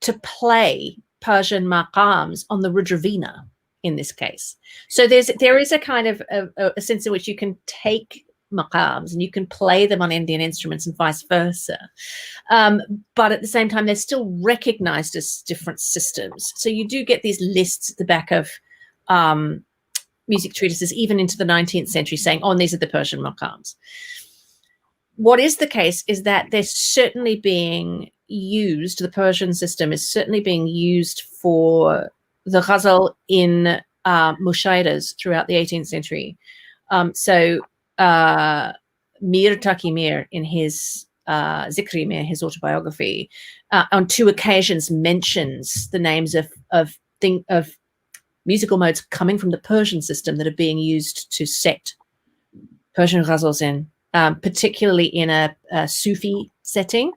to play Persian maqams on the Rudravina in this case. So there is a kind of a sense in which you can take maqams and you can play them on Indian instruments and vice versa. But at the same time, they're still recognized as different systems. So you do get these lists at the back of music treatises, even into the 19th century, saying, oh, and these are the Persian maqams. What is the case is that they're certainly being used, the Persian system is certainly being used for the ghazal in mushairas throughout the 18th century. So Mir Taqi Mir, in his Zikri Mir, his autobiography, on 2 occasions mentions the names of musical modes coming from the Persian system that are being used to set Persian ghazals in, particularly in a Sufi setting.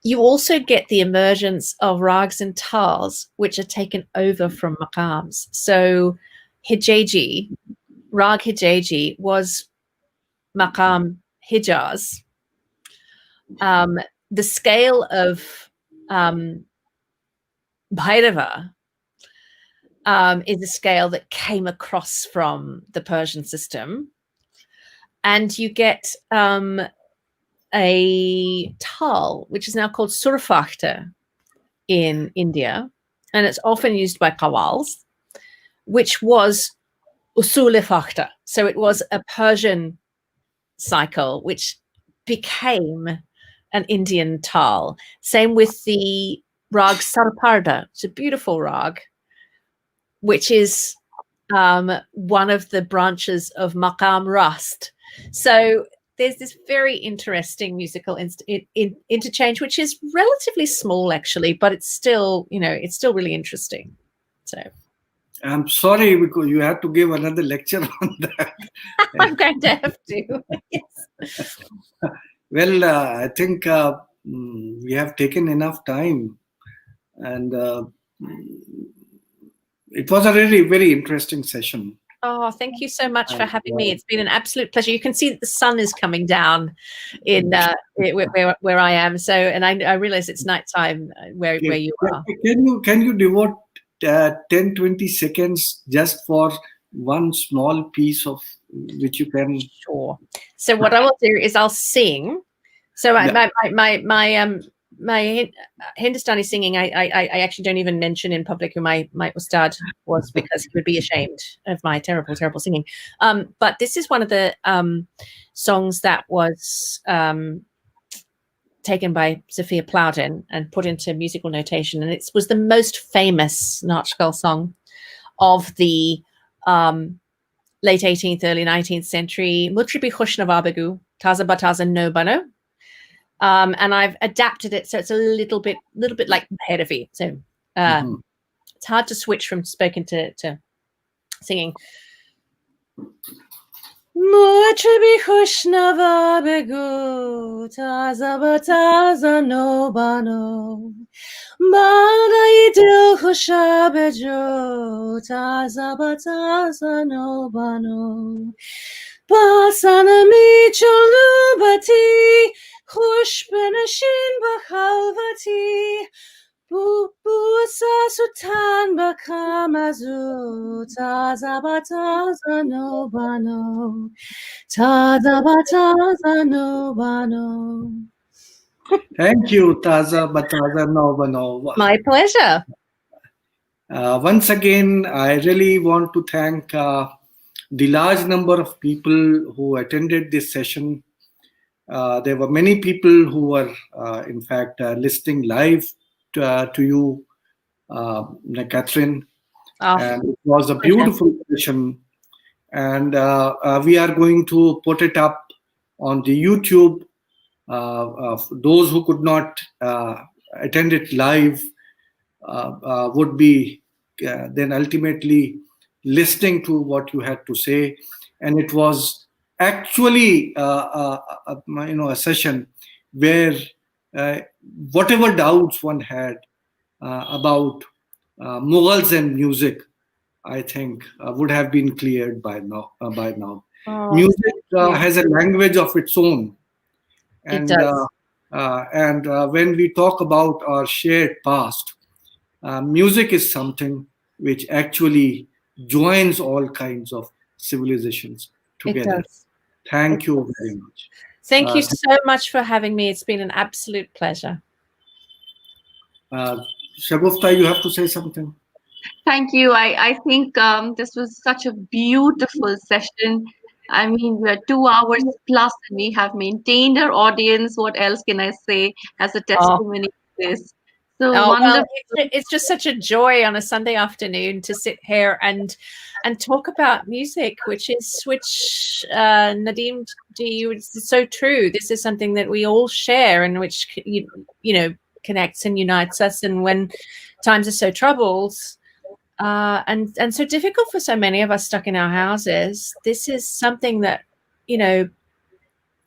You also get the emergence of rags and tals, which are taken over from maqams. So Hijaji, Rag Hijaji was maqam Hijaz. The scale of Bhairava is a scale that came across from the Persian system. And you get a tal, which is now called surfakhta in India, and it's often used by qawwals, which was usul-e-fakhta. So it was a Persian cycle, which became an Indian tal. Same with the rag sarparda. It's a beautiful rag, which is one of the branches of maqam rast. So there's this very interesting musical interchange, which is relatively small, actually, but it's still, it's still really interesting. So I'm sorry, because you have to give another lecture on that. I'm going to have to. Yes. Well, I think we have taken enough time, and it was a really very interesting session. Oh, thank you so much for having me. It's been an absolute pleasure. You can see that the sun is coming down in where I am. So, and I realize it's nighttime where you are. Can you devote 10-20 seconds just for one small piece of which you can? Sure. So what I will do is I'll sing. So my Hindustani singing, I actually don't even mention in public who my ustad was, because he would be ashamed of my terrible singing. But this is one of the songs that was taken by Sophia Plowden and put into musical notation, and it was the most famous Nachgal song of the late 18th, early 19th century. Mutribi Khushnavabegu, Taza Bataza No Bano. And I've adapted it so it's a little bit like Bhairavi. So it's hard to switch from spoken to singing. Mutribi Khushnavabegu, Taza Bataza No Bano. Badai Dil Khushabejo, Taza Bataza No Bano. Basanami Cholubati, Khush Benashin Bakhalvati, Busa Sultan Bakamazu, Taza Bataza No Bano, Taza Bataza No Bano. Thank you, Taza Bataza No Bano. My pleasure. Once again, I really want to thank the large number of people who attended this session. There were many people who were, in fact, listening live to you, Katherine. Oh, and it was a beautiful session. And we are going to put it up on the YouTube. Those who could not attend it live would be then ultimately listening to what you had to say. And it was actually a session where whatever doubts one had about Mughals and music, I think, would have been cleared by now. Oh, Music you. has a language of its own, It and does. when we talk about our shared past, music is something which actually joins all kinds of civilizations It together. does. Thank It you does. very much. Thank you so much for having me. It's been an absolute pleasure. Shagufta, you have to say something. Thank you. I think this was such a beautiful session. I mean, we're 2 hours plus and we have maintained our audience. What else can I say as a Oh, testimony to this? So oh well, wonderful. it's just such a joy on a Sunday afternoon to sit here and talk about music, which Nadeem ji, it's so true. This is something that we all share and which you know connects and unites us. And when times are so troubled, and so difficult for so many of us stuck in our houses, this is something that, you know,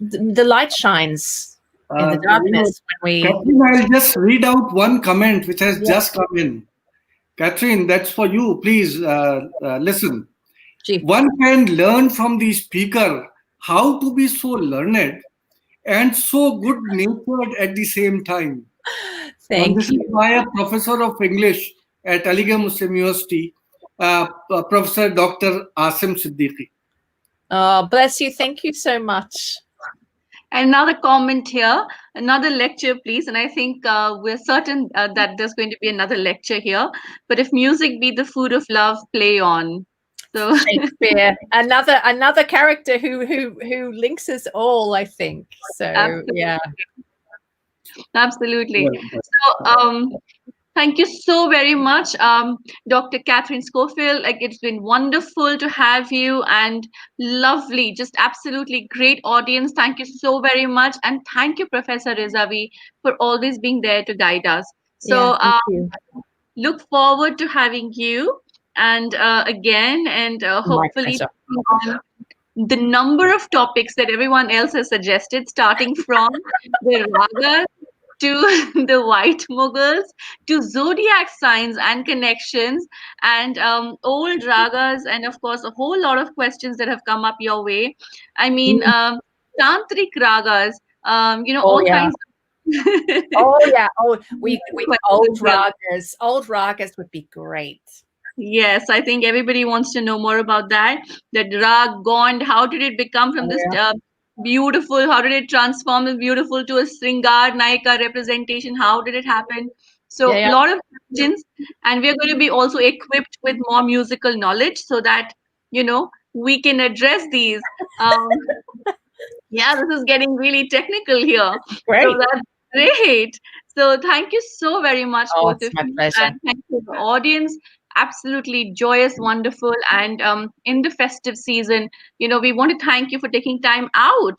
the light shines in the darkness when we. Catherine, I'll just read out one comment which has just come in. Catherine, that's for you. Please listen. Gee. One can learn from the speaker how to be so learned and so good natured at the same time. Thank This is you. by a professor of English at Aligarh Muslim University, Professor Dr. Asim Siddiqui. Oh, bless you. Thank you so much. Another comment here, another lecture, please. And I think we're certain that there's going to be another lecture here. But if music be the food of love, play on. So Shakespeare, another character who links us all, I think. So absolutely. yeah. Absolutely. Well, So thank you so very much, Dr. Katherine Schofield. Like, it's been wonderful to have you and lovely, just absolutely great audience. Thank you so very much. And thank you, Professor Rizavi, for always being there to guide us. Yeah, So thank you. look forward to having you and again, and My hopefully pleasure. on the number of topics that everyone else has suggested, starting from the ragas to the white Mughals, to zodiac signs and connections, and old ragas, and of course, a whole lot of questions that have come up your way. I mean, tantric ragas, Oh all yeah. kinds of Oh yeah. Oh, we questions as well. Old ragas would be great. Yes, I think everybody wants to know more about that. That rag gond, how did it become from Oh this yeah. beautiful? How did it transform the beautiful to a Sringar Naika representation? How did it happen? So, a Yeah, lot of questions, and we are going to be also equipped with more musical knowledge so that we can address these. Um, yeah, this is getting really technical here. So great. that's great. So thank you so very much, Oh, both it's of my you, pleasure. and thank you to the audience. Absolutely joyous, wonderful, and in the festive season, we want to thank you for taking time out.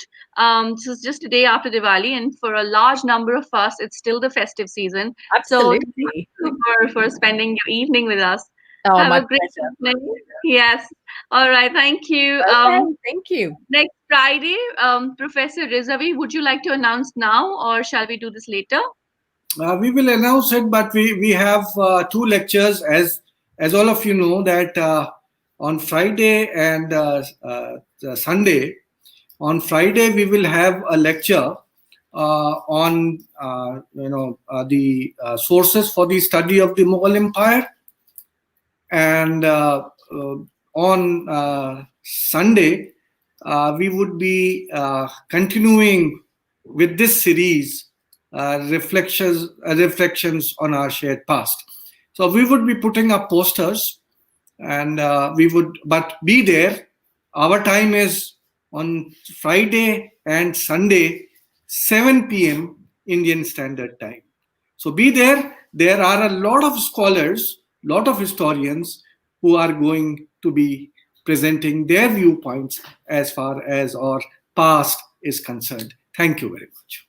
This is just a day after Diwali, and for a large number of us, it's still the festive season. So thank Absolutely. you for spending your evening with us. Oh, Have my a great pleasure. evening. Yes. All right. Thank you. Okay, thank you. Next Friday, Professor Rizavi, would you like to announce now or shall we do this later? we will announce it, but we have two lectures, as all of you know, that on Friday and Sunday. On Friday, we will have a lecture on the sources for the study of the Mughal Empire, and on Sunday we would be continuing with this series, reflections on our shared past. So we would be putting up posters, and we would but be there. Our time is on Friday and Sunday, 7 p.m. Indian Standard Time. So be there. There are a lot of scholars, lot of historians who are going to be presenting their viewpoints as far as our past is concerned. Thank you very much.